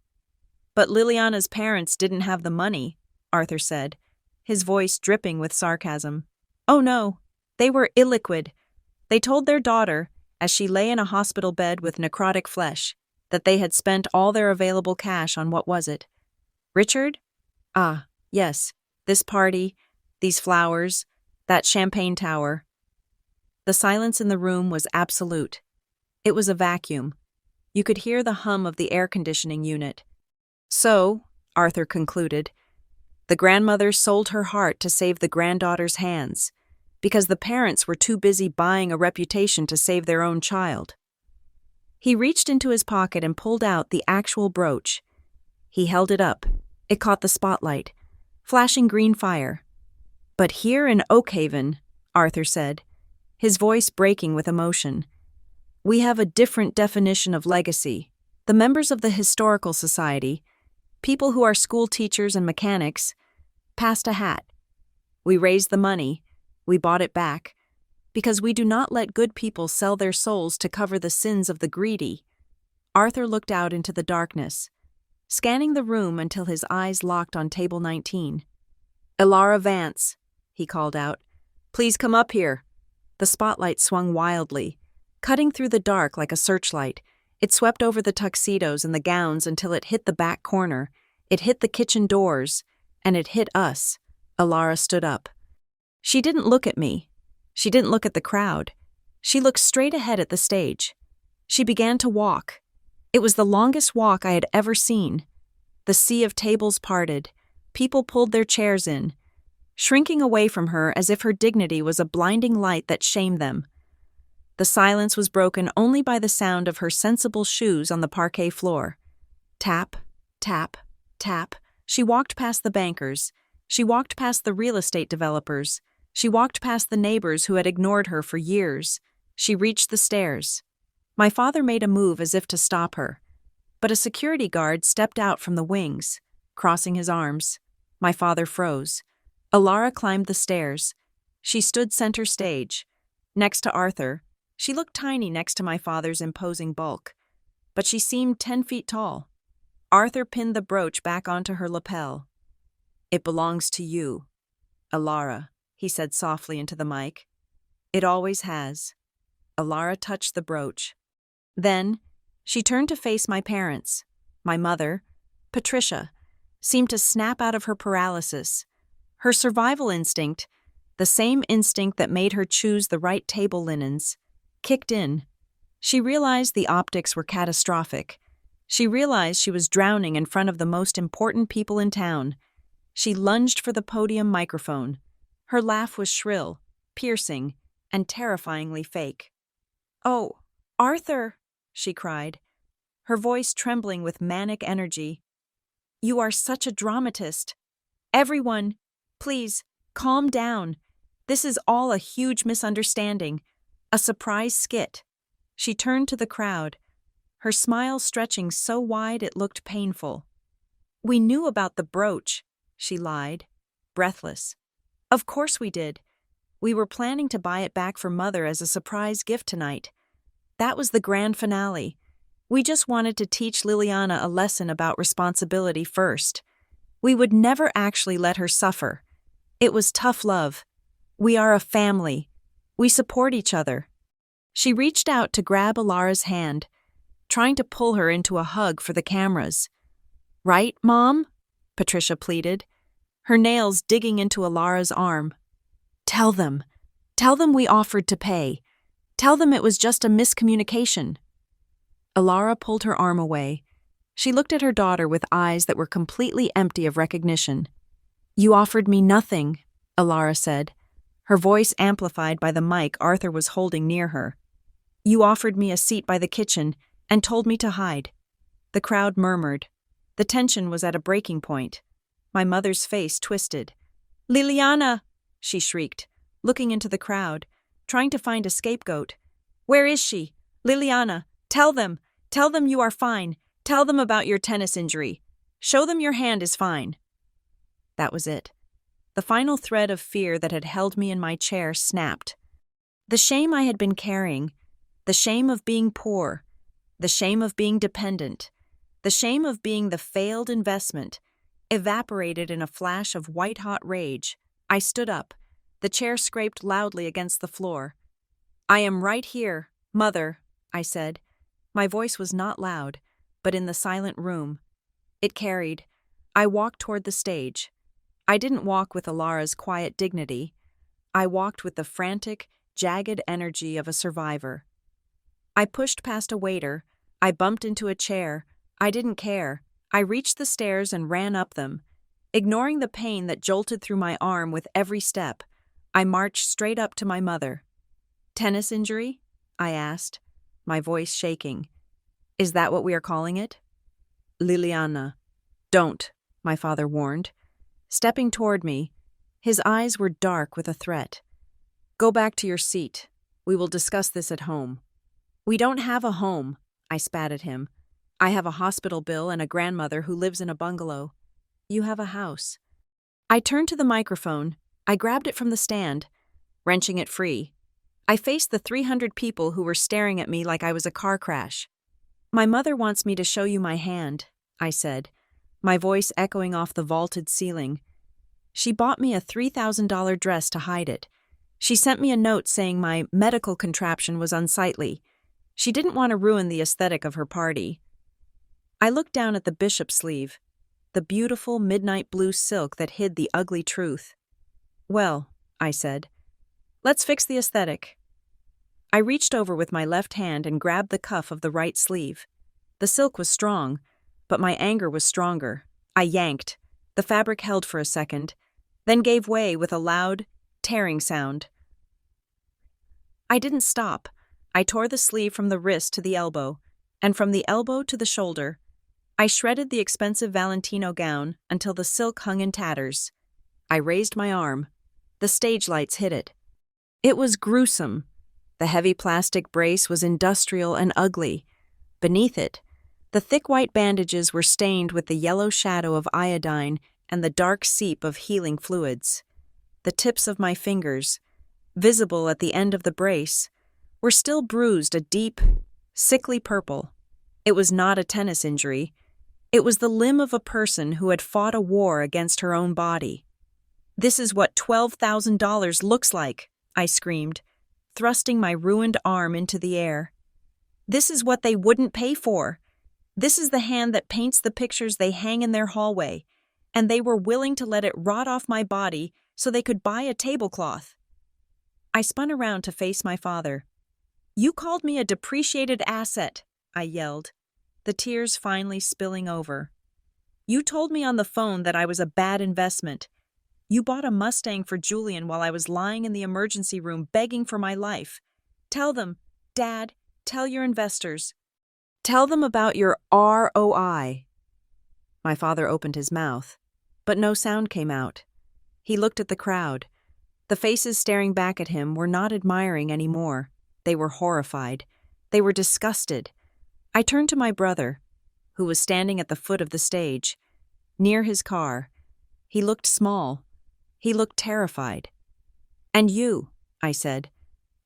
"But Liliana's parents didn't have the money," Arthur said, his voice dripping with sarcasm. "Oh no, they were illiquid. They told their daughter, as she lay in a hospital bed with necrotic flesh, that they had spent all their available cash on what was it? Richard? Ah, yes, this party, these flowers, that champagne tower." The silence in the room was absolute. It was a vacuum. You could hear the hum of the air conditioning unit. "So," Arthur concluded, "the grandmother sold her heart to save the granddaughter's hands, because the parents were too busy buying a reputation to save their own child." He reached into his pocket and pulled out the actual brooch. He held it up. It caught the spotlight, flashing green fire. "But here in Oakhaven," Arthur said, his voice breaking with emotion, "we have a different definition of legacy. The members of the Historical Society, people who are school teachers and mechanics, passed a hat. We raised the money, we bought it back, because we do not let good people sell their souls to cover the sins of the greedy." Arthur looked out into the darkness, scanning the room until his eyes locked on table 19. "Elara Vance," he called out, "please come up here." The spotlight swung wildly, cutting through the dark like a searchlight. It swept over the tuxedos and the gowns until it hit the back corner. It hit the kitchen doors, and it hit us. Elara stood up. She didn't look at me. She didn't look at the crowd. She looked straight ahead at the stage. She began to walk. It was the longest walk I had ever seen. The sea of tables parted. People pulled their chairs in, shrinking away from her as if her dignity was a blinding light that shamed them. The silence was broken only by the sound of her sensible shoes on the parquet floor. Tap, tap, Tap. She walked past the bankers. She walked past the real estate developers. She walked past the neighbors who had ignored her for years. She reached the stairs. My father made a move as if to stop her, but a security guard stepped out from the wings, crossing his arms. My father froze. Alara climbed the stairs. She stood center stage, next to Arthur. She looked tiny next to my father's imposing bulk, but she seemed 10 feet tall. Arthur pinned the brooch back onto her lapel. "It belongs to you, Alara," he said softly into the mic. "It always has." Alara touched the brooch. Then, she turned to face my parents. My mother, Patricia, seemed to snap out of her paralysis. Her survival instinct, the same instinct that made her choose the right table linens, kicked in. She realized the optics were catastrophic. She realized she was drowning in front of the most important people in town. She lunged for the podium microphone. Her laugh was shrill, piercing, and terrifyingly fake. "Oh, Arthur," she cried, her voice trembling with manic energy. "You are such a dramatist. Everyone, please, calm down. This is all a huge misunderstanding, a surprise skit." She turned to the crowd, her smile stretching so wide it looked painful. "We knew about the brooch," she lied, breathless. "Of course we did. We were planning to buy it back for Mother as a surprise gift tonight. That was the grand finale. We just wanted to teach Liliana a lesson about responsibility first. We would never actually let her suffer. It was tough love. We are a family. We support each other." She reached out to grab Alara's hand, trying to pull her into a hug for the cameras. "Right, Mom?" Patricia pleaded, her nails digging into Alara's arm. Tell them we offered to pay. Tell them it was just a miscommunication." Alara pulled her arm away. She looked at her daughter with eyes that were completely empty of recognition. "You offered me nothing," Alara said, her voice amplified by the mic Arthur was holding near her. "You offered me a seat by the kitchen and told me to hide." The crowd murmured. The tension was at a breaking point. My mother's face twisted. "Liliana!" she shrieked, looking into the crowd, trying to find a scapegoat. "Where is she? Liliana, tell them you are fine. Tell them about your tennis injury. Show them your hand is fine." That was it. The final thread of fear that had held me in my chair snapped. The shame I had been carrying, the shame of being poor, the shame of being dependent, the shame of being the failed investment, evaporated in a flash of white-hot rage. I stood up. The chair scraped loudly against the floor. "I am right here, Mother," I said. My voice was not loud, but in the silent room. It carried. I walked toward the stage. I didn't walk with Alara's quiet dignity. I walked with the frantic, jagged energy of a survivor. I pushed past a waiter. I bumped into a chair. I didn't care. I reached the stairs and ran up them. Ignoring the pain that jolted through my arm with every step, I marched straight up to my mother. "Tennis injury?" I asked, my voice shaking. "Is that what we are calling it?" "Liliana, don't," my father warned. Stepping toward me, his eyes were dark with a threat. "Go back to your seat. We will discuss this at home." "We don't have a home," I spat at him. "I have a hospital bill and a grandmother who lives in a bungalow. You have a house." I turned to the microphone. I grabbed it from the stand, wrenching it free. I faced the 300 people who were staring at me like I was a car crash. "My mother wants me to show you my hand," I said, my voice echoing off the vaulted ceiling. "She bought me a $3,000 dress to hide it. She sent me a note saying my medical contraption was unsightly. She didn't want to ruin the aesthetic of her party." I looked down at the bishop sleeve, the beautiful midnight blue silk that hid the ugly truth. "Well," I said, "let's fix the aesthetic." I reached over with my left hand and grabbed the cuff of the right sleeve. The silk was strong, but my anger was stronger. I yanked. The fabric held for a second, then gave way with a loud, tearing sound. I didn't stop. I tore the sleeve from the wrist to the elbow, and from the elbow to the shoulder. I shredded the expensive Valentino gown until the silk hung in tatters. I raised my arm. The stage lights hit it. It was gruesome. The heavy plastic brace was industrial and ugly. Beneath it, the thick white bandages were stained with the yellow shadow of iodine and the dark seep of healing fluids. The tips of my fingers, visible at the end of the brace, were still bruised a deep, sickly purple. It was not a tennis injury. It was the limb of a person who had fought a war against her own body. "This is what $12,000 looks like," I screamed, thrusting my ruined arm into the air. "This is what they wouldn't pay for. This is the hand that paints the pictures they hang in their hallway, and they were willing to let it rot off my body so they could buy a tablecloth." I spun around to face my father. "You called me a depreciated asset," I yelled, the tears finally spilling over. "You told me on the phone that I was a bad investment. You bought a Mustang for Julian while I was lying in the emergency room begging for my life. Tell them, Dad, tell your investors. Tell them about your ROI." My father opened his mouth, but no sound came out. He looked at the crowd. The faces staring back at him were not admiring anymore. They were horrified. They were disgusted. I turned to my brother, who was standing at the foot of the stage, near his car. He looked small. He looked terrified. "And you," I said,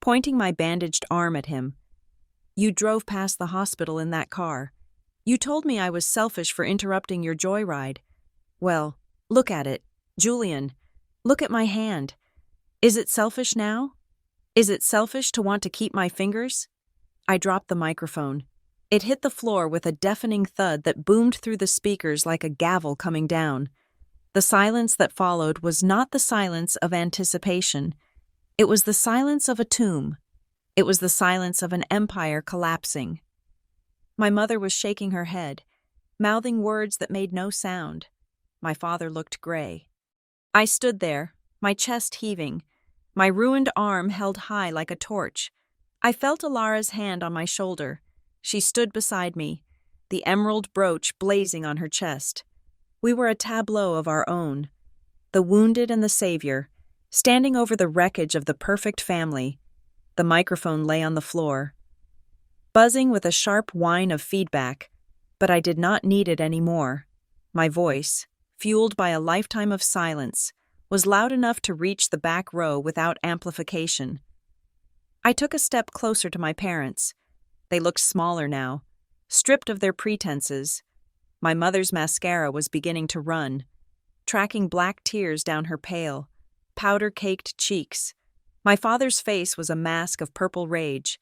pointing my bandaged arm at him. "You drove past the hospital in that car. You told me I was selfish for interrupting your joyride. Well, look at it. Julian, look at my hand. Is it selfish now? Is it selfish to want to keep my fingers?" I dropped the microphone. It hit the floor with a deafening thud that boomed through the speakers like a gavel coming down. The silence that followed was not the silence of anticipation. It was the silence of a tomb. It was the silence of an empire collapsing. My mother was shaking her head, mouthing words that made no sound. My father looked gray. I stood there, my chest heaving, my ruined arm held high like a torch. I felt Alara's hand on my shoulder. She stood beside me, the emerald brooch blazing on her chest. We were a tableau of our own, the wounded and the savior, standing over the wreckage of the perfect family. The microphone lay on the floor, buzzing with a sharp whine of feedback, but I did not need it anymore. My voice, fueled by a lifetime of silence, was loud enough to reach the back row without amplification. I took a step closer to my parents. They looked smaller now, stripped of their pretenses. My mother's mascara was beginning to run, tracking black tears down her pale, powder-caked cheeks. My father's face was a mask of purple rage,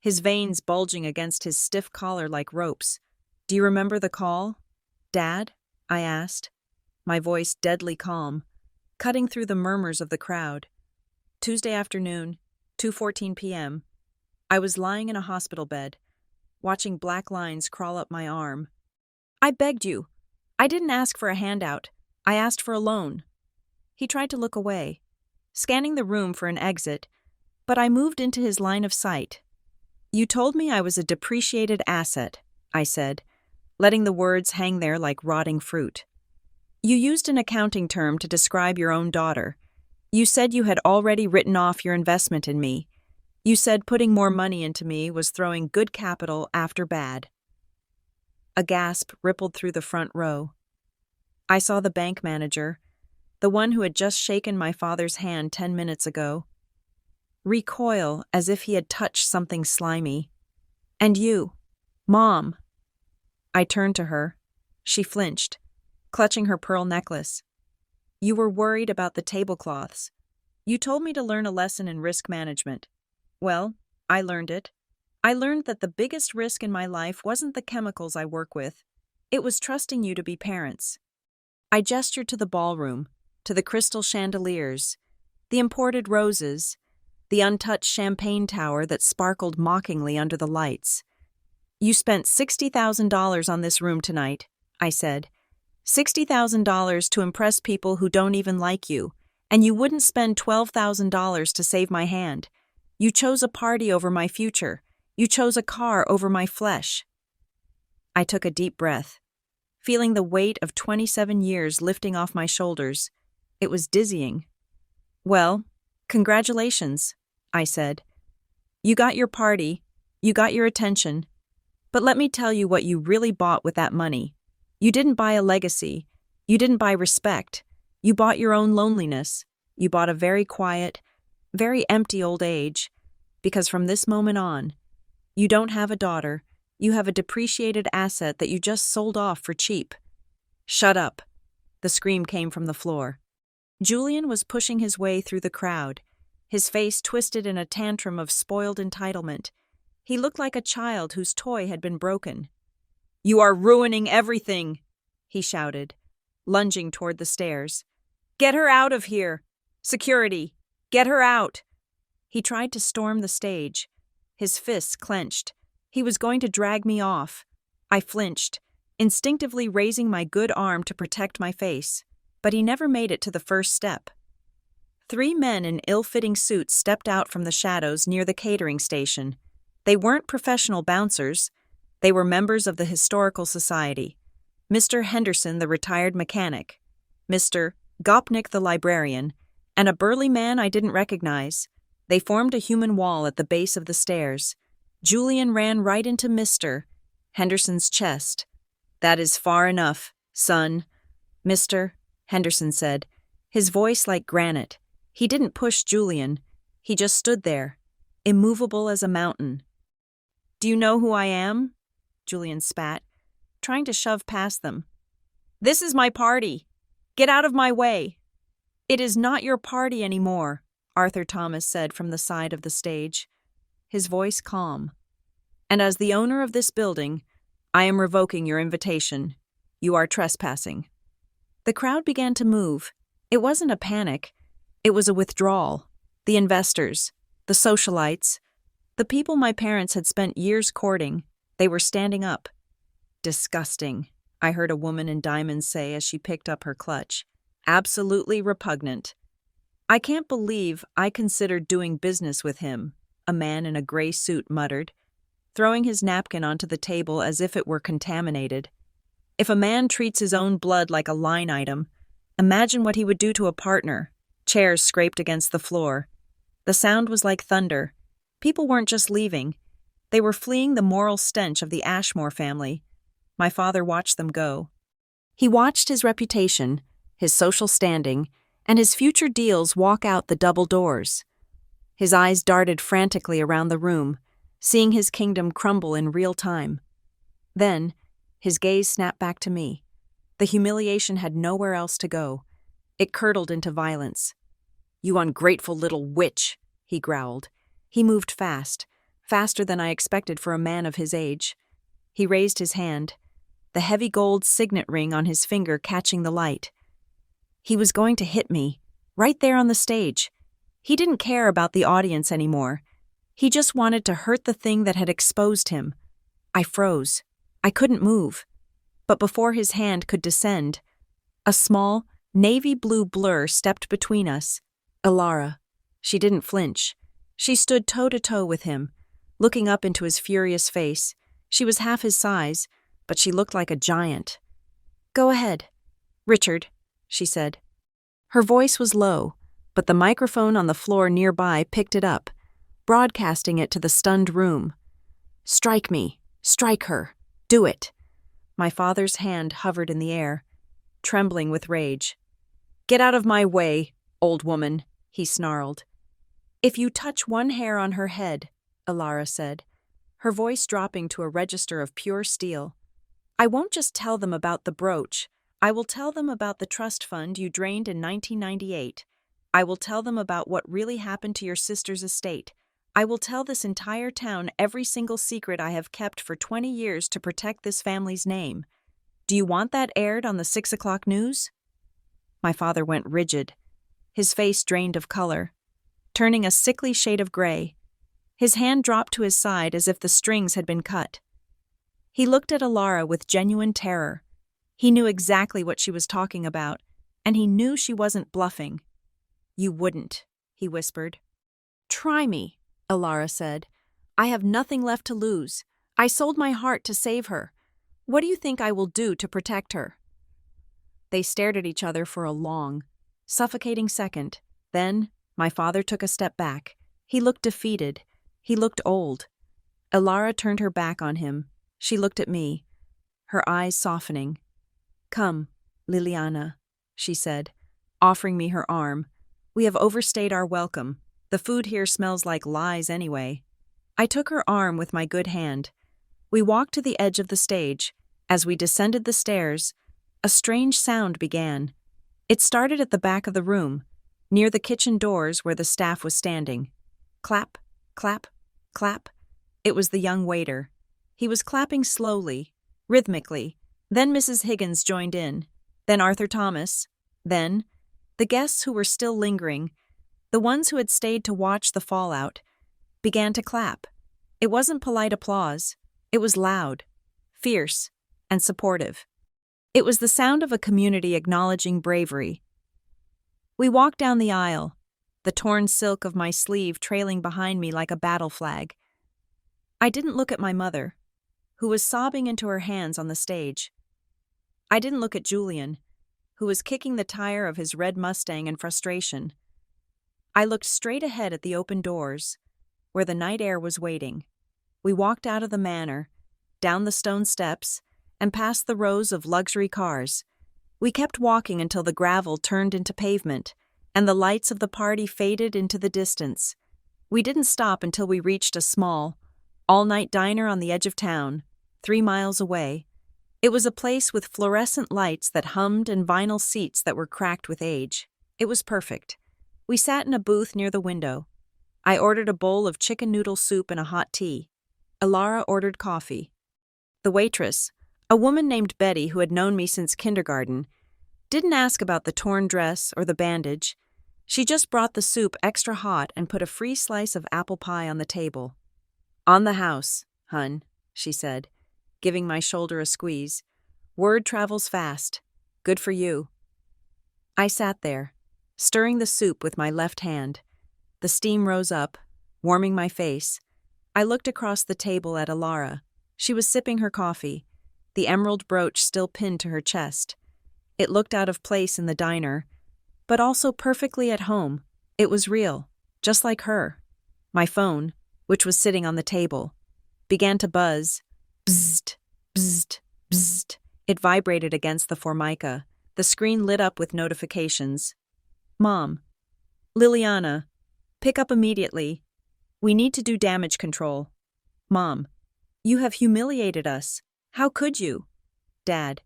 his veins bulging against his stiff collar like ropes. "Do you remember the call, Dad?" I asked, my voice deadly calm, cutting through the murmurs of the crowd. Tuesday afternoon, 2:14 p.m. I was lying in a hospital bed, watching black lines crawl up my arm. "I begged you. I didn't ask for a handout. I asked for a loan." He tried to look away, scanning the room for an exit, but I moved into his line of sight. "You told me I was a depreciated asset," I said, letting the words hang there like rotting fruit. "You used an accounting term to describe your own daughter. You said you had already written off your investment in me. You said putting more money into me was throwing good capital after bad." A gasp rippled through the front row. I saw the bank manager, the one who had just shaken my father's hand 10 minutes ago, recoil as if he had touched something slimy. "And you, Mom." I turned to her. She flinched, clutching her pearl necklace. "You were worried about the tablecloths. You told me to learn a lesson in risk management. Well, I learned it. I learned that the biggest risk in my life wasn't the chemicals I work with. It was trusting you to be parents." I gestured to the ballroom, to the crystal chandeliers, the imported roses, the untouched champagne tower that sparkled mockingly under the lights. "You spent $60,000 on this room tonight," I said. $60,000 to impress people who don't even like you, and you wouldn't spend $12,000 to save my hand. You chose a party over my future. You chose a car over my flesh." I took a deep breath. feeling the weight of 27 years lifting off my shoulders. It was dizzying. "Well, congratulations," I said. "You got your party, you got your attention. But let me tell you what you really bought with that money. You didn't buy a legacy. You didn't buy respect. You bought your own loneliness. You bought a very quiet, very empty old age. Because from this moment on, you don't have a daughter. You have a depreciated asset that you just sold off for cheap." "Shut up." The scream came from the floor. Julian was pushing his way through the crowd, his face twisted in a tantrum of spoiled entitlement. He looked like a child whose toy had been broken. "You are ruining everything," he shouted, lunging toward the stairs. "Get her out of here! Security! Get her out!" He tried to storm the stage, his fists clenched. He was going to drag me off. I flinched, instinctively raising my good arm to protect my face, but he never made it to the first step. 3 men in ill-fitting suits stepped out from the shadows near the catering station. They weren't professional bouncers. They were members of the Historical Society. Mr. Henderson, the retired mechanic, Mr. Gopnik, the librarian, and a burly man I didn't recognize. They formed a human wall at the base of the stairs. Julian ran right into Mr. Henderson's chest. "That is far enough, son," Mr. Henderson said, his voice like granite. He didn't push Julian. He just stood there, immovable as a mountain. "Do you know who I am?" Julian spat, trying to shove past them. "This is my party. Get out of my way." "It is not your party anymore," Arthur Thomas said from the side of the stage, his voice calm. "And as the owner of this building, I am revoking your invitation. You are trespassing." The crowd began to move. It wasn't a panic. It was a withdrawal. The investors, the socialites, the people my parents had spent years courting, they were standing up. "Disgusting," I heard a woman in diamonds say as she picked up her clutch. "Absolutely repugnant. I can't believe I considered doing business with him," a man in a gray suit muttered, throwing his napkin onto the table as if it were contaminated. "If a man treats his own blood like a line item, imagine what he would do to a partner." Chairs scraped against the floor. The sound was like thunder. People weren't just leaving. They were fleeing the moral stench of the Ashmore family. My father watched them go. He watched his reputation, his social standing, and his future deals walk out the double doors. His eyes darted frantically around the room, seeing his kingdom crumble in real time. Then, his gaze snapped back to me. The humiliation had nowhere else to go. It curdled into violence. "You ungrateful little witch," he growled. He moved fast, faster than I expected for a man of his age. He raised his hand, the heavy gold signet ring on his finger catching the light. He was going to hit me, right there on the stage. He didn't care about the audience anymore. He just wanted to hurt the thing that had exposed him. I froze. I couldn't move. But before his hand could descend, a small, navy blue blur stepped between us. Alara. She didn't flinch. She stood toe-to-toe with him, looking up into his furious face. She was half his size, but she looked like a giant. "Go ahead, Richard," she said. Her voice was low, but the microphone on the floor nearby picked it up, broadcasting it to the stunned room. "Strike me. Strike her. Do it." My father's hand hovered in the air, trembling with rage. "Get out of my way, old woman," he snarled. "If you touch one hair on her head," Alara said, her voice dropping to a register of pure steel, "I won't just tell them about the brooch. I will tell them about the trust fund you drained in 1998. I will tell them about what really happened to your sister's estate. I will tell this entire town every single secret I have kept for 20 years to protect this family's name. Do you want that aired on the 6 o'clock news?" My father went rigid. His face drained of color, turning a sickly shade of gray. His hand dropped to his side as if the strings had been cut. He looked at Alara with genuine terror. He knew exactly what she was talking about, and he knew she wasn't bluffing. "You wouldn't," he whispered. "Try me," Alara said. "I have nothing left to lose. I sold my heart to save her. What do you think I will do to protect her?" They stared at each other for a long, suffocating second. Then, my father took a step back. He looked defeated. He looked old. Elara turned her back on him. She looked at me, her eyes softening. "Come, Liliana," she said, offering me her arm. "We have overstayed our welcome. The food here smells like lies anyway." I took her arm with my good hand. We walked to the edge of the stage. As we descended the stairs, a strange sound began. It started at the back of the room, near the kitchen doors where the staff was standing. Clap, clap, clap. It was the young waiter. He was clapping slowly, rhythmically. Then Mrs. Higgins joined in. Then Arthur Thomas. Then the guests who were still lingering, the ones who had stayed to watch the fallout, began to clap. It wasn't polite applause. It was loud, fierce, and supportive. It was the sound of a community acknowledging bravery. We walked down the aisle, the torn silk of my sleeve trailing behind me like a battle flag. I didn't look at my mother, who was sobbing into her hands on the stage. I didn't look at Julian, who was kicking the tire of his red Mustang in frustration. I looked straight ahead at the open doors, where the night air was waiting. We walked out of the manor, down the stone steps, and past the rows of luxury cars. We kept walking until the gravel turned into pavement, and the lights of the party faded into the distance. We didn't stop until we reached a small, all-night diner on the edge of town, 3 miles away. It was a place with fluorescent lights that hummed and vinyl seats that were cracked with age. It was perfect. We sat in a booth near the window. I ordered a bowl of chicken noodle soup and a hot tea. Elara ordered coffee. The waitress, a woman named Betty who had known me since kindergarten, didn't ask about the torn dress or the bandage. She just brought the soup extra hot and put a free slice of apple pie on the table. "On the house, hun," she said, giving my shoulder a squeeze. "Word travels fast. Good for you." I sat there, stirring the soup with my left hand. The steam rose up, warming my face. I looked across the table at Elara. She was sipping her coffee, the emerald brooch still pinned to her chest. It looked out of place in the diner, but also perfectly at home. It was real, just like her. My phone, which was sitting on the table, began to buzz. Bzzzt, bzzzt, bzzzt. It vibrated against the formica. The screen lit up with notifications. "Mom. Liliana. Pick up immediately. We need to do damage control. Mom. You have humiliated us. How could you? Dad.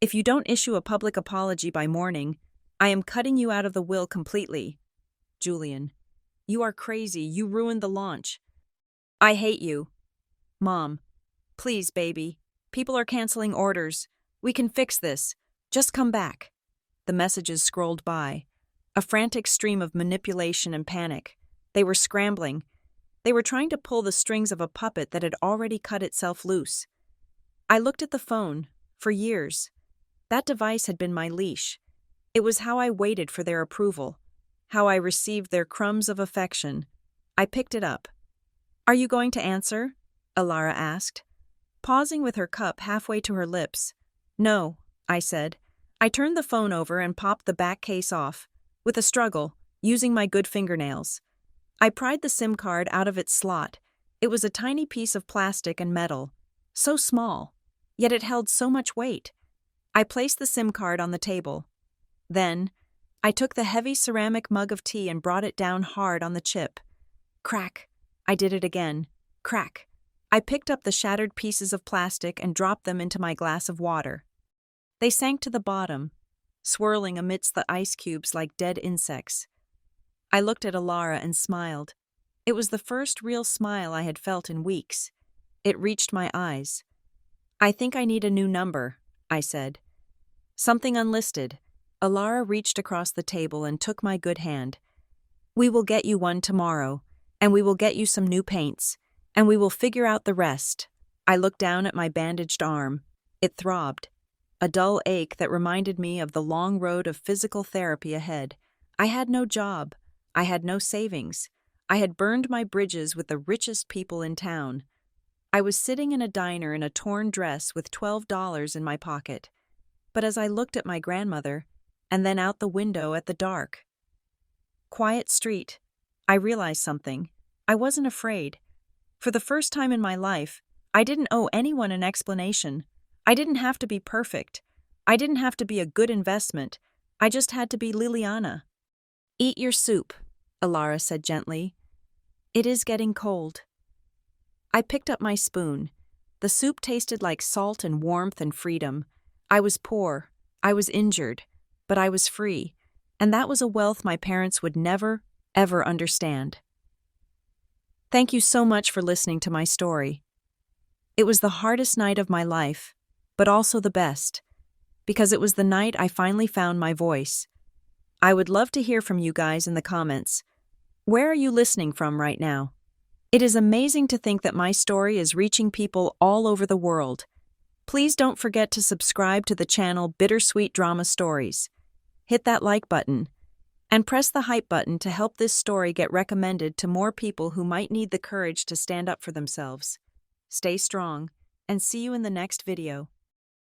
If you don't issue a public apology by morning, I am cutting you out of the will completely. Julian. You are crazy. You ruined the launch. I hate you. Mom. Please, baby. People are canceling orders. We can fix this. Just come back." The messages scrolled by. A frantic stream of manipulation and panic. They were scrambling. They were trying to pull the strings of a puppet that had already cut itself loose. I looked at the phone. For years. That device had been my leash. It was how I waited for their approval, how I received their crumbs of affection. I picked it up. "Are you going to answer?" Elara asked, pausing with her cup halfway to her lips. "No," I said. I turned the phone over and popped the back case off, with a struggle, using my good fingernails. I pried the SIM card out of its slot. It was a tiny piece of plastic and metal, so small, yet it held so much weight. I placed the SIM card on the table. Then, I took the heavy ceramic mug of tea and brought it down hard on the chip. Crack. I did it again. Crack. I picked up the shattered pieces of plastic and dropped them into my glass of water. They sank to the bottom, swirling amidst the ice cubes like dead insects. I looked at Elara and smiled. It was the first real smile I had felt in weeks. It reached my eyes. "I think I need a new number," I said. "Something unlisted." Elara reached across the table and took my good hand. "We will get you one tomorrow, and we will get you some new paints, and we will figure out the rest." I looked down at my bandaged arm. It throbbed, a dull ache that reminded me of the long road of physical therapy ahead. I had no job. I had no savings. I had burned my bridges with the richest people in town. I was sitting in a diner in a torn dress with $12 in my pocket. But as I looked at my grandmother, and then out the window at the dark, quiet street, I realized something. I wasn't afraid. For the first time in my life, I didn't owe anyone an explanation. I didn't have to be perfect. I didn't have to be a good investment. I just had to be Liliana. "Eat your soup," Alara said gently. "It is getting cold." I picked up my spoon. The soup tasted like salt and warmth and freedom. I was poor, I was injured, but I was free, and that was a wealth my parents would never, ever understand. Thank you so much for listening to my story. It was the hardest night of my life, but also the best, because it was the night I finally found my voice. I would love to hear from you guys in the comments. Where are you listening from right now? It is amazing to think that my story is reaching people all over the world. Please don't forget to subscribe to the channel BitterSweet Drama Stories. Hit that like button and press the hype button to help this story get recommended to more people who might need the courage to stand up for themselves. Stay strong, and see you in the next video.